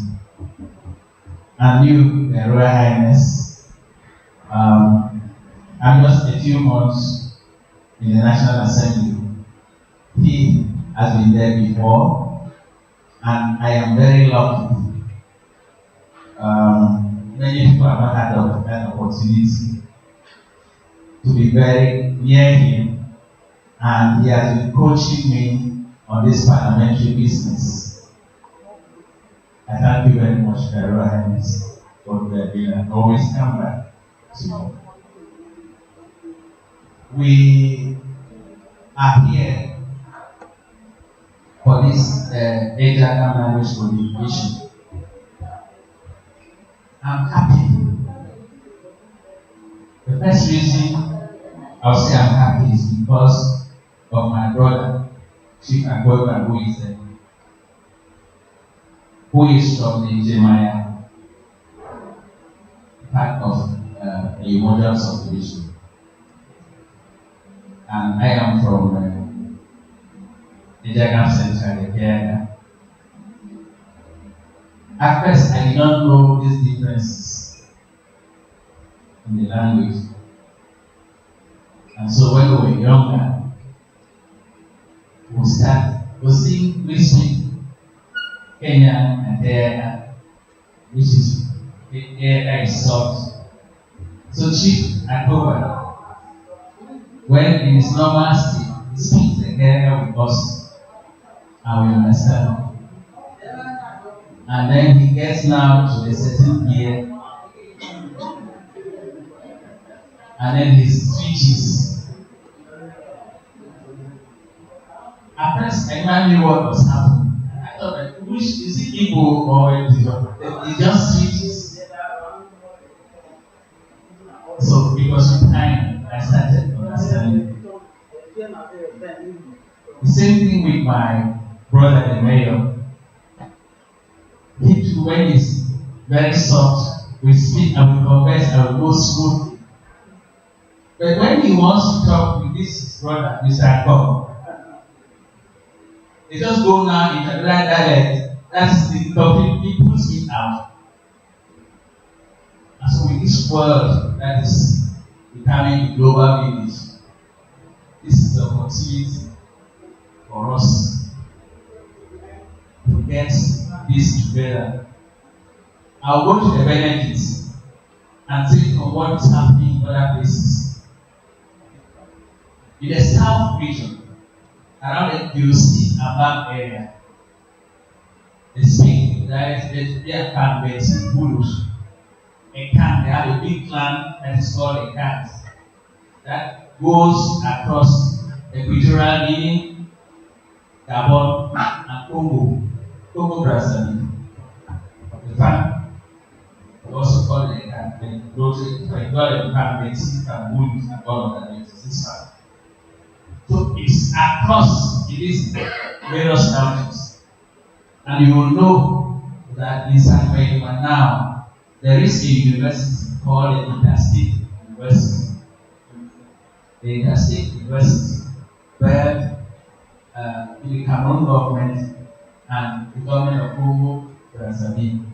And you, Royal Highness, I'm just a few months in the National Assembly. He has been there before, and I am very lucky. Many people have not had that opportunity to be very near him and he has been coaching me on this parliamentary business. I thank you very much, Your Highness, for being and always come back to me. We are here for this Eyumojock language communication. I'm happy. The first reason I'll say I'm happy is because of my brother, Chief Agboba, who is from the Jeremiah part of Eyumojock subdivision. And I am from the Jagam Central area. At first, I did not know these differences in the language. And so when we were younger, we speak Kenyan and Area, which is Area is soft. So Chief Agboba, when in his normal state, he speaks the Area with us, and we understand. And then he gets now to a certain gear, and then he switches. At first, I never knew what was happening. I thought, which is it Igbo or it just switches? So, because with time, I started understanding. The same thing with my brother, the mayor. He too, when he's very soft, we speak and we converse and we go smoothly. But when he wants to talk with this brother, Mr. Akon, they just go now in the dialect. That's the topic people speak out. And so with this world that is becoming a global village, this is the opportunity for us to get this together. I'll go to the benefits and take from what is happening in other places. In the South region, around the UC Abab area, they speak their clan based in Bulus. A clan, they have a big clan that is called a clan that goes across Equatorial Guinea, Gabon, and Congo Brazzaville. The clan, they also call it a clan. They go to the clan based in Bulus and all of that. This part. So it's across these various countries. And you will know that in San Diego now, there is a university called the Interstate University. The Interstate University, where the Cameroon government and the government of Congo Brazzaville.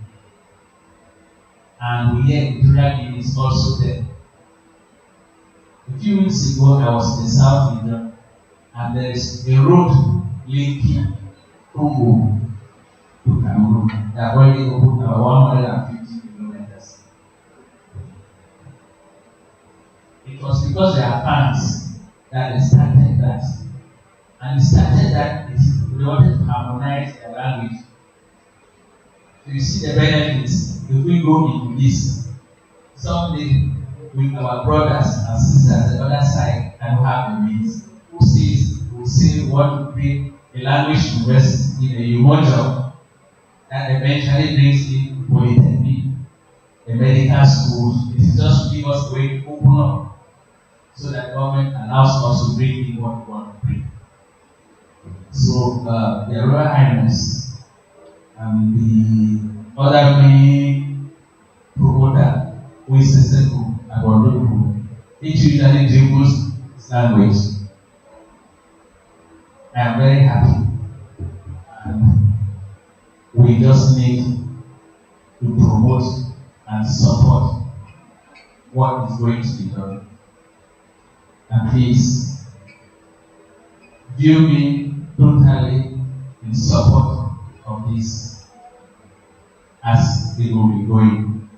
And we hear Equatorial Guinea is also there. A few weeks ago, I was in the South region, and there is a road linking Congo to Cameroon. They have already opened about 150 kilometers. It was because there are plans that they started that. And they started that they wanted to harmonize their language. So you see the benefits if we go into this. Someday, with our brothers and sisters on the other side, and have the means. Who say we want to create a language university in Eyumojock that eventually brings in polytechnic, the medical schools. It is just to give us a way to open up so that government allows us to bring in what we want to bring. So the Royal Highness and the other main promoter, who is Seseku Agbodogu, each usually dribbles his language. I am very happy, and we just need to promote and support what is going to be done. And please view me totally in support of this as it will be going.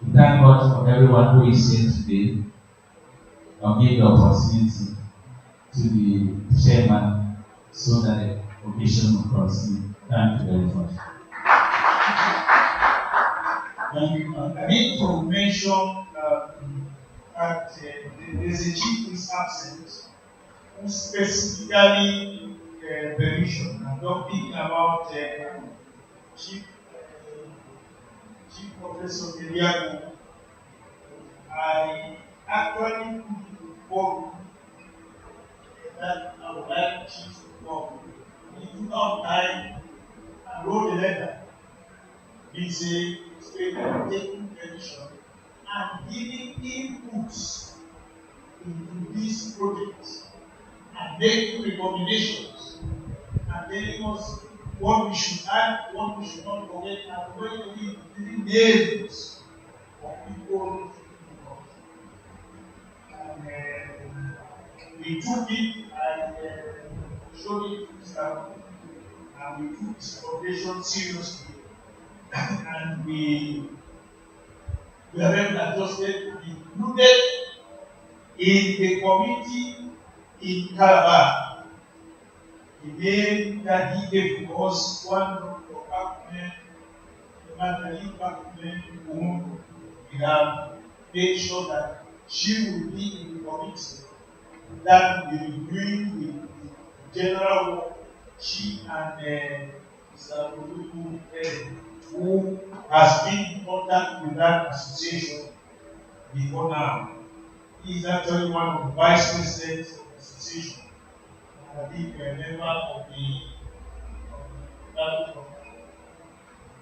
We thank God for everyone who is here today. I'll give the opportunity to the chairman so that the occasion will proceed. Thank you very much. Thank you. I need to mention that there's a chief who is absent who specifically permission. I'm not thinking about Chief Chief Professor Eliago. I actually put it to form that I would like Chief to come. He took out time and wrote a letter. He said, taking permission and giving inputs into this project and making recommendations and telling us what we should add, what we should not forget, and when we giving names of people. And we took it and showed it to Mr. and we took his recommendation seriously. And we are very adjusted to be included in the committee in Calabar. The name that he gave to us, one of the Pac-Men, the Magdalene Pac-Men, whom we have made sure that she will be in the committee that will be reviewing the general work. She and Mr. Oluku, who has been in contact with that association before now. He is actually one of the vice presidents of the association. I think a member of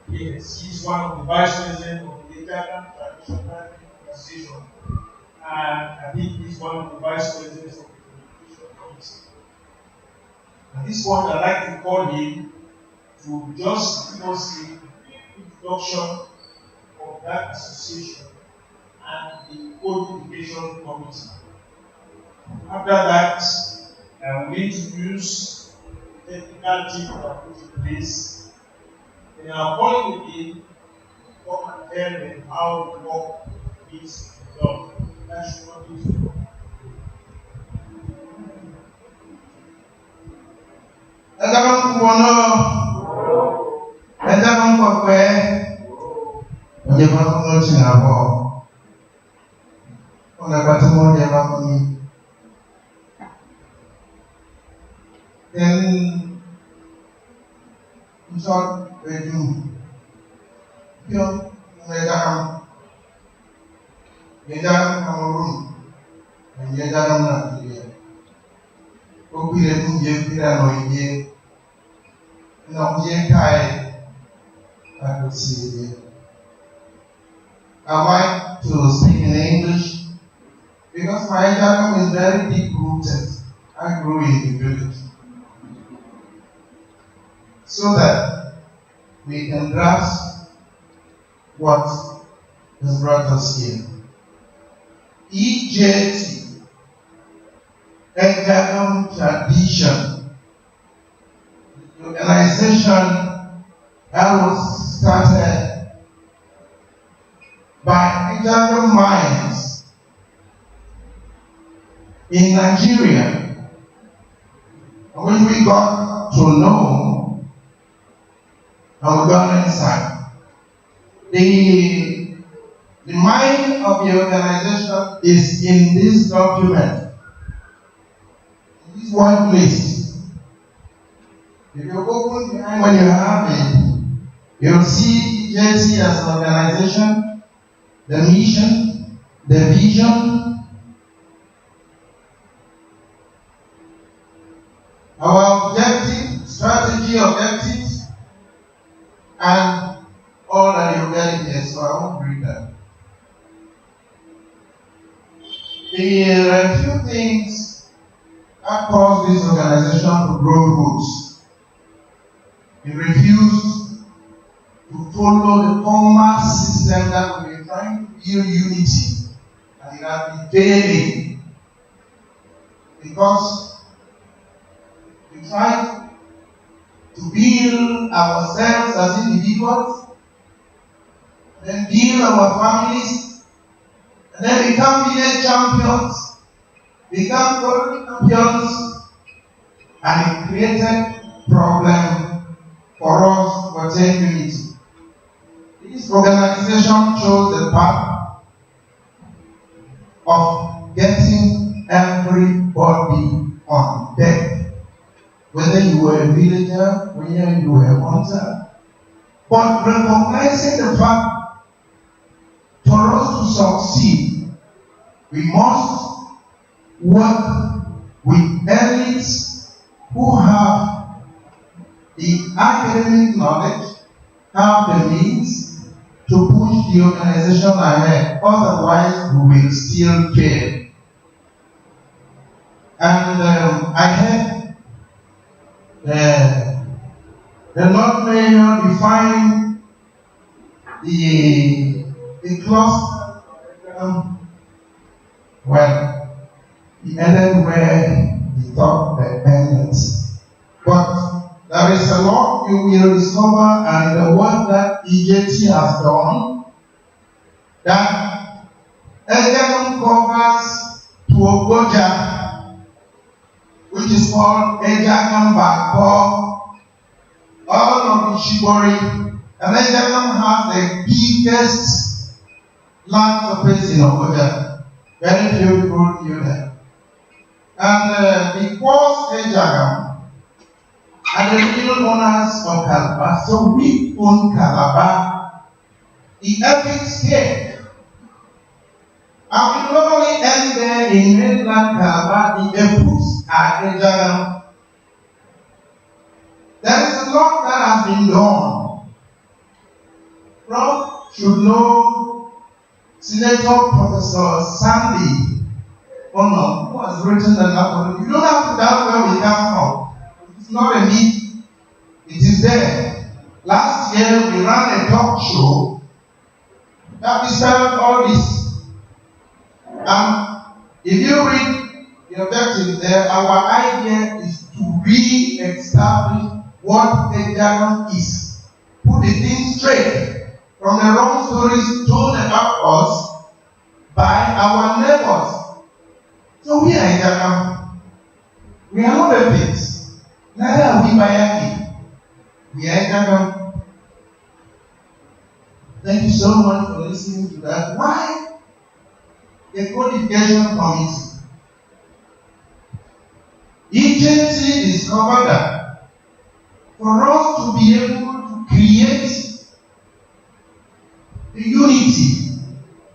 yes, he is one of the vice presidents of the Italian Traditional Association. And I think he is one of the vice presidents of the Communication Committee. At this point, I'd like to call him to just give us an introduction of that association and the codification committee. After that, I will introduce the technical team that are put in place. Then I'll call again to come and tell them how the work is done. That should not be so. Then in short, we do pure Medam Cameroon and Medam Nigeria. Open a two year period, no year, no year kai. I could see it. I like to speak in English because my Jagam is very deep rooted. I grew in the village. So that we can grasp what has brought us here. EJT, Jagam Tradition, the organization that was started by Jagam minds in Nigeria, which we got to know and we got inside. The mind of the organization is in this document, in this one place. If you open behind when you have it, you'll see EJT as an organization, the mission, the vision, our objective, strategy, objectives, and all that you get in here, so I won't read that. There are a few things that caused this organization to grow roots. It refused to follow the former system that we were trying to build unity, and it has been failing because we tried to build ourselves as individuals, then build our families, and then become village champions, become global champions, and it created problem for us to attain unity. This organization chose the path of getting everybody on deck, whether you were a villager, whether you were a hunter, but recognizing the fact for us to succeed, we must work with elites who have the academic knowledge, have the means to push the organization ahead. Otherwise, we will still fail. And I heard the Lord Mayor define the cluster. Well, he ended where he thought the ended. But there is a lot you will discover, and in the work that EJT has done, that Ejagam covers to Ogoja, which is called Ejagam Bakpo, all of the Shibori, and Ejagam has the biggest land surface in Ogoja. Very few people knew that. And because Ejagam and the real owners of Calabar, so we own Calabar, the epic scale. And we normally end there in mainland Calabar, the Epus are Ejagam. There is a lot that has been done. Prof should know Senator Professor Sandy Ono, who has written the article. You don't have to doubt where we come from. It's not a myth. It is there. Last year we ran a talk show that dispelled all this. If you read the objective there, our idea is to re-establish what Ejagam is. Put the thing straight from the wrong stories told about us by our neighbors. So we are Ejagam. We are not a bit. Neither are we Bayaki. We are Ejagam. Thank you so much for listening to that. Why the codification committee? EJT discovered that for us to be able to create the unity,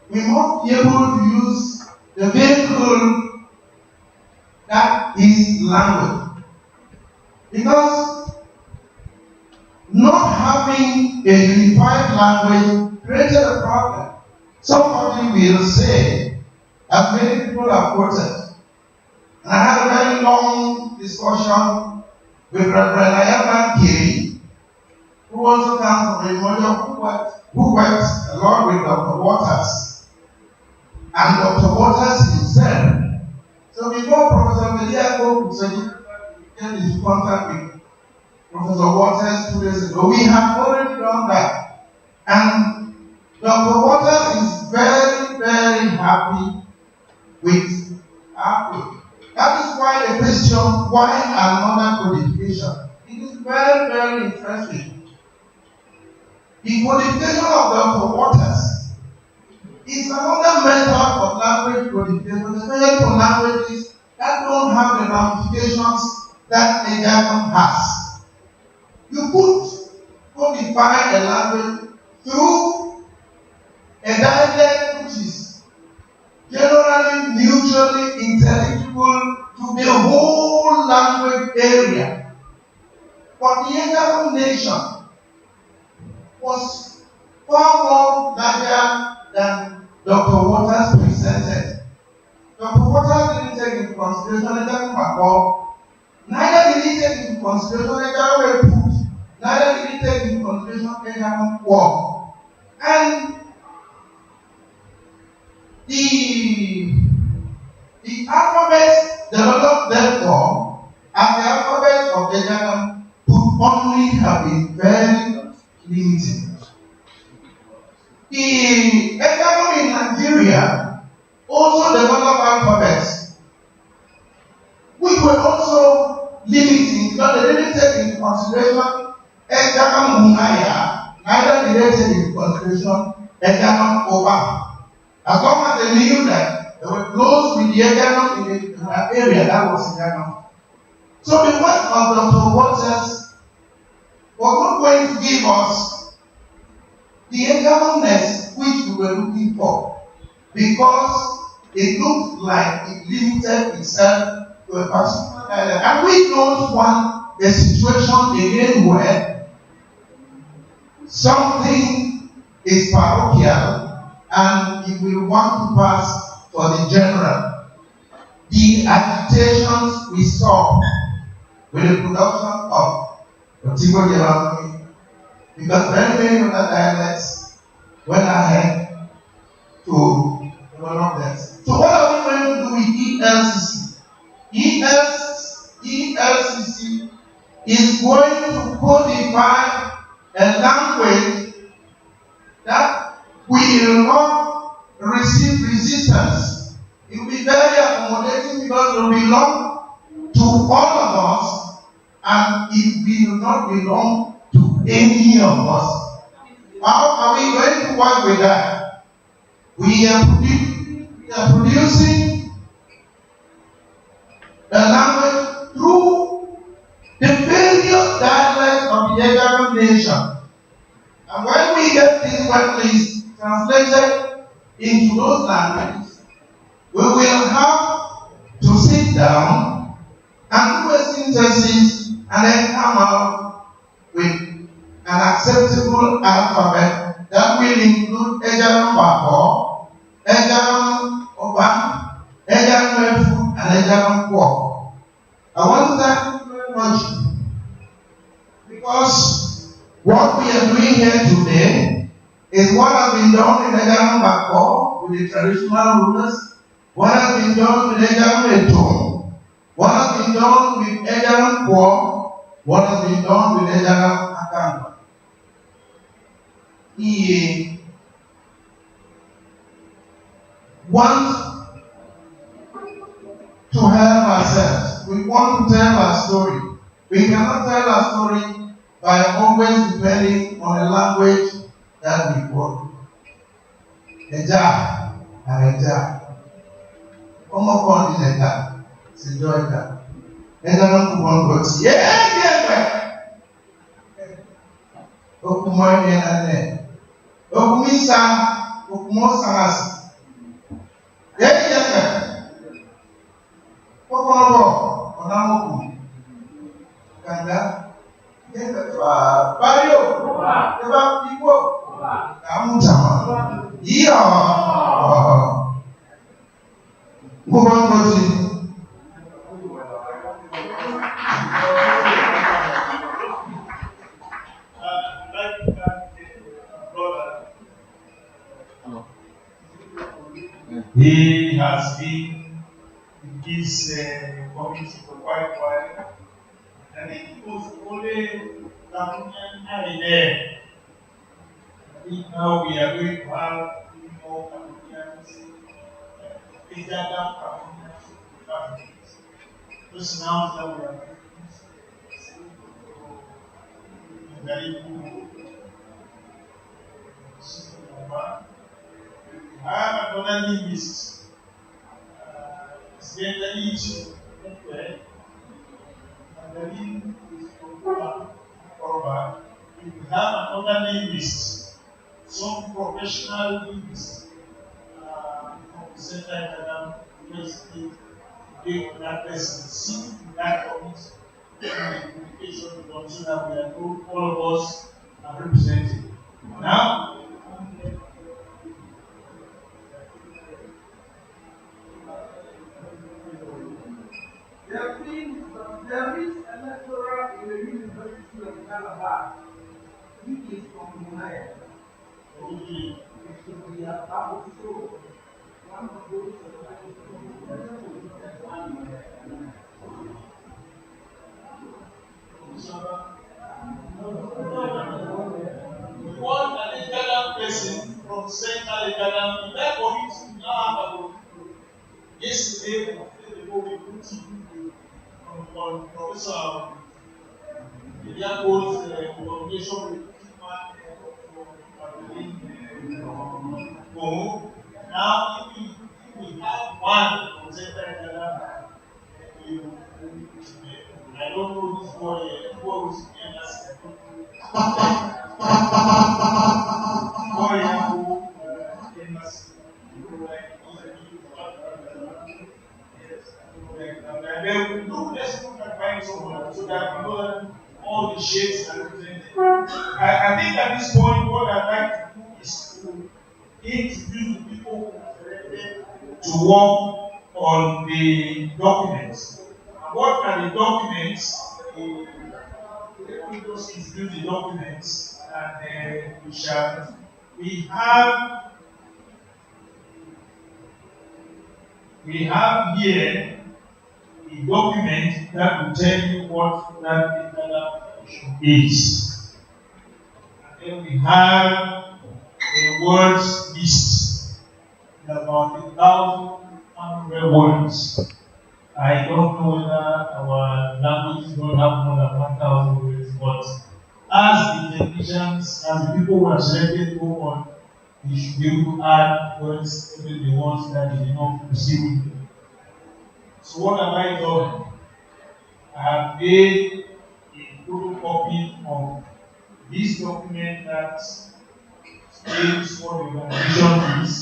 we must be able to use the vehicle that is language. Because not having a unified language created a problem. Somebody will say, as many people have quoted, and I had a very long discussion with Reverend Ayaman Kiri, who also comes from Eyumojock, who works along with Dr. Waters, and Dr. Waters himself. So before Professor Mediaco came into contact with Professor Waters 2 days ago, we have already done that. And Dr. Waters is very, very happy with our work. That is why the question, why another codification? It is very, very interesting. The codification of Dr. Waters is another method of language codification, especially for languages that don't have the ramifications that Ejagam has. You could codify a language through a dialect which is generally mutually intelligible to the whole language area. But the Ejagam nation was far more larger than Dr. Waters presented. Dr. Waters didn't take into consideration Ejagam Bakpo. Neither did he take into consideration Ejagam Eput. Neither did he take into consideration Ejagam War. And the alphabets developed therefore as the alphabets of Ejagam could only have been very limited. The Ejagam in Nigeria also developed alphabets. were also limiting because they didn't take into consideration Eganum Munaya, neither did they take into consideration Eganum Oba. As long as they knew that they were close with the Eganum in the area that was Eganum. So the work of Dr. Waters was not going to give us the Eganumness which we were looking for, because it looked like it limited itself to a particular island. And we don't want a situation again where something is parochial and it will want to pass for the general. The agitations we saw with the production of Otigo Yerami, because very many other dialects went ahead to develop that. So what are we going to do with ELCC? ELCC is going to codify a language that will not receive resistance. It will be very accommodating because it will belong to all of us and it will not belong to any of us. How are we going to work with that? We are producing a language through the various dialects of the Eganum nation. And when we get this word list translated into those languages, we will have to sit down and do a synthesis and then come out with an acceptable alphabet that will include Eganum Bako, Eganum Oban, Eganum Efu, and Eganum Kwok. I want to thank you very much because what we are doing here today is what has been done in Eganum Bako with the traditional rulers, what has been done with Eganum Eton, what has been done with Eganum Kwok, what has been done with Eganum Akamba. We want to help ourselves. We want to tell our story. We cannot tell our story by always depending on a language that we quote. Eja, Areja. Como con Eja, Sijoita. Eja no kubon goti. Yeah. Okumo ni ane. Okumisa, okumo sangas. Yeah. Pokonobo, onamoku. Kanda. Bario, eba pipo, kamutama. Yeah. Kubon goti. He has been in this community for quite a while, and it was only Cameroonian idea. I think now we are going to have more Cameroonians, Eganum Cameroonians. Just now that we are very cool. I have another linguist. It's generally issue. Mandarin is Yoruba. We have another linguist, some professional linguists from the Central Eganum University. They on that person, sit in that committee, and the communication with them so that we are told all of us are represented. Now, there is a lecturer in the University of Calabar. He is from Munaya. It should be about to show one of those. we want an Eganum person from Central Eganum in that community now have a yesterday we put on Professor Yako's coordination with Congo. Now, if we have one concentrated, I don't know this boy, who is in us. Boy, who in us. And then we do, let's look and find someone so that we know all the shades are represented. I think at this point, what I'd like to do is to introduce the people who are selected to work on the documents. And what are the documents? Let me just introduce the documents and we have here a document that will tell you what that data is. And then we have a words list, about 1,100 words. I don't know whether our language don't have more than 1,000 words, but as the technicians, as the people who are selected go on, we should be able to add words, even the ones that they did not receive. So what have I done? I have made a photocopy of this document that states what the organization is,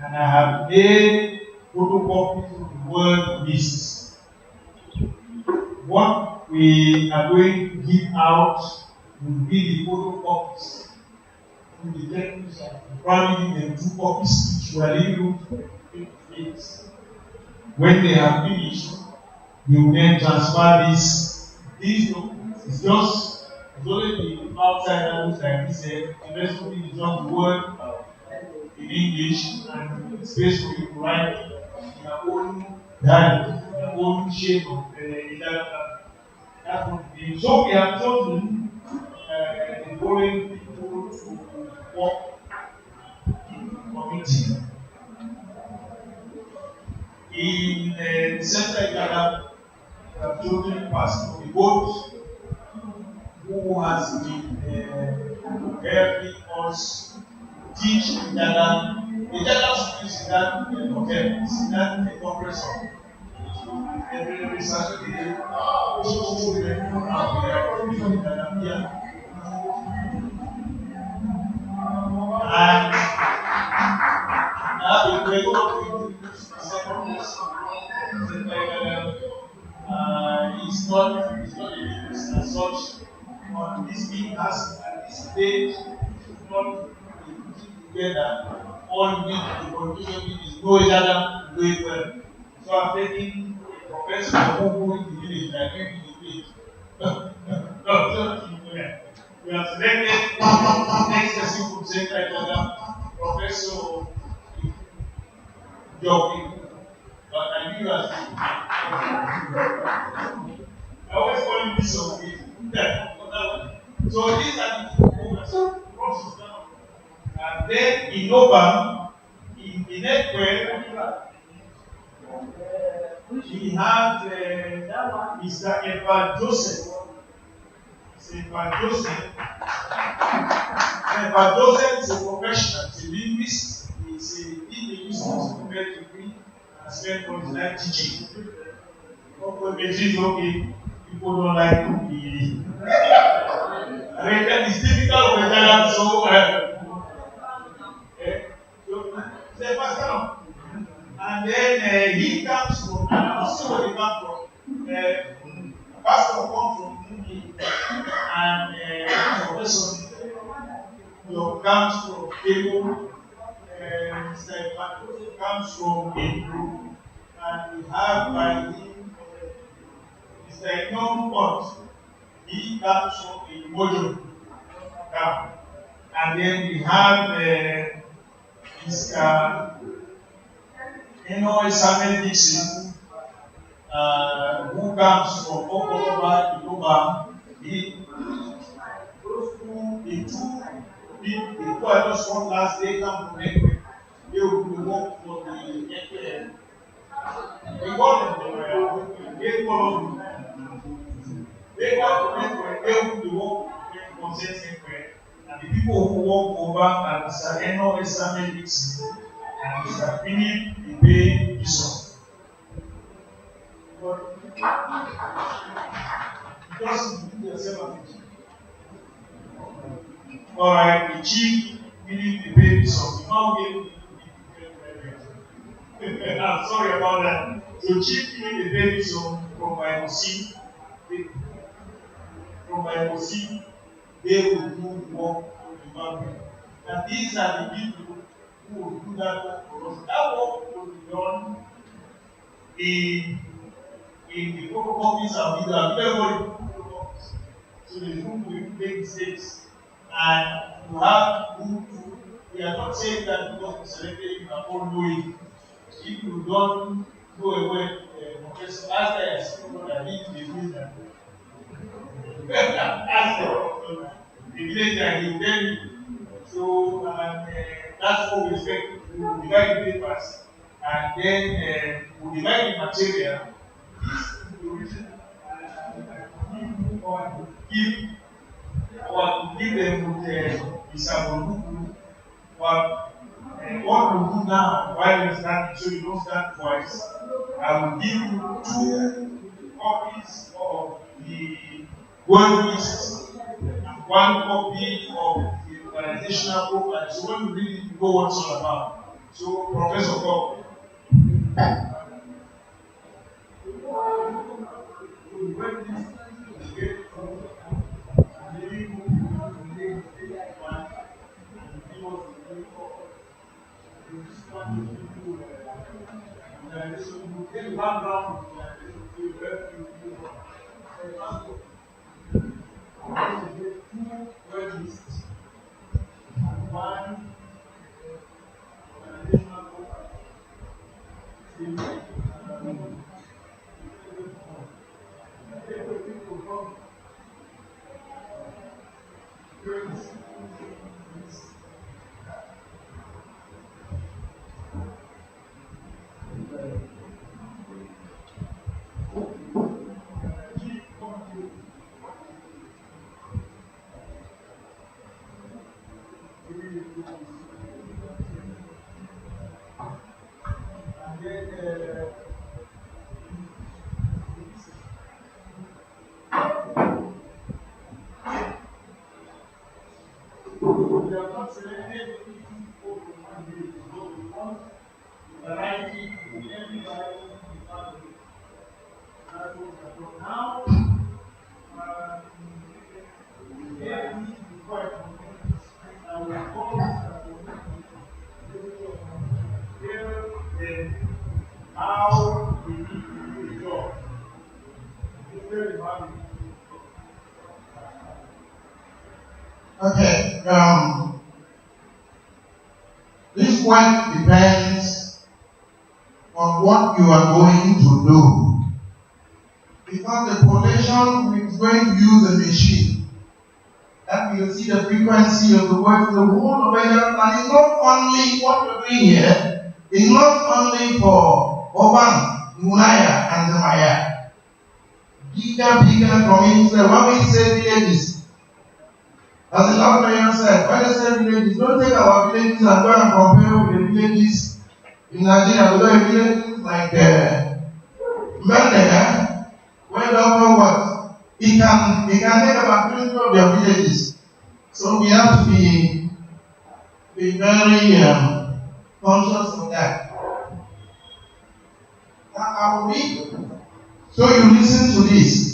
and I have made photocopies of the word list. What we are going to give out will be the photocopies to the technician. Probably give them 2 copies each. We are able to take it. When they have finished, you will then transfer these documents. It's only the outside that looks like this. The rest of it is just the word in English, and space for you to write in your own dialect, your own shape of that's what it is. So we have chosen the following people to work in the committee. In the Central Ghana, we have chosen Pastor Iboat, who has been helping us teach in Ghana. The Ghana school is in that hotel, it's in that compressor. So every Saturday, children have their Ghana here. And I have been very well with the second place. It's not a business as such. On this being as at this stage, it's not together. All we need to contribution is know each other, do it well. So I'm taking a professor who in the village, like in the village. No, we have selected the next person from Central Ghana, Professor Jockey. But I knew as I always call him this of it. So these are the process now. And then in Nobam, in the network, we have Mr. Evan Joseph. Evan Joseph. Evan Joseph is a professional, he's a linguist, he's a linguist, prepared to be and spent all his life teaching. It's okay. People don't like to be. I mean, that is difficult with that, so. And then he comes from, I don't see where he comes from. Pastor comes from Uni, and Professor comes from Kemo, Mr. Evan comes from Hebrew, and we have by him Mr. Young Pot. He comes from Eyumojock. And then we have Mr. Samuel Dixon, who comes from Oklahoma, Iloba. The two I just won last day come from Ekwe. They will work for the Ekwe. We got them, Eyumojock and Mr. Eno Esame Dixon and Mr. Philip Ibe Bishop. But just do yourself a picture. Alright, the chief Philip Ibe Bishop. Now we I'm sorry about that. So chief Philip Ibe Bishop from my OC, they will do work on the mountain. And these are the people who will do that work for us. That work will be done in the photocopies and video. Everybody photocopies. So the group will make mistakes. And you have good to, we are not saying that because we selected you can all know it. If you don't go away, Professor, ask the school that need to be doing that. Ask the village and he will tell you. So that's what we expect to do. We divide the papers and then we divide the material. This is the original. Give them with Isabonuku. But what we'll do now, while we're starting, so you don't start twice, I will give you 2 copies of the word list and 1 copy of the organizational profile. So when you read it, you know what it's all about. So, Professor Bob. Okay, this work depends on what you are going to do. Because the population is going to use a machine that will see the frequency of the work, the whole of it, and it's not only what you're doing here, it's not only for Oban, Munaya, and Zemaya. Bigger communities, when we say villages, as the last mayor said, when they say villages, don't take our villages and go and compare with the villages in Nigeria. We have villages like Mendega, where don't what? It can take about 20 of their villages. So we have to be very conscious of that. Now I will read, so you listen to this.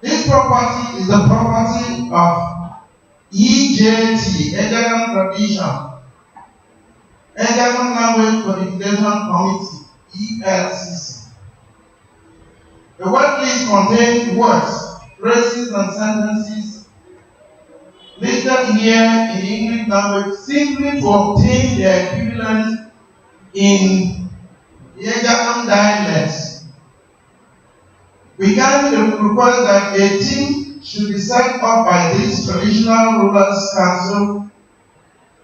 This property is the property of EJT, Ejagan Tradition, Ejagan Language Codification Committee, ELCC. The word list contains words, phrases, and sentences listed here in English language simply to obtain their equivalent in the Ejagan dialects. We kindly request that a team should be set up by this Traditional Rulers Council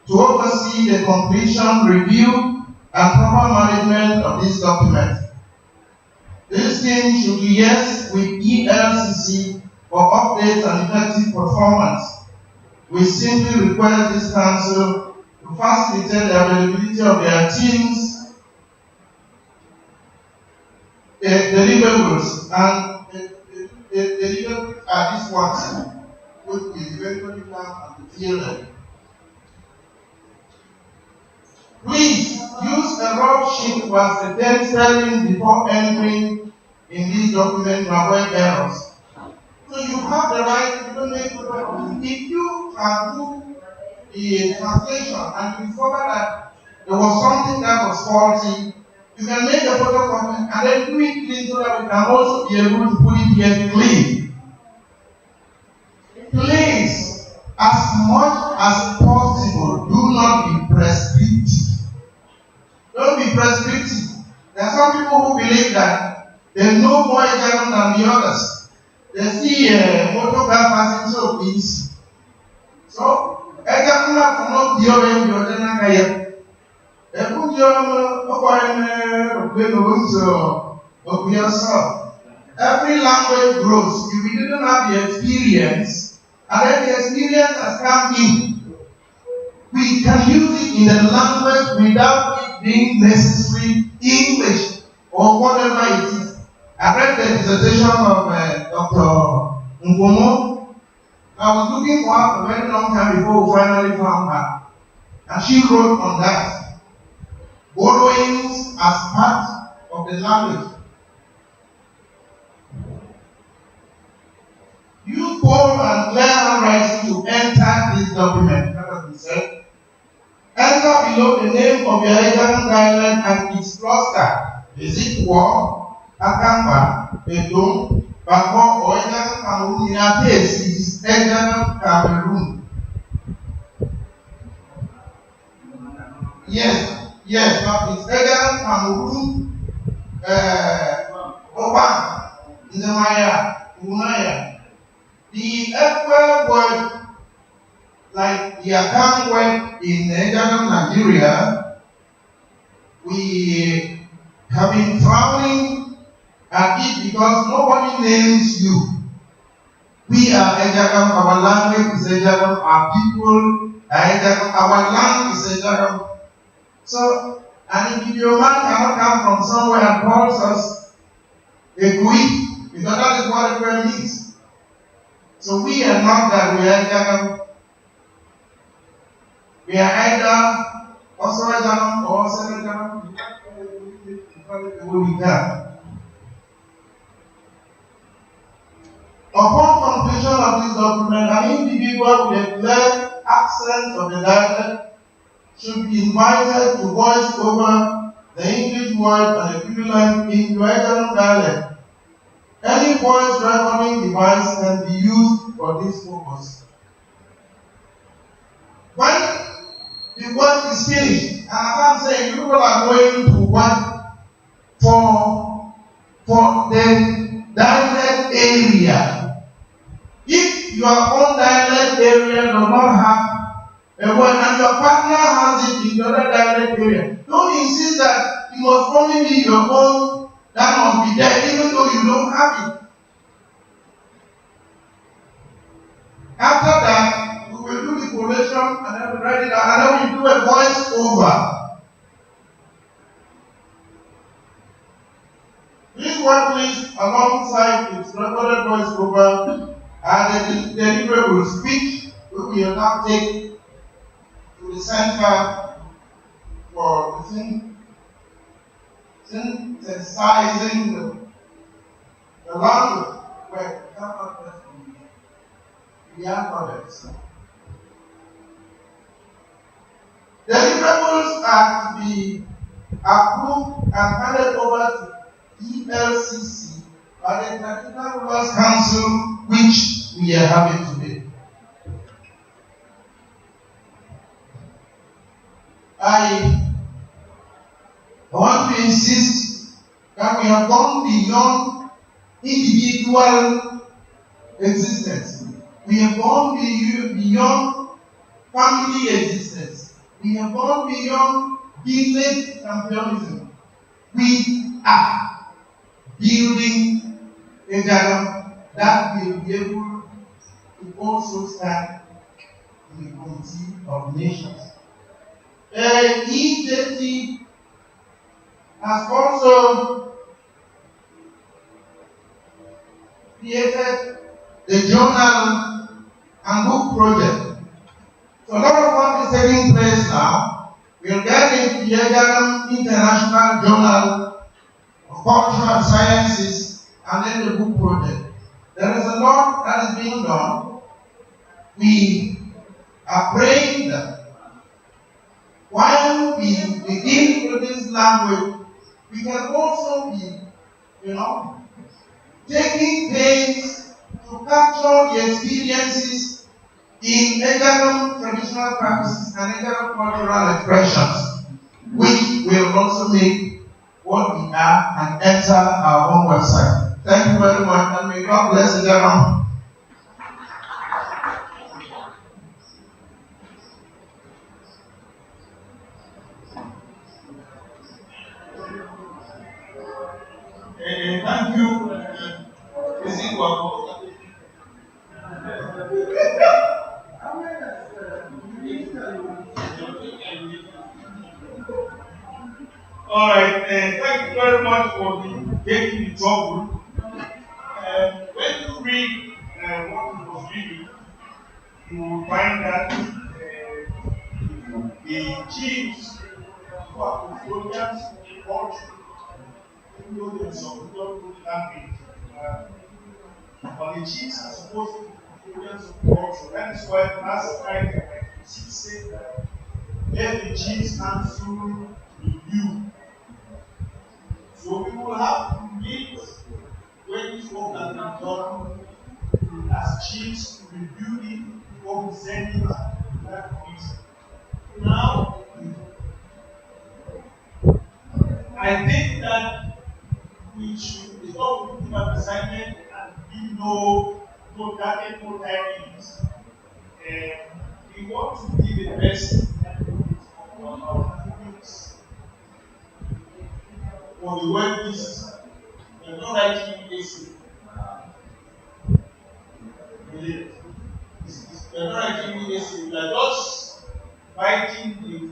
to oversee the completion, review, and proper management of this document. This team should liaise with ELCC for updates and effective performance. we simply request this council to facilitate the availability of their teams, deliverables, and the deliverables are these ones, which is eventually done at the field. Please use a rough sheet was the dead spelling before entering in this document to avoid errors. So you have the right to make photocopies. If you can do the translation and you discover that there was something that was faulty, you can make a photocopy and then do it clean so that we can also be able to put it here clean. Please, as much as possible, do not be prescriptive. Don't be prescriptive. There are some people who believe that they know more German than the others. They see a motor car passing so easy. So, I can not promote the other in your general career. They put your yourself. Every language grows. If you didn't have the experience, and then the experience has come in, we can use it in the language without it being necessary English or whatever it is. I read the dissertation of Dr. Nkomo. I was looking for her for a very long time before we finally found her. And she wrote on that. Borrowings as part of the language. Use bold and clear handwriting to enter this document. That has been said. Enter below the name of your Ejagan dialect and its cluster. Is it War, Akamba, Bedouin, Bako, or Ejagan Cameroon? In our case, it is Ejagan Cameroon. Yes, but it's Ejagan Cameroon, Oban, Nzemaya, Unaya. The actual word, like the account word in Nigeria, we have been frowning at it because nobody names you. We are Ejagam, our language is Ejagam, our people are Ejagam, our land is Ejagam. So, and if your man cannot come from somewhere and calls us a Gui, because that is what the word means. So we are not that, we are Ejagam. We are either Osoro or Senegal. Upon completion of this document, an individual with a clear accent of the dialect should be invited to voice over the English word and equivalent in Ejagan dialect. Any voice recording device can be used for this purpose. When the work is finished, and as I'm saying, people are going to work for the dialect area. If your own dialect area does not have a word and your partner has it in the other dialect area, don't insist that it must only be your own that must be there, even though you don't have it. After that, we will do the collation and then we write it out, and then we do a voice over. This worklist alongside its recorded voice over are the deliverables which we will now take to the center for synthesizing the language where the alphabets. Deliverables are to be approved and handed over to ELCC by the Traditional Rulers Council, which we are having today. I want to insist that we have gone beyond individual existence. We have gone beyond family existence. We have gone beyond village championism. We are building a Ejagan that will be able to also stand in the Committee of Nations. EJT has also created the journal and book project. So a lot of what is taking place now will get into the Eyumojock International Journal of Cultural Sciences and then the book project. There is a lot that is being done. We are praying that while we begin with this language, we can also be, taking pains to capture the experiences in Eyumojock traditional practices and Eyumojock cultural expressions, which will also make what we are and enter our own website. Thank you very much, and may God bless Eyumojock. Thank you, Ezekiel. All right, thank you very much for taking the trouble. When you read what he was reading, you will find that the chiefs who are custodians of the culture, even though there is some people language, but the chiefs are supposed to be custodians of the culture. That is why last Friday, I said that let the chiefs council review. So we will have to meet when this work has been done as chiefs to review it before we send it to that committee. Now, I think that we should stop with an assignment and give no target, no timings. We want to give the best of our activities for the web business. We are not writing essay. We are not writing essay. We are just writing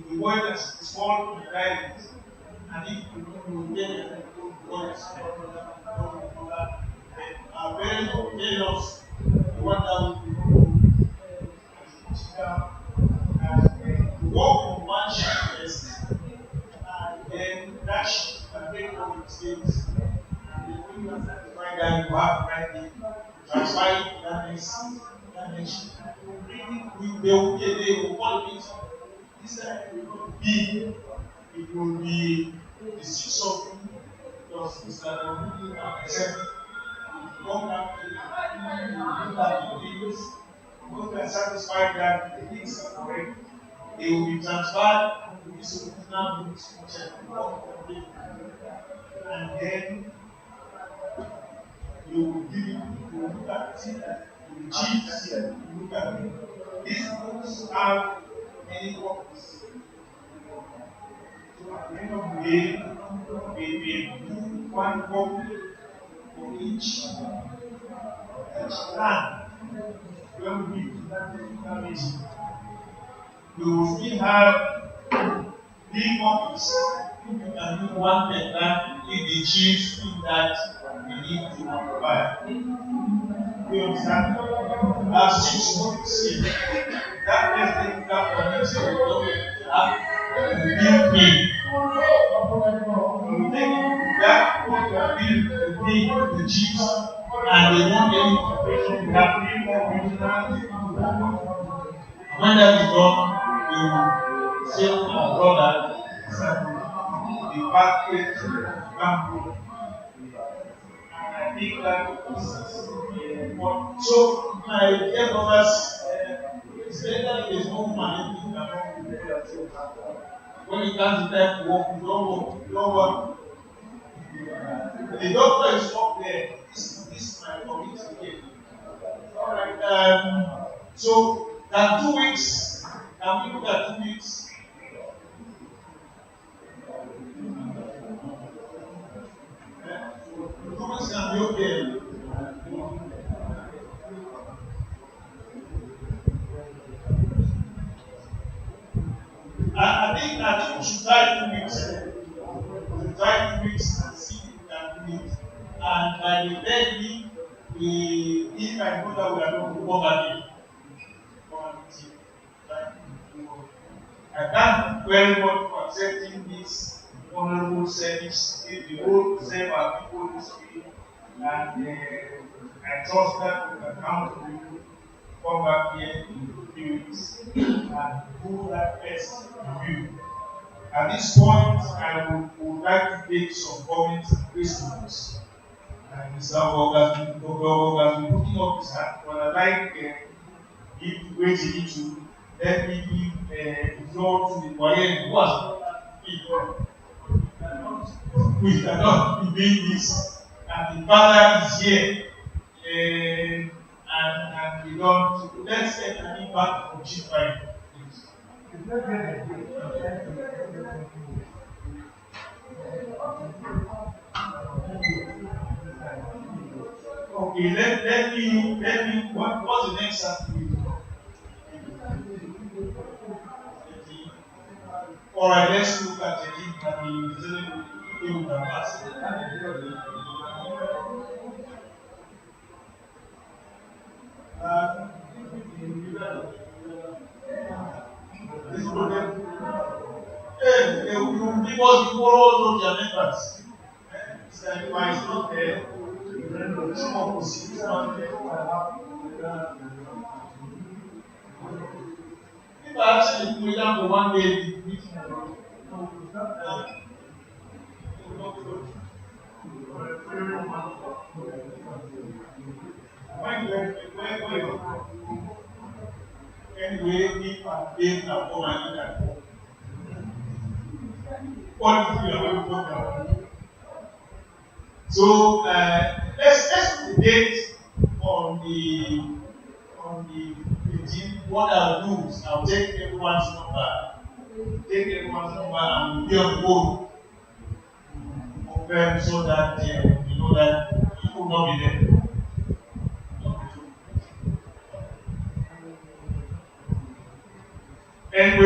the word that is called the dialect. And if you don't get it, what is our parents will tell us what that we do and work on one sheet first, and then that sheet can make all the mistakes. And then when you are satisfied that you have the right thing, transfer it to that next sheet. They will call it this time it will not be. It will be the 6 of you plus Mr. Namudu and myself. Come back to look at the videos. Once we are satisfied that the things are correct, they will be transferred to this original books which are complete. And then you will give it, you will look at it, you will cheat, you look at it. These books have many copies. So at the end of the day, we do one copy for each land. When we do that meeting, we will still have 3 copies. You can do one per land if the chiefs think that we need to provide. You understand? That's 6 copies here. That person that committee will have me. We take that what we are doing to be the chiefs, and they want any information. We have 3 more regional. When that is done, we will say to our brother, the pathway to Bamboo. And I think that is important. So, my dear brothers, it's better there is no woman who cannot do that. When it comes to time to work, you don't work. You don't work. The doctor is up there. This is my committee here. All right. So, that 2 weeks, can we look at 2 weeks? 2 weeks can be okay. by the third week, if I know that we are going to come again, I thank you very much for accepting this honorable service. The whole serve our people this week, and I trust that we can count on you to come back here in 2 weeks and do that best review. At this point, I would like to take some comments and questions. And Mr. Oga has been putting up his hand, but I'd like him to wait a little. Let me give the floor to the Korean who has we cannot be doing this, and the father is here, and we don't. Let's get an impact from Chief Prime. Okay, let me, what's the next activity? Alright, let's look at the thing that we would have asked. This project, they will give us the all of their members. Mr. Iwa is not there. Some of us is not there. If I actually put it down for one day, anyway, if I pay now for my income, what if you are going to go? So let's put the date on the 18th. What I'll do is I'll take everyone's number, and be on board confirm so that you know that you will not be there. And we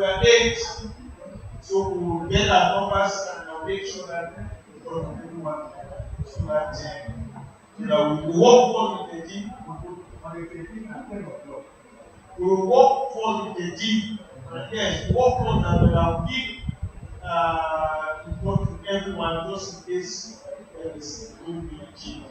are 8, so we will get our numbers and I'll make sure that we go to everyone so that we work for the team. We will work for the team. Yes, work on that. We will give report to everyone just in case there is going to be a change.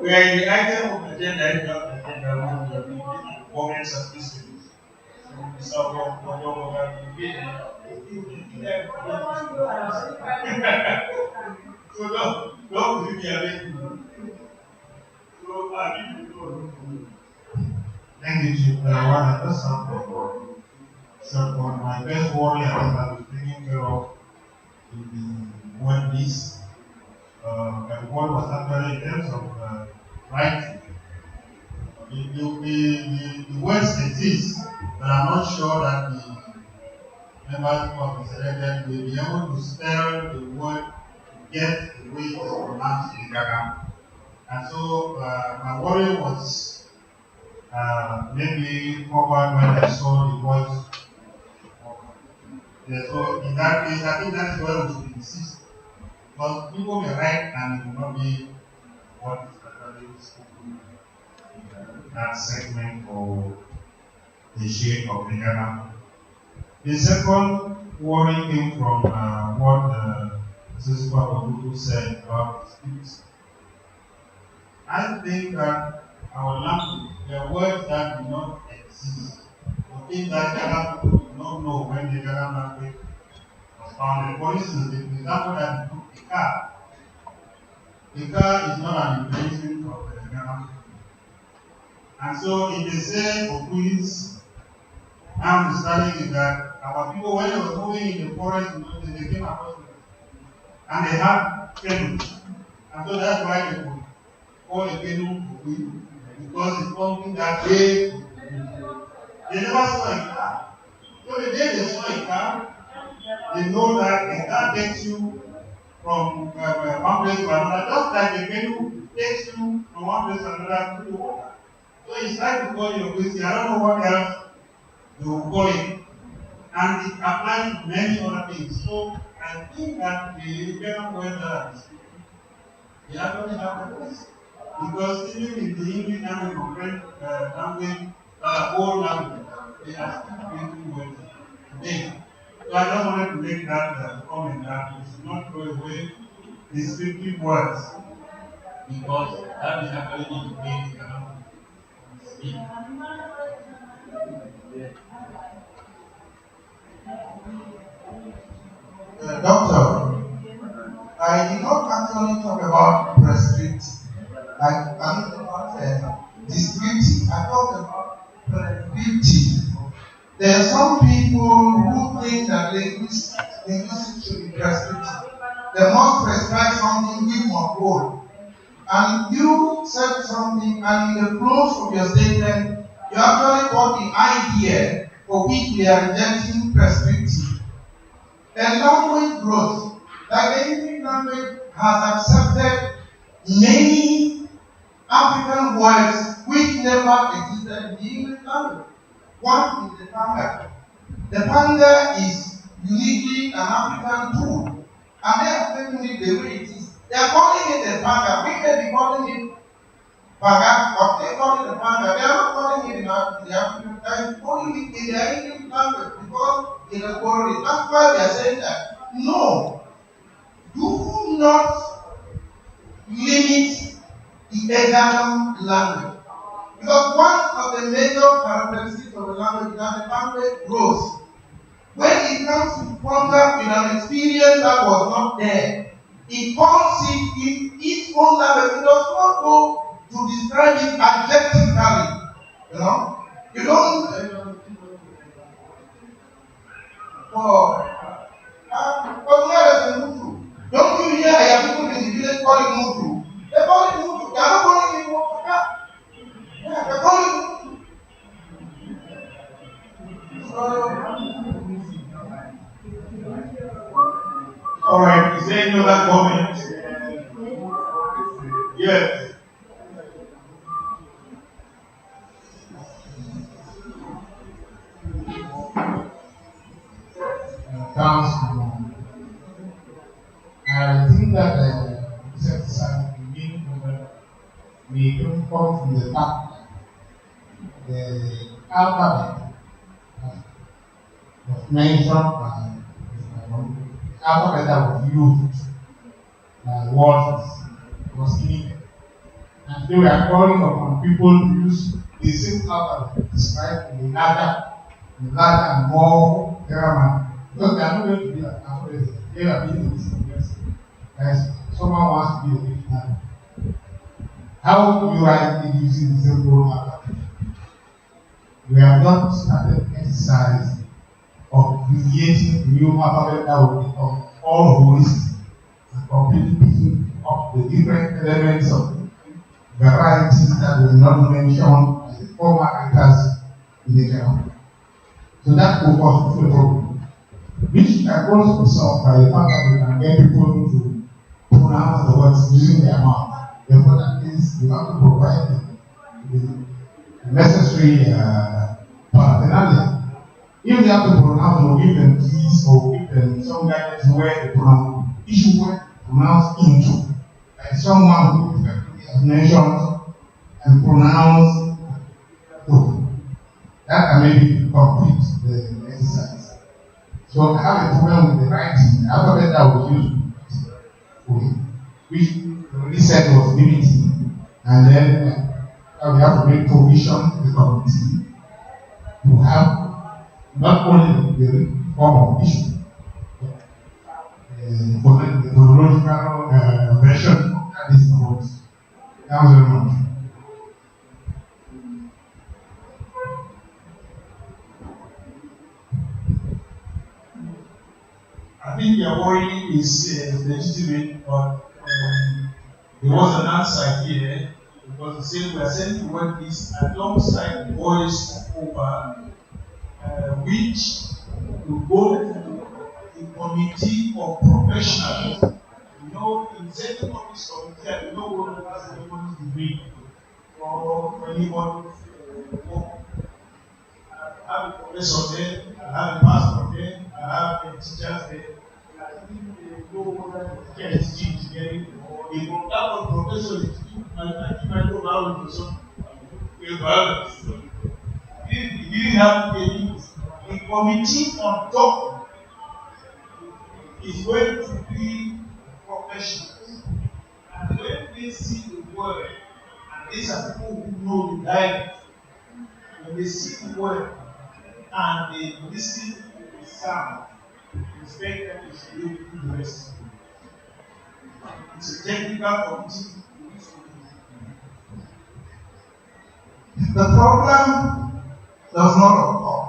We are in the item of the agenda, comments and issues. So, don't give me a bit. So, I give you. Thank you, Chief. That's something. So, for my best worry, I think I was taking care of the Wendy's. And what was actually in terms of writing. The words exist, but I'm not sure that the members who have been selected will be able to spell the word get the way it is pronounced in Gaga. And so my worry was maybe forward when I saw the voice. So in that case, I think that is where we should insist. Because people may write and it will not be what is actually spoken in that segment or the shape of the Ghana. The second worry came from what Sister Obudu said about speech. I think that our language, there are words that do not exist. The things that Ghana people do not know when the Ghana language was founded. For instance, the example that you took, the car. The car is not an invention of the Ghana people. And so if they say Obudu's, my understanding is that our people, when they were moving in the forest, they came across it. And they had canoes. And so that's why they could call a canoe Obudu, because it's something that they never saw a car. So the day they saw a car, they know that a car takes you from one place to another, just like the canoe takes you from one place to another through the water. So it's like to call your place. I don't know what else you will call it. And it applies to many other things. So I think that the European words that are speaking, they actually have a place. Because even in the English language or French language, all languages, they are still creating words today. So I just wanted to make that comment that we should not throw away descriptive words, because that is actually the way we can speak. Doctor, I did not actually talk about prescriptive. I talked about descriptive. I talked about prescriptive. There are some people who think that linguistics should be prescriptive. They must prescribe something with more goal. And you said something, and in the close of your statement, you actually got the idea for which we are rejecting prescriptive. And language growth, like the English language, has accepted many African words which never existed in the English language. One is the panga. The panga is uniquely an African tool, and they are taking it the way it is. They are calling it the panga. We may be calling it panga, but they call it the panga. They are not calling it in the African. They are calling it in their English language because it is quarrel. That's why they are saying that. No, do not limit the Egan language. Because one of the major characteristics of the language is that the language grows. When it comes to contact with an experience that was not there, it calls it in its own language. It does not go to describe it adjectively. You know? You don't. Don't you hear I have people in the village call it Mutu? They call it Mutu. They are not calling it Mutu. Yeah, they call it Mutu. All right, is there any other comment? Yes. I think that we come from the fact that the alphabet was mentioned by the alphabet that was used was limited. And they were calling upon people to use the same alphabet described in the larger and more grammar. Because they are not going to be an alphabet. They are being in this university. As someone wants to be a dictionary. How do you write it using the same alphabet? We have not started exercise of creating new alphabet that will become all holistic and completely picking up the different elements of varieties that were not mentioned as the former actors in the grammar. So that will cause a problem, which can also be solved by the fact that we can get people to pronounce the words using their mouth. Therefore, that means you have to provide the necessary paraphernalia. If they have to pronounce or give them keys or give them some guidance where the pronoun issue word pronounce into, like someone who effectively has mentioned and pronounced to, that can maybe complete the exercise. So I have a problem with the writing, the alphabet that was used, which the already said was limiting, and then we have to make provision in the community to have not only the form of issue, but the phonological version that is involved. Thank you very much. I think your worry is legitimate, but there was an answer here because they say we are sending to work this alongside the voice over, which will go to the committee of professionals. You know, in setting up this committee, I don't know what has anybody's degree or anyone. I have a professor there, I have a pastor there, I have a teacher there. I think they know what the teacher is teaching or they will have a professor is teaching. I think I know how to do something. He didn't have any. The committee on top is going to be professionals. And when they see the word, and these are people who know the dialect, when they see the word and they listen to the sound, expect that they should be able to do the rest. It's a technical committee. The problem does not occur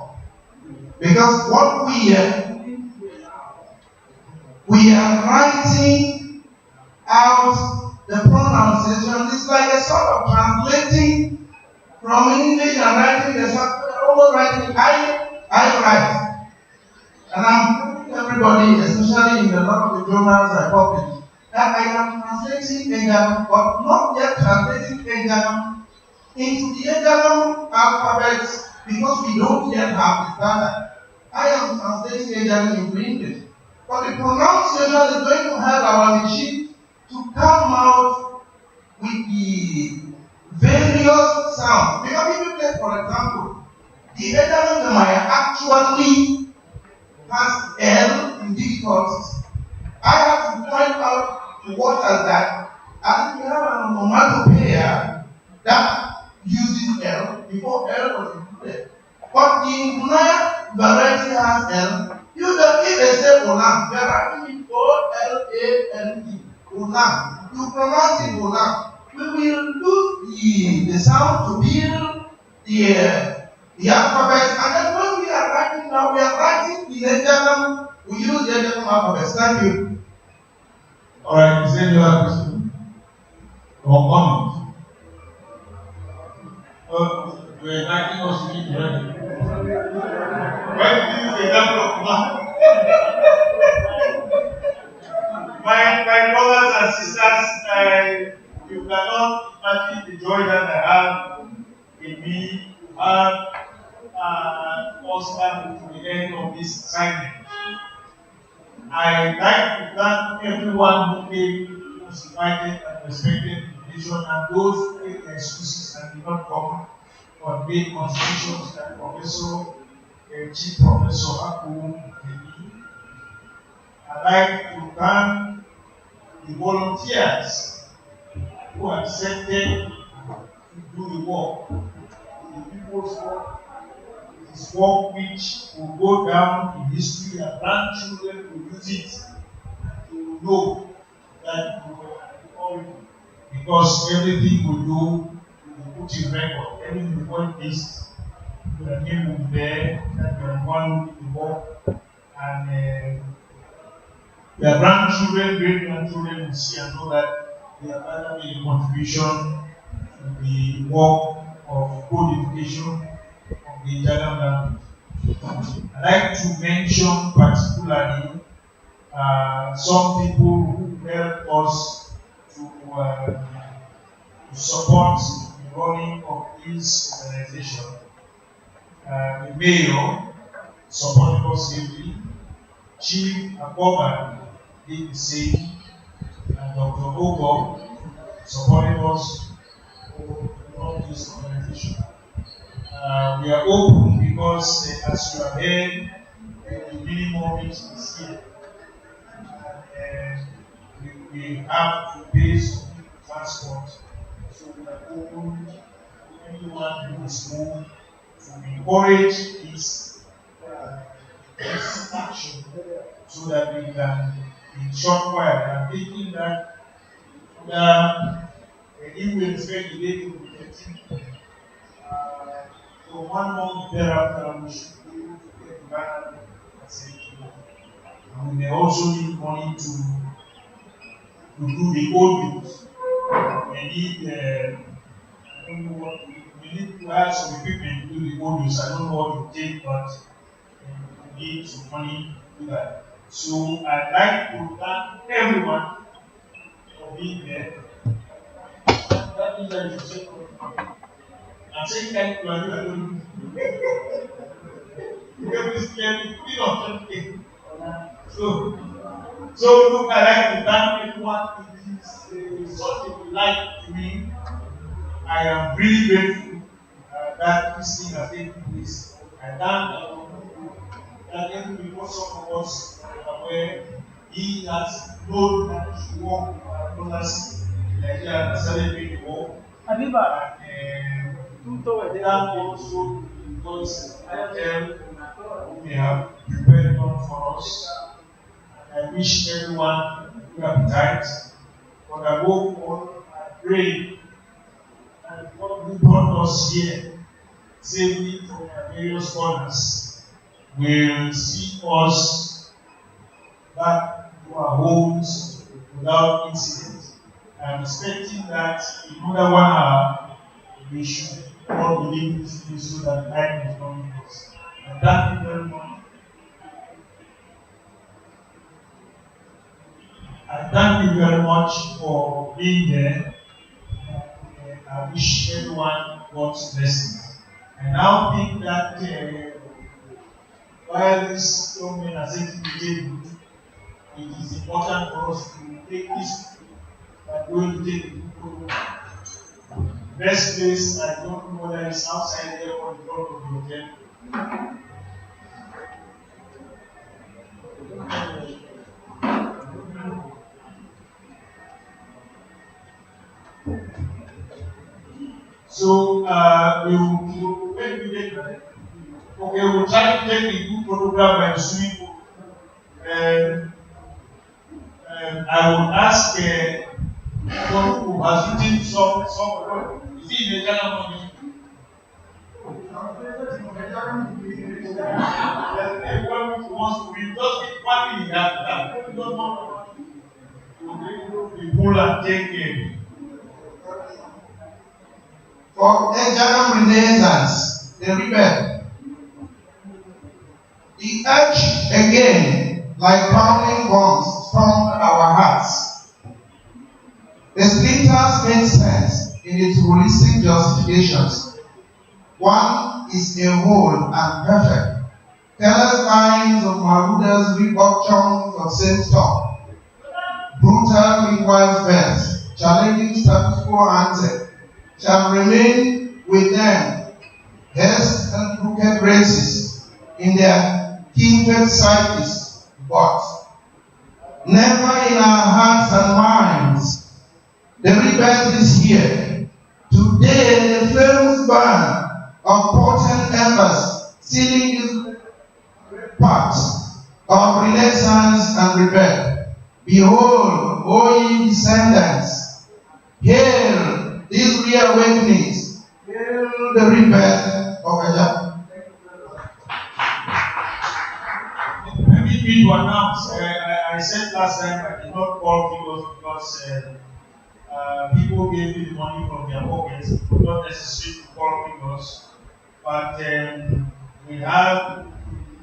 because what we are writing out the pronunciation is like a sort of translating from English and writing the almost writing I write. And I'm telling everybody, especially in a lot of the journals I publish, that I am translating Egam, but not yet translating Egam into the Egam alphabet because we don't yet have the standard. I am translating Egam into English. But the pronunciation is going to help our machine to come out with the various sounds. Because if you take, for example, the Egam Maya actually has L in difficulties. I have to point out to waters that as we have an onomatopoeia that uses L before L was included. But the Ngunaya variety has L. You don't even say Olam. You are writing it O-L-A-N-E. Olam. You pronounce it Olam. We will use the sound to build the alphabet. And then when we are writing now, we are writing in Egam. We use the Egam alphabet. Thank you. All right, is there any other question or comment? We're writing us to be ready. Why did you use the example of man? My brothers and sisters, you cannot imagine the joy that I have in me to have Oscar to the end of this assignment. I like to thank everyone who came, who was invited and respected the invitation, and those who made excuses and did not come or made contributions like Professor, Chief Professor Aku. I'd like to thank the volunteers who accepted to do the work. The people's work is work which will go down in history, and grandchildren will use it to know that we were at the origin. Because everything we do, we put in record. Everything we want is the name will be there, that we are one with the work. And their grandchildren, great grandchildren will see and know that they have either made a contribution to the work of codification of the Italian language. I'd like to mention particularly some people who helped us to to support the running of this organization. The mayor supported us heavily. Chief Akoba did the same, and Dr. Ogo supported us to run this organization. We are open because, as you have heard, the minimum wage is here. And we have to pay some transport. So we are open to anyone who is moved to encourage this action so that we can, in short while, I'm thinking that if we expect the day to be 13, so 1 month thereafter, we should be able to get the banner and send it to them. And we may also need money to do the old news. We need, I don't know what we need to have some equipment to do the old news. I don't know what it takes, but we need some money to do that. So I'd like to thank everyone for being there. That means that you say, I'm saying thank you, I don't know. So look, I like to thank everyone. It is such a delight to me. I am really grateful that this thing has taken place. I thank that even before some of us are aware, he has known that he should work with our brothers in Nigeria and celebrate the war. And that also because they have prepared one for us. And I wish everyone good appetite. But above all, I pray that God who brought us here, safely from our various corners, will see us back to our homes without incident. I'm expecting that in another 1 hour, we should all be leaving this place so that light is coming to us. And thank you very much. I thank you very much for being there. I wish everyone God's blessing. I now think that while this young men are setting the table, it is important for us to take this by going to take the people. Best place, I don't know whether it's outside there or in front of the hotel. So when we get there, okay, we'll try to take a good photograph by the swimming pool. I will ask one who has written some is he in the Ghana? Everyone who wants to read, just take 1 minute after that. We don't want to pull and take care. For Ghana Renaissance, the rebel, the urge again, like pounding bombs, stormed our hearts. The splinters made sense in its holistic justifications. One is a whole and perfect. Careless lines of marauders rip up chunks of same stock. Brutal midwives' verse, challenging status quo answer, shall remain with them, hairs and crooked races in their kindred psyches, but never in our hearts and minds. The rebirth is here. Today the flames burn of potent embers, sealing this part of renaissance and rebirth. Behold, O ye descendants, hail these reawakenings, hail the rebirth of Eyumojock. Let me to announce, I said last time I did not call figures because people gave me the money from their pockets. It was not necessary to call figures. But we have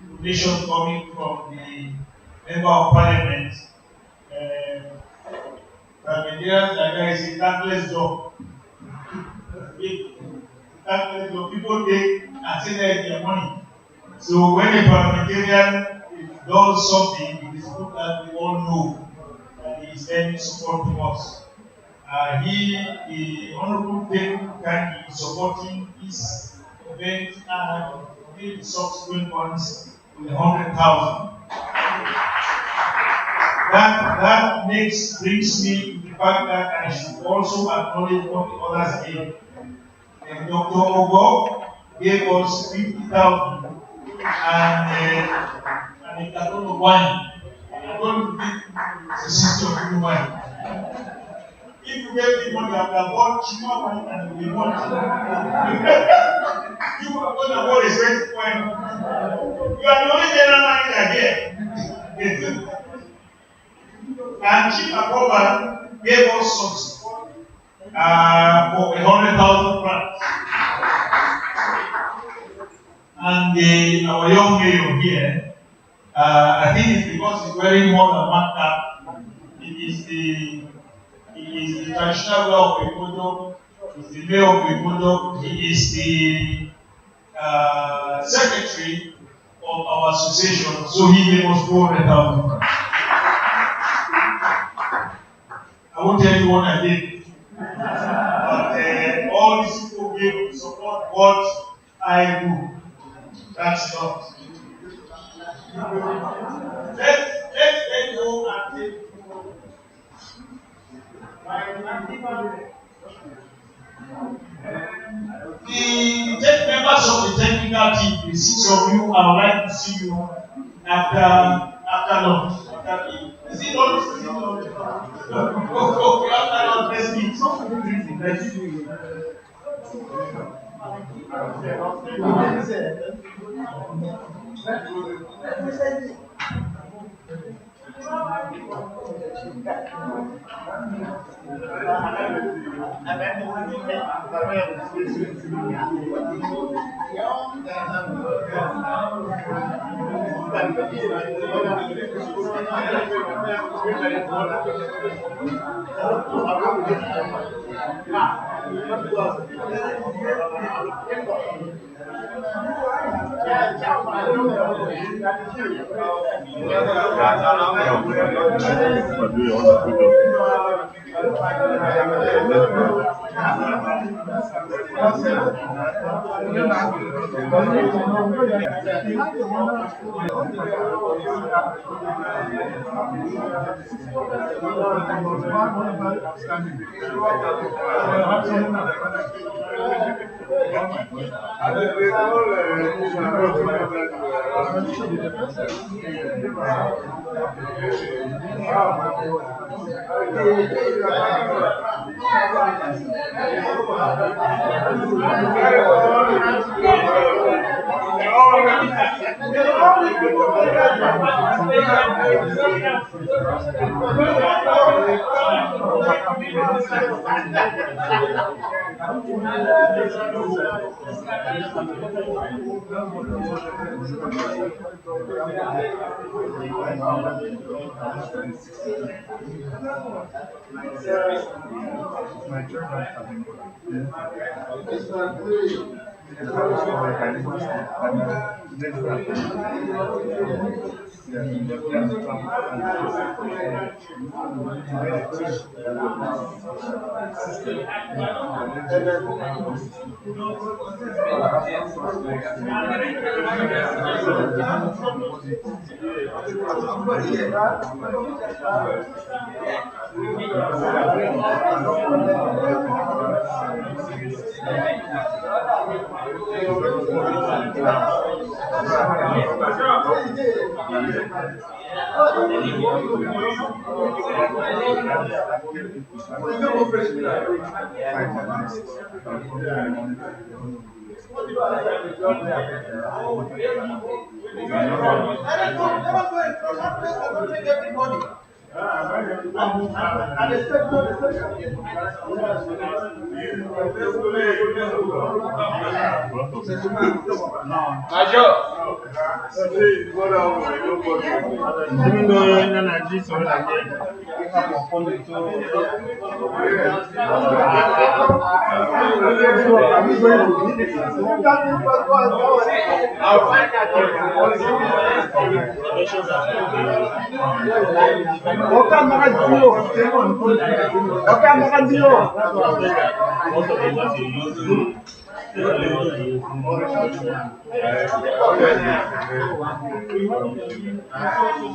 donations coming from the Member of Parliament. Nigerians like that is a thankless job. That the people take and say that their money. So when a parliamentarian does something, it is good that we all know that he is then supporting us. The Honorable David Kani is supporting this event and gave the subsequent ones with 100,000. That brings me to the fact that I should also acknowledge what the others gave. And Dr. Ogo gave us 50,000 and a carton of wine. I'm going to give the sister of the wine. If you gave me money, I would have bought cheaper wine and we want you. You would have got a more expensive wine. You are the only general manager here. And Chief Akoba gave us some support for 100,000 francs. And our young mayor here, I think it's because he's wearing more than one cap. It is the traditional law of Eyumojock. He's the mayor of Eyumojock. He is the secretary of our association. So he gave us 400,000 francs. I won't tell you what I did. But all these people gave support what I do. That's not. Let's go and take the members of the technical team, the 6 of you, I would like to see you after lunch. Is it not? Okay, after lunch, let's meet.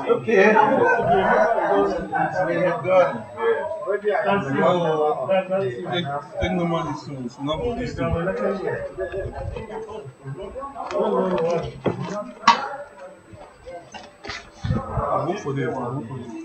Okay. Take normally soon, so not for this thing. I'll work for them. I'll work for them.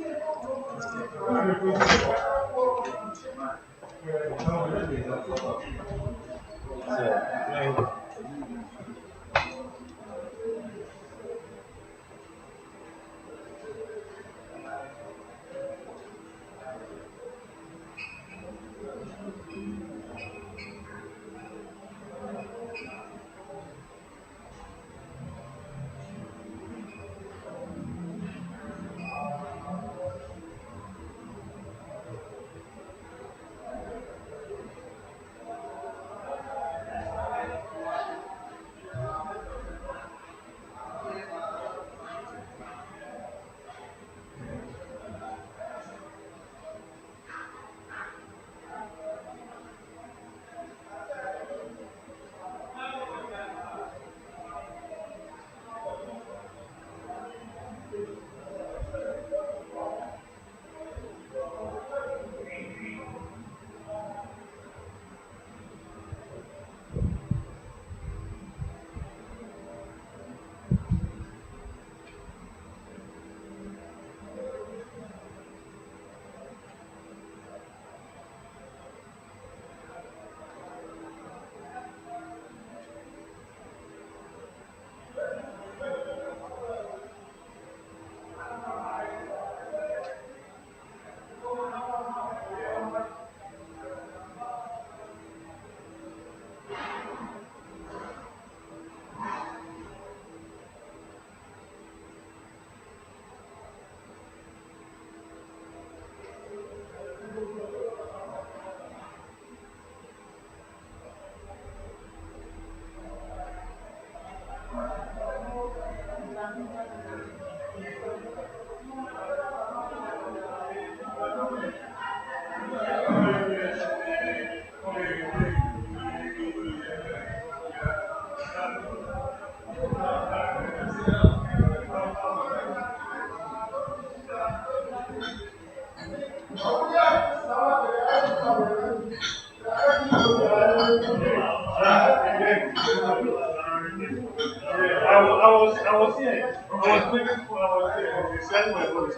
I was here. I was waiting for. I was here. They said my voice.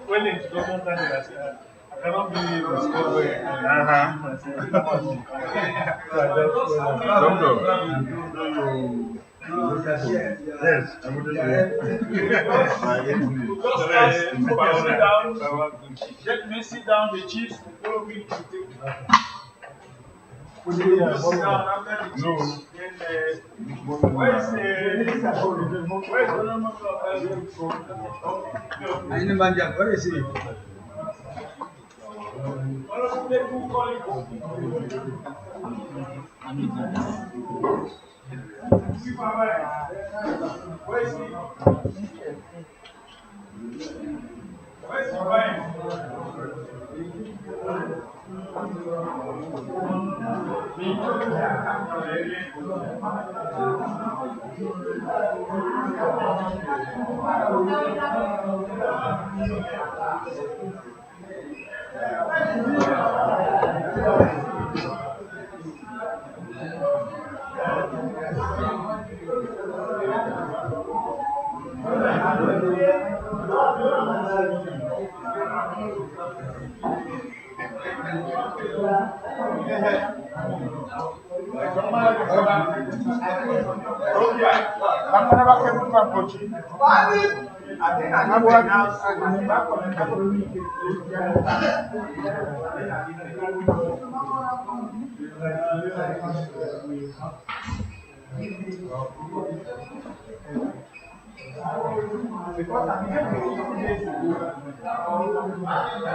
When the introduction started, I said, I cannot be responsible. Yes, I would let me sit down. The chiefs will follow me to take the no. Where's Where is he?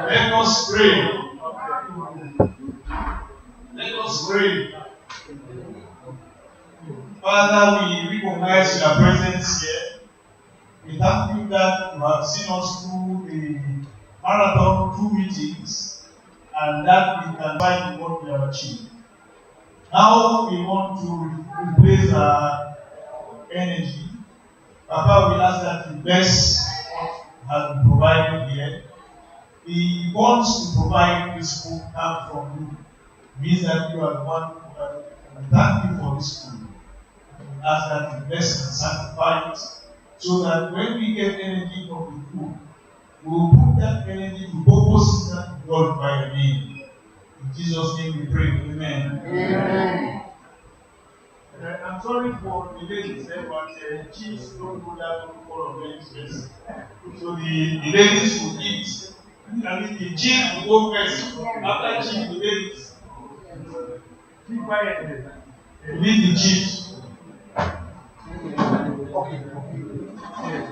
Let us pray. Let us pray. Father, we recognize your presence here. We thank you that you have seen us through the marathon, 2 meetings, and that we can find what we have achieved. Now we want to replace our energy. Papa, we ask that you bless what has been provided here. The bonds to provide this food come from you. It means that you are the one who has. We thank you for this food. We ask that you bless and sanctify it so that when we get energy from the food, we will put that energy to purpose that glorify your name. In Jesus' name we pray. Amen. Amen. I'm sorry for the ladies, but chiefs don't do that protocol of ladies first. So the ladies will eat. I mean, the chiefs will go first. After chief, the ladies. Keep quiet. Lead the chiefs. Okay. Yes.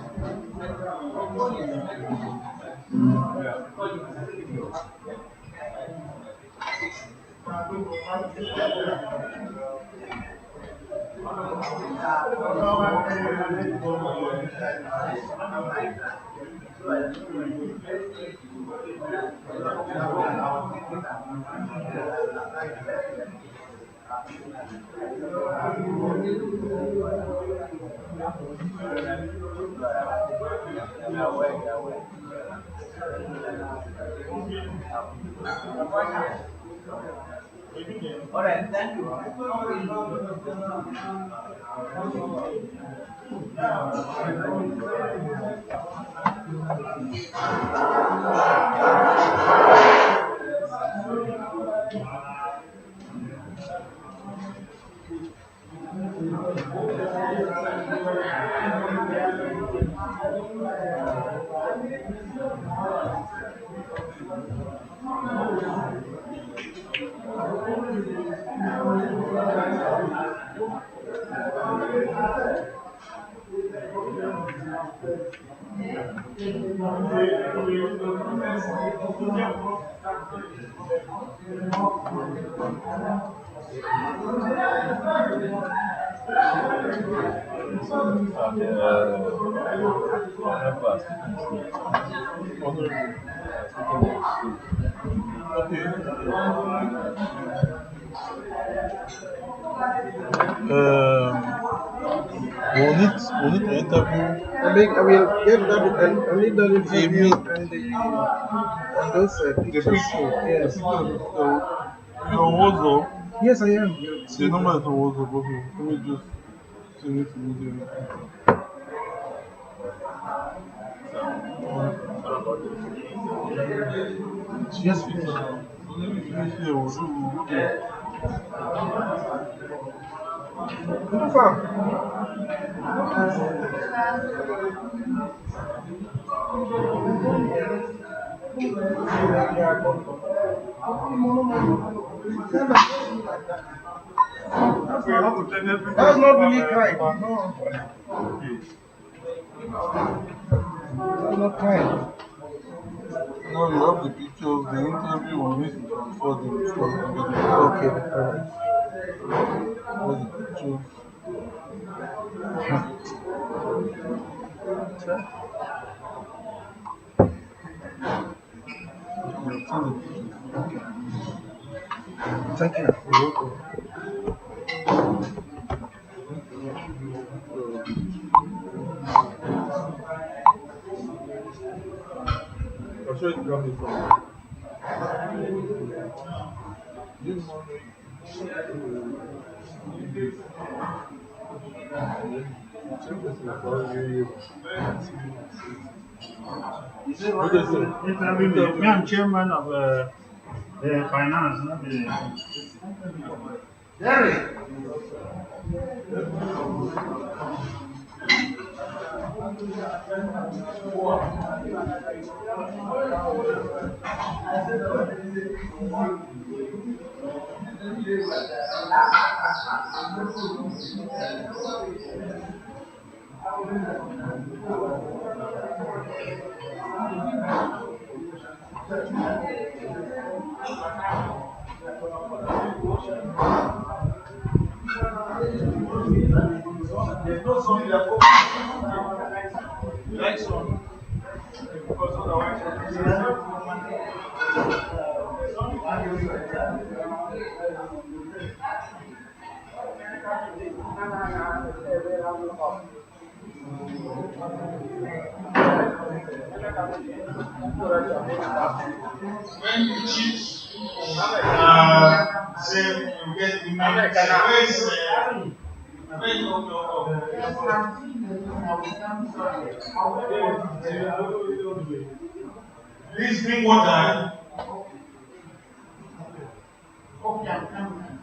All right, thank you. We'll need to interview. I will get that. I need that interview and those pictures. Yes. You're on WhatsApp? Yes, I am. The number is on WhatsApp. Okay. Let me just send it to you. Yes, please. Let me finish here. We'll do it. That's not really kind. No. That's not kind. Now you have the pictures, the interview, we need to transfer them before we can get them. Okay, alright. Where's the pictures? Thank you. I'll show you the graphic from Me, I'm chairman of the finance, not the. Jerry. only the next one. Because otherwise, when you cheat, say you get the money, where is please bring water. Okay, I'm coming.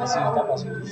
Así está pasando.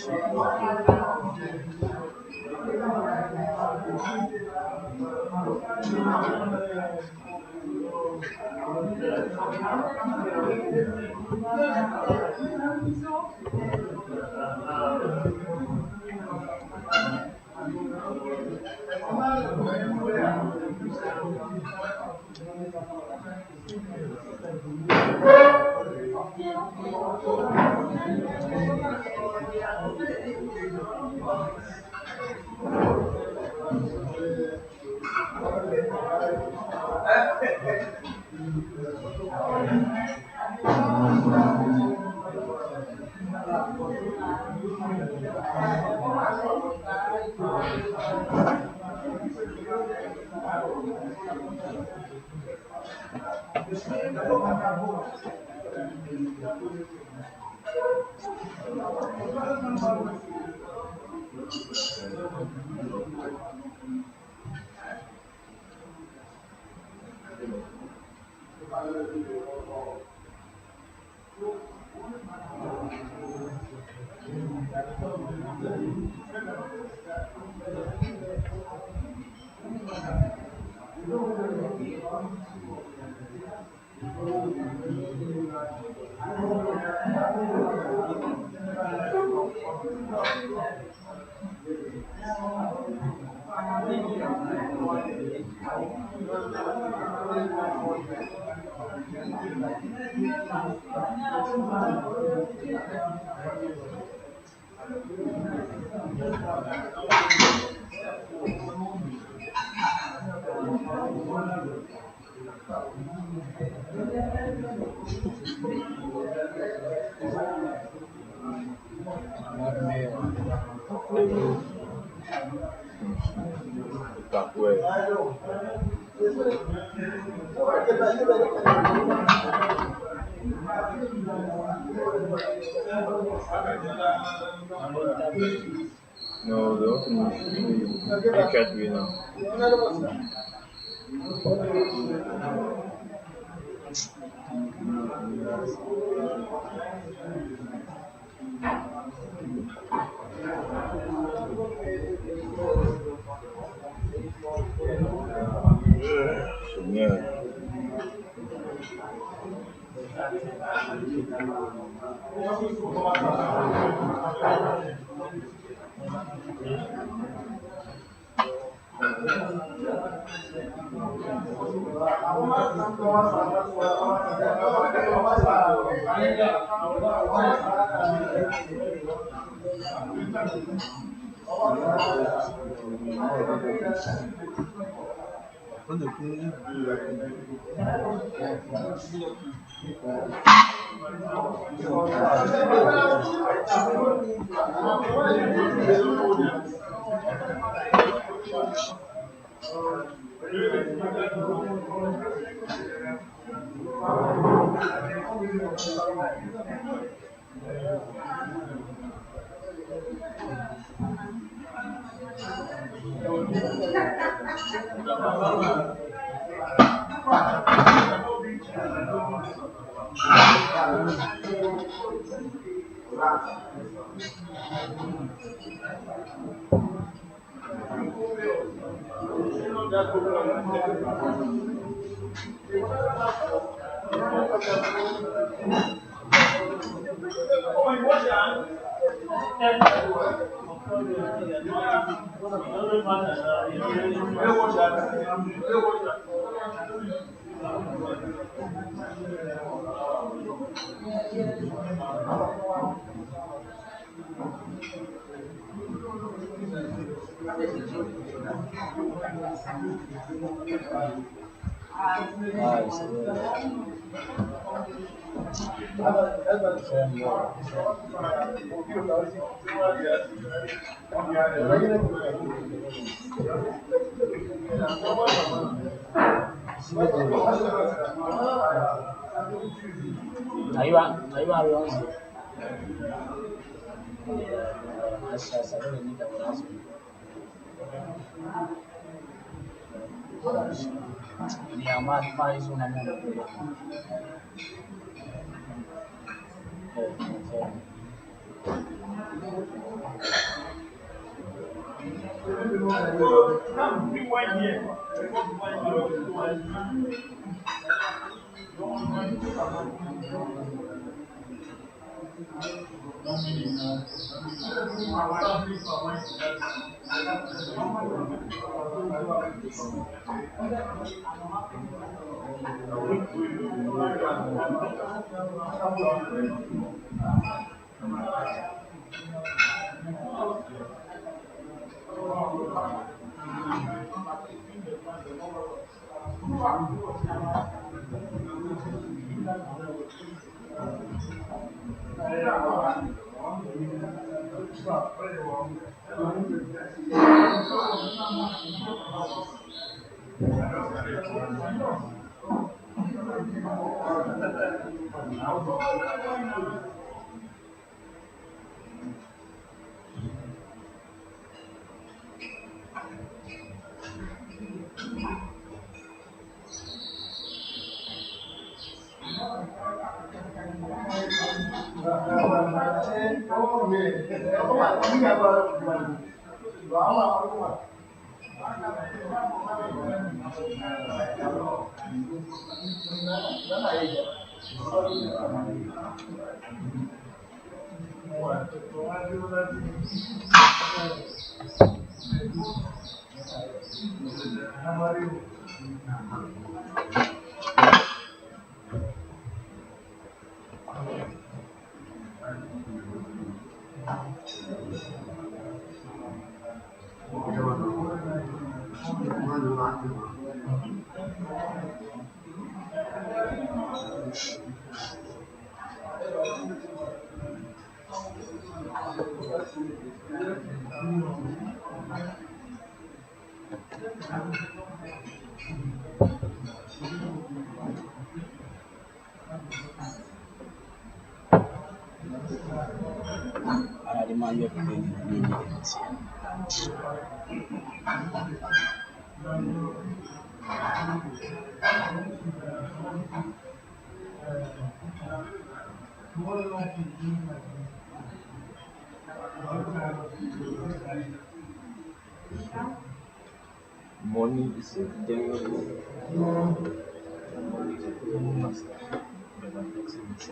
No, the open I tried to be now. Yeah. Are you Arians? I don't need that last one. Yeah, my is one I'm I demand your opinion. Money is a dangerous. Money is a dangerous master. But I'm not saying it's